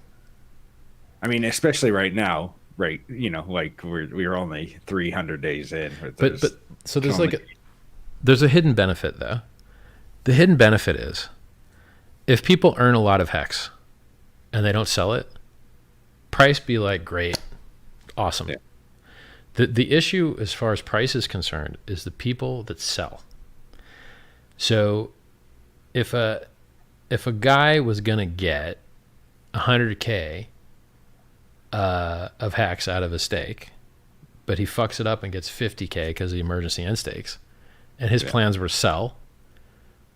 I mean, especially right now, right? Like we're only 300 days in. But so there's there's a hidden benefit though. The hidden benefit is if people earn a lot of HEX and they don't sell it, price be like, great, awesome. Yeah. The issue as far as price is concerned is the people that sell. So if a guy was going to get 100K of HEX out of a stake, but he fucks it up and gets 50K because of the emergency end stakes, and his plans were sell,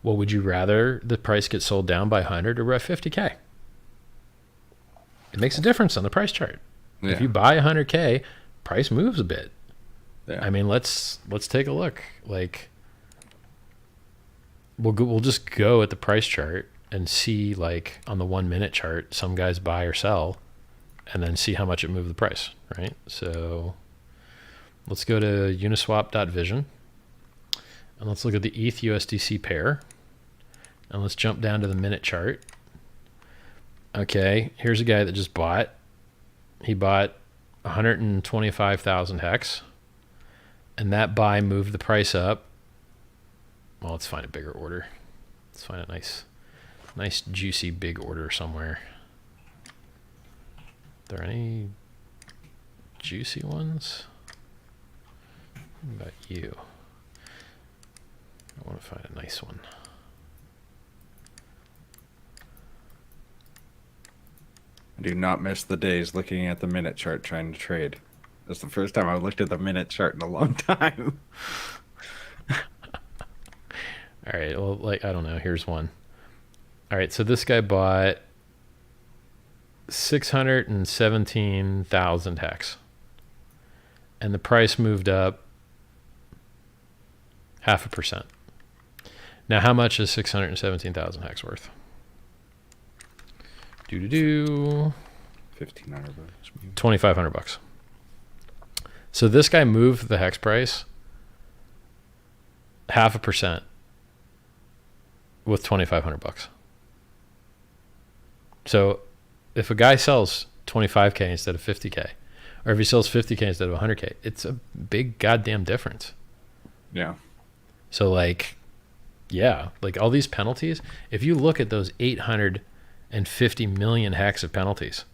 well, would you rather the price get sold down by 100 or by 50K? It makes a difference on the price chart. Yeah. If you buy 100K, price moves a bit. Yeah. I mean, let's take a look. Like, we'll just go at the price chart and see, like, on the 1 minute chart, some guys buy or sell, and then see how much it moved the price, right? So let's go to uniswap.vision, and let's look at the ETH USDC pair. And let's jump down to the minute chart. Okay, here's a guy that just bought. He bought 125,000 hex. And that buy moved the price up. Well, let's find a bigger order. Let's find a nice juicy big order somewhere. Are there any juicy ones? What about you? I want to find a nice one. I do not miss the days looking at the minute chart trying to trade. That's the first time I've looked at the minute chart in a long time. All right, well, like, I don't know. Here's one. All right, so this guy bought 617,000 hex. And the price moved up 0.5%. Now, how much is 617,000 hex worth? 1,500 bucks. 2,500 bucks. So this guy moved the hex price 0.5% with 2,500 bucks. So if a guy sells 25K instead of 50K, or if he sells 50K instead of 100K, it's a big goddamn difference. Yeah. So like, yeah, like all these penalties, if you look at those 850 million hex of penalties,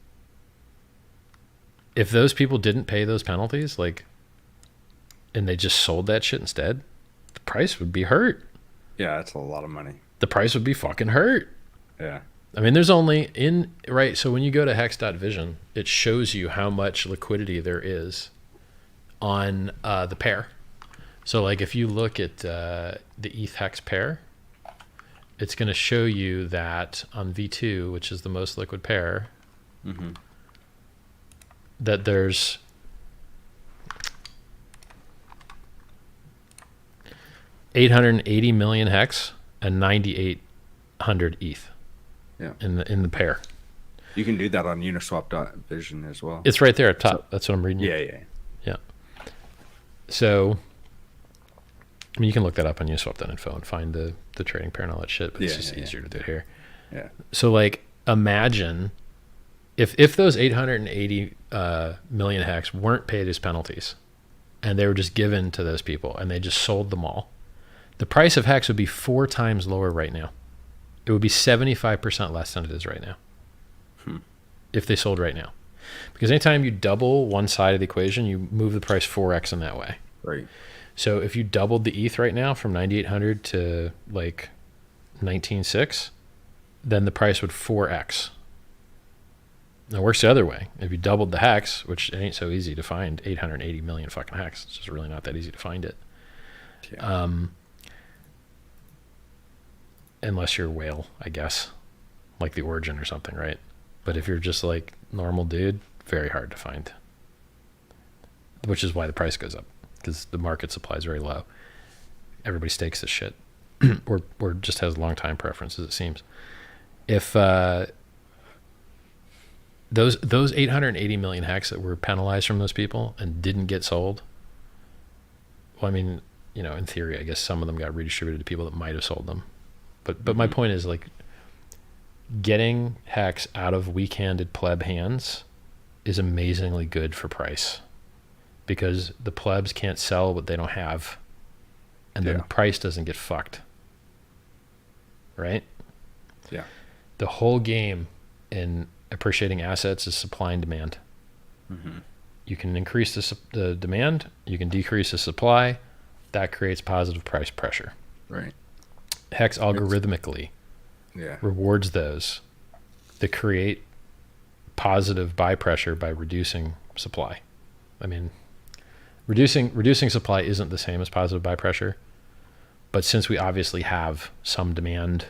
if those people didn't pay those penalties, like, and they just sold that shit instead, the price would be hurt. Yeah, that's a lot of money. The price would be fucking hurt. Yeah. I mean, there's only right. So when you go to hex.vision, it shows you how much liquidity there is on the pair. So like if you look at the ETH hex pair, it's going to show you that on V2, which is the most liquid pair, that there's 880 million hex and 9,800 ETH. Yeah. In the pair. You can do that on Uniswap.vision as well. It's right there at top. That's what I'm reading. Yeah. So, I mean, you can look that up on Uniswap.info and find the trading pair and all that shit, but it's just easier to do it here. Yeah. So, like, imagine if those 880 million hex weren't paid as penalties and they were just given to those people and they just sold them all, the price of hex would be 4 times lower right now. It would be 75% less than it is right now if they sold right now. Because anytime you double one side of the equation, you move the price 4x in that way. Right. So if you doubled the ETH right now from 9,800 to like 19.6, then the price would 4x. Now it works the other way. If you doubled the hex, which it ain't so easy to find 880 million fucking hex, it's just really not that easy to find it. Yeah. Unless you're whale, I guess, like the Origin or something, right? But if you're just like normal dude, very hard to find, which is why the price goes up, because the market supply is very low. Everybody stakes this shit or just has long time preferences, it seems. If those 880 million hex that were penalized from those people and didn't get sold, well, I mean, you know, in theory, I guess some of them got redistributed to people that might have sold them. But my point is, like, getting hex out of weak-handed pleb hands is amazingly good for price, because the plebs can't sell what they don't have, and then the price doesn't get fucked. Right? Yeah. The whole game in appreciating assets is supply and demand. You can increase the demand, you can decrease the supply. That creates positive price pressure. Right. Hex algorithmically rewards those that create positive buy pressure by reducing supply. I mean, reducing supply isn't the same as positive buy pressure, but since we obviously have some demand,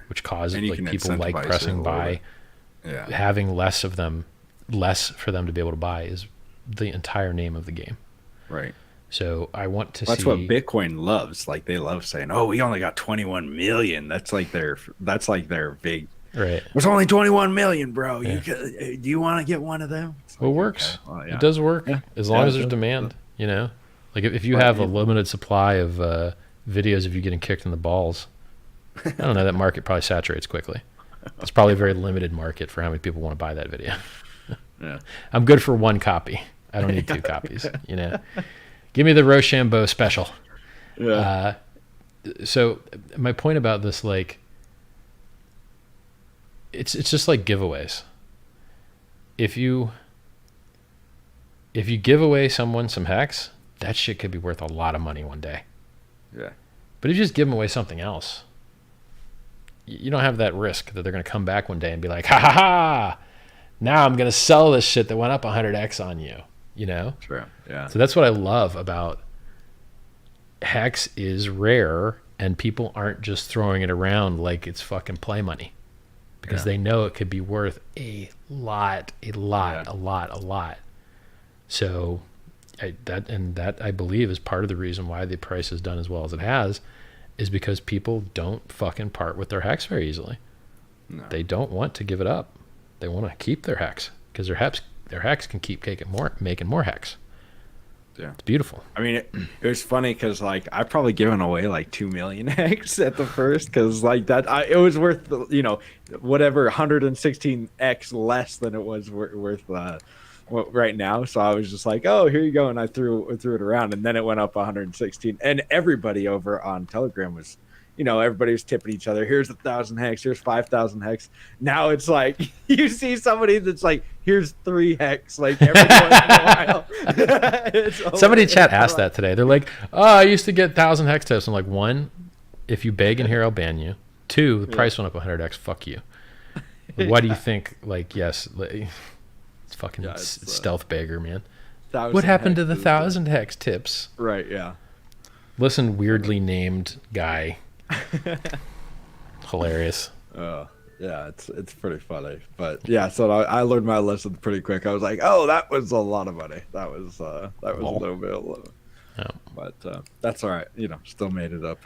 which causes like people like pressing buy, having less of them, less for them to be able to buy is the entire name of the game. Right. So I want to see. That's what Bitcoin loves. Like, they love saying, "Oh, we only got 21 million." That's like their big. Right. There's only 21 million, bro. Do you want to get one of them? Well, it works. Okay. Well, it does work as long as there's demand. You know, like if you have a limited supply of videos of you getting kicked in the balls, I don't know. That market probably saturates quickly. It's probably a very limited market for how many people want to buy that video. Yeah. I'm good for one copy. I don't need two copies. You know, give me the Rochambeau special. Yeah. So my point about this, like, it's just like giveaways. If you give away someone some HEX, that shit could be worth a lot of money one day. Yeah. But if you just give them away something else, you don't have that risk that they're going to come back one day and be like, ha ha ha, now I'm going to sell this shit that went up 100x on you, you know? True. Yeah. So that's what I love about HEX is rare, and people aren't just throwing it around like it's fucking play money, because they know it could be worth a lot. So that I believe is part of the reason why the price has done as well as it has, is because people don't fucking part with their HEX very easily. No. They don't want to give it up. They want to keep their HEX, because their HEX can keep making more HEX. Yeah, it's beautiful. I mean, it was funny because like I've probably given away like 2 million HEX at the first, because like that it was worth, you know, whatever 116x less than it was worth right now. So I was just like, oh, here you go, and I threw it around, and then it went up 116, and everybody over on Telegram was, you know, everybody was tipping each other. Here's 1,000 HEX. Here's 5,000 HEX. Now it's like you see somebody that's like, here's 3 HEX. Like every once in a while. Somebody in chat asked that today. They're like, oh, I used to get 1,000 HEX tips. I'm like, 1, if you beg in here, I'll ban you. 2, the price went up 100x. Fuck you. What do you think? Like, yes, it's fucking stealth beggar, man. What happened to the 1,000 HEX tips? Right. Yeah. Listen, weirdly named guy. Hilarious. Yeah, it's pretty funny, but yeah. So I learned my lesson pretty quick. I was like, oh, that was a lot of money. That was a little bit low. Yeah. But that's all right. You know, still made it up.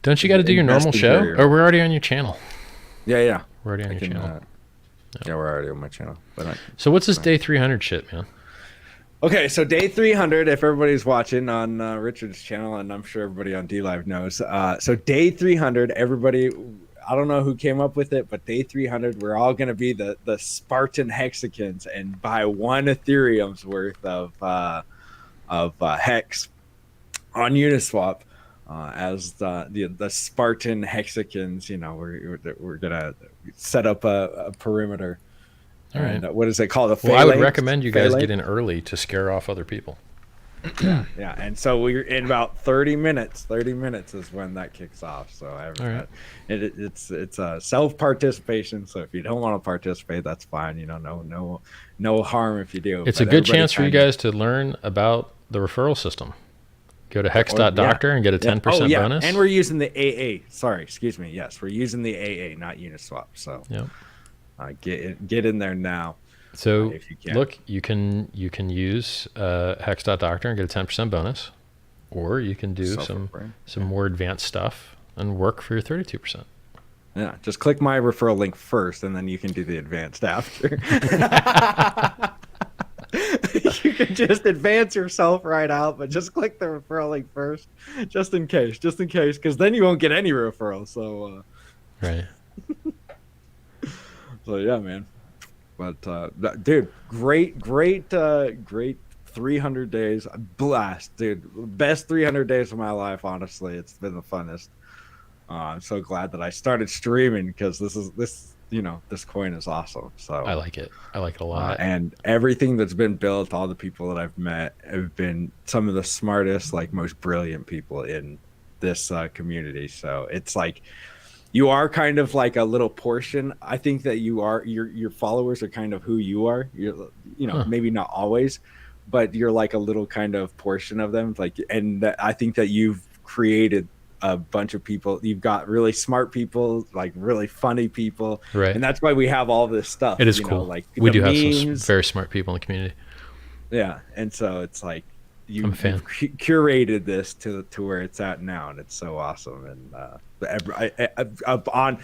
Don't you got to do your normal show, or we're already on your channel? Yeah. We're already on your channel. Yeah, we're already on my channel. But so what's this day 300 shit, man? Okay, so day 300, if everybody's watching on Richard's channel, and I'm sure everybody on DLive knows. So day 300, everybody, I don't know who came up with it, but day 300, we're all going to be the Spartan Hexicans and buy 1 Ethereum's worth of HEX on Uniswap as the Spartan Hexicans. You know, we're going to set up a perimeter. All right. And, what is it called? Well, I would recommend you guys get in early to scare off other people. Yeah. And so we're in about 30 minutes. 30 minutes is when that kicks off. So it's a self-participation. So if you don't want to participate, that's fine. You know, no harm if you do. It's a good chance for you guys to learn about the referral system. Go to hex.doctor and get a 10% bonus. And we're using the AA. Sorry, excuse me. Yes, we're using the AA, not Uniswap. So get in there now. So if you can. Look, you can use hex.doctor and get a 10% bonus, or you can do some more advanced stuff and work for your 32%. Yeah, just click my referral link first, and then you can do the advanced after. You can just advance yourself right out, but just click the referral link first, just in case, because then you won't get any referrals. So, right. So yeah, man. But dude, great 300 days, blast, dude. Best 300 days of my life. Honestly, it's been the funnest. I'm so glad that I started streaming, because this coin is awesome. So I like it a lot. And everything that's been built, all the people that I've met have been some of the smartest, like most brilliant people in this community. So it's like, you are kind of like a little portion. I think that your followers are kind of who you are. Maybe not always, but you're like a little kind of portion of them. Like, and I think that you've created a bunch of people. You've got really smart people, like really funny people, right? And that's why we have all this stuff. It is cool. Like we do have some very smart people in the community. Yeah, and so it's like you've curated this to where it's at now, and it's so awesome. And on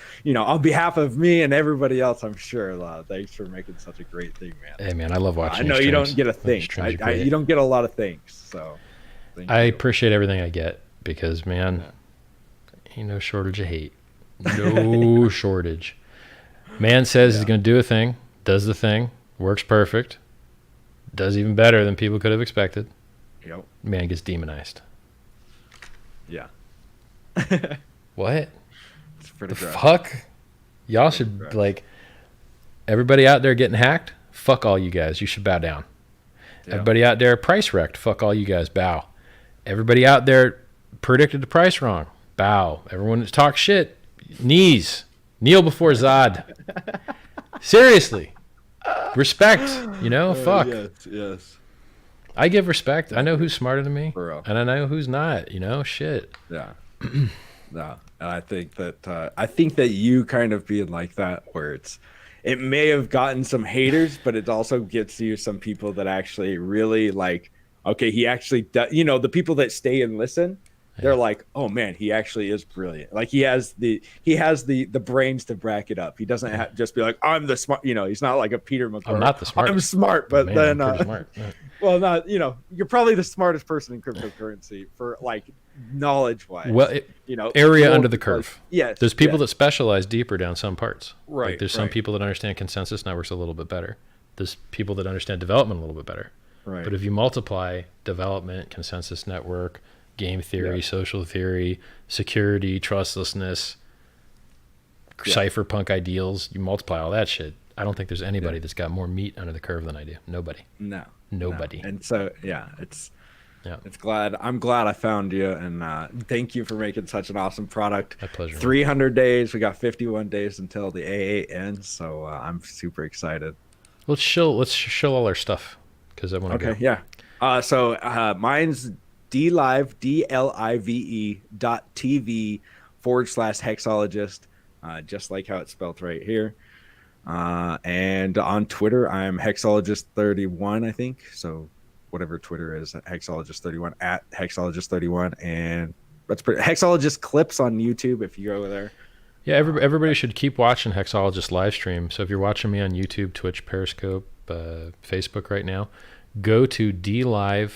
behalf of me and everybody else, I'm sure. Thanks for making such a great thing, man. Hey, man, I love watching. I know you don't get a thanks. You don't get a lot of thanks, so I appreciate everything I get, because man, ain't no shortage of hate. No shortage. Man says he's going to do a thing, does the thing, works perfect, does even better than people could have expected. Yep. Man gets demonized. Yeah. What? It's pretty The rough. fuck? Y'all should, like, everybody out there getting hacked, fuck all you guys. You should bow down. Yeah. Everybody out there price wrecked, fuck all you guys, bow. Everybody out there predicted the price wrong, bow. Everyone that talks shit, knees. Kneel before Zod. Seriously. Respect, you know? Fuck. Yes. I give respect. I know who's smarter than me, For real. and I know who's not, you know? Shit. Yeah. No. And I think that you kind of being like that, where it may have gotten some haters, but it also gets you some people that actually really like, okay, he actually does, you know, the people that stay and listen, they're like, oh man, he actually is brilliant. Like he has the brains to back it up. He doesn't just be like, I'm the smart, you know, he's not like a Pieter McCoy. I'm not the smartest. I'm smart, but Man, then, I'm pretty smart. Yeah. well, not, you know, you're probably the smartest person in cryptocurrency for like knowledge wise. Well, you know, area under the curve. Like, yes. There's people that specialize deeper down some parts. Right. Like there's some people that understand consensus networks a little bit better. There's people that understand development a little bit better. Right. But if you multiply development, consensus network, game theory, social theory, security, trustlessness, cypherpunk ideals, you multiply all that shit. I don't think there's anybody that's got more meat under the curve than I do. Nobody. Nobody. No. And so, I'm glad I found you, and thank you for making such an awesome product. My pleasure. 300 days. We got 51 days until the AA ends, so I'm super excited. Let's show all our stuff because I want to go. Okay, yeah. So mine's DLive.tv/HEXologist, just like how it's spelled right here. And on Twitter, I'm HEXologist31, I think. So whatever Twitter is, HEXologist31, at HEXologist31. And that's pretty, HEXologist clips on YouTube if you go there. Yeah, everybody should keep watching HEXologist live stream. So if you're watching me on YouTube, Twitch, Periscope, Facebook right now, go to dlive.tv.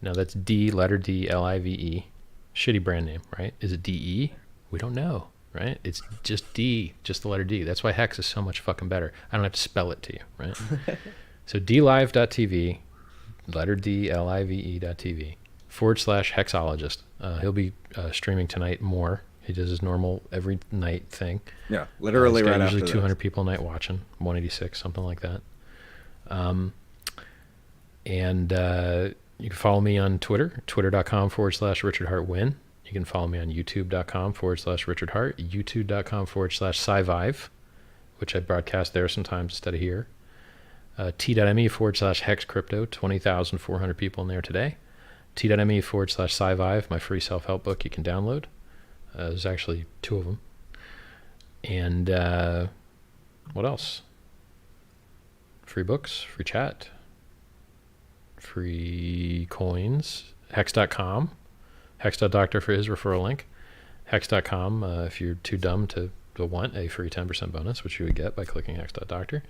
Now that's D, letter D, Live. Shitty brand name, right? Is it DE? We don't know, right? It's just D, just the letter D. That's why Hex is so much fucking better. I don't have to spell it to you, right? So dlive.tv, letter D, Live.tv, /HEXologist. He'll be streaming tonight more. He does his normal every night thing. Yeah, literally he's got right usually after 200 this. people a night watching, 186, something like that. And you can follow me on Twitter, twitter.com/RichardHartWin. You can follow me on youtube.com/RichardHart, youtube.com/SciVive, which I broadcast there sometimes instead of here. T.me/HexCrypto, 20,400 people in there today. T.me/SciVive, my free self-help book you can download. There's actually 2 of them. And what else? Free books, free chat, free coins, hex.com, hex.doctor for his referral link, hex.com if you're too dumb to want a free 10% bonus, which you would get by clicking hex.doctor.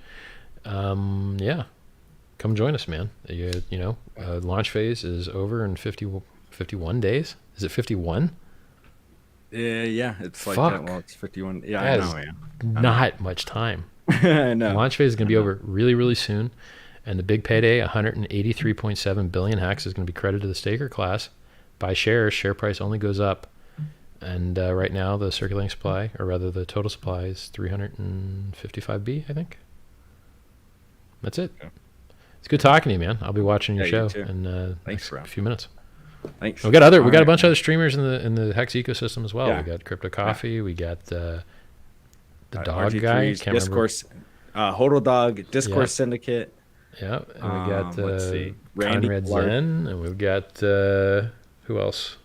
Yeah, come join us, man. You know, launch phase is over in 51 days. Is it 51? Yeah, it's like Fuck. that. Well, it's 51. Yeah, That I know, is man. not much time. I know. Launch phase is going to be over really, really soon. And the big payday, 183.7 billion hex, is going to be credited to the staker class. Buy shares. Share price only goes up. And right now, the circulating supply, or rather the total supply, is 355B, I think. That's it. Okay. It's good talking to you, man. I'll be watching your Yeah, show you too. in Thanks, a bro. few minutes. Thanks. We got a Alright, bunch of man. other streamers in the Hex ecosystem as well. Yeah. We got Crypto Coffee. We got the dog guy. RG3's Can't remember. Discourse, Hodl Dog, Discourse Yeah. Syndicate. Yeah, and we got Let's see. Randy Conrad Clark. Zen, and we've got who else?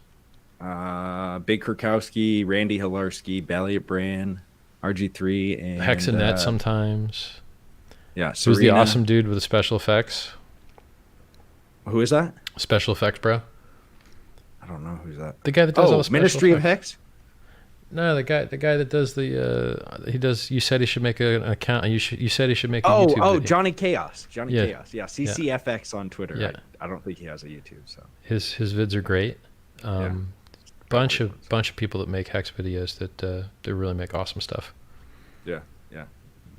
Big Kurkowski, Randy Hilarski, Balliot Brand, RG3, and Hex and Net sometimes. Yeah, Who's the Serena. awesome dude with the special effects? Who is that? Special effects, bro. I don't know who's that. The guy that does all Oh, the special Ministry of effects. Hex. No, the guy that does the he does. You said he should make an account. You said he should make a YouTube video. Johnny Chaos. Johnny Yeah. Chaos. Yeah, CCFX on Twitter. Yeah. I don't think he has a YouTube. So His vids are great. bunch of people that make hex videos that they really make awesome stuff. Yeah,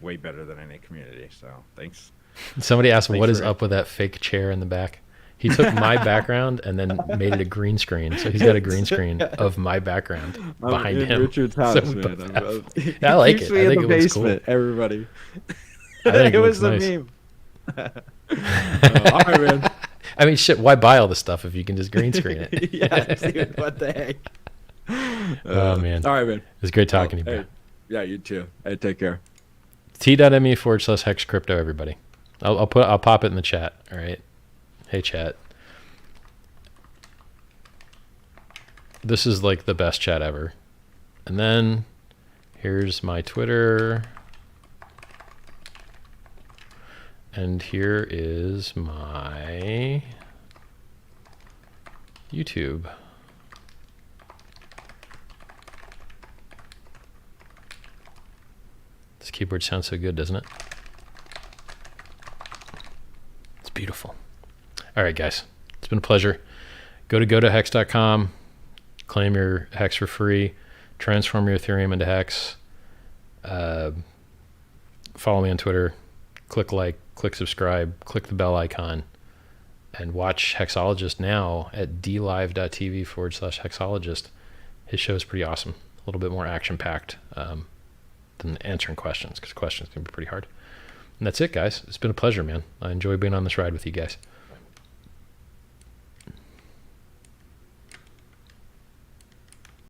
way better than any community. So thanks. Somebody asked, what is up with that fake chair in the back? He took my background and then made it a green screen. So he's got a green screen of my background behind him. Richard's house, So, man. I like it. Me I think in it the looks cool. basement, everybody. I think it looks was a nice. meme. All right, man. I mean, shit, why buy all this stuff if you can just green screen it? Yeah, dude, what the heck? Oh, man. All right, man. It was great talking to you, bro. Hey, yeah, you too. Hey, take care. T.me/hex crypto, everybody. I'll pop it in the chat. All right. Hey, chat. This is like the best chat ever. And then here's my Twitter. And here is my YouTube. This keyboard sounds so good, doesn't it? It's beautiful. All right, guys. It's been a pleasure. Go to hex.com. Claim your hex for free. Transform your Ethereum into hex. Follow me on Twitter. Click like, click subscribe, click the bell icon, and watch HEXologist now at dlive.tv/HEXologist. His show is pretty awesome. A little bit more action-packed than answering questions, because questions can be pretty hard. And that's it, guys. It's been a pleasure, man. I enjoy being on this ride with you guys.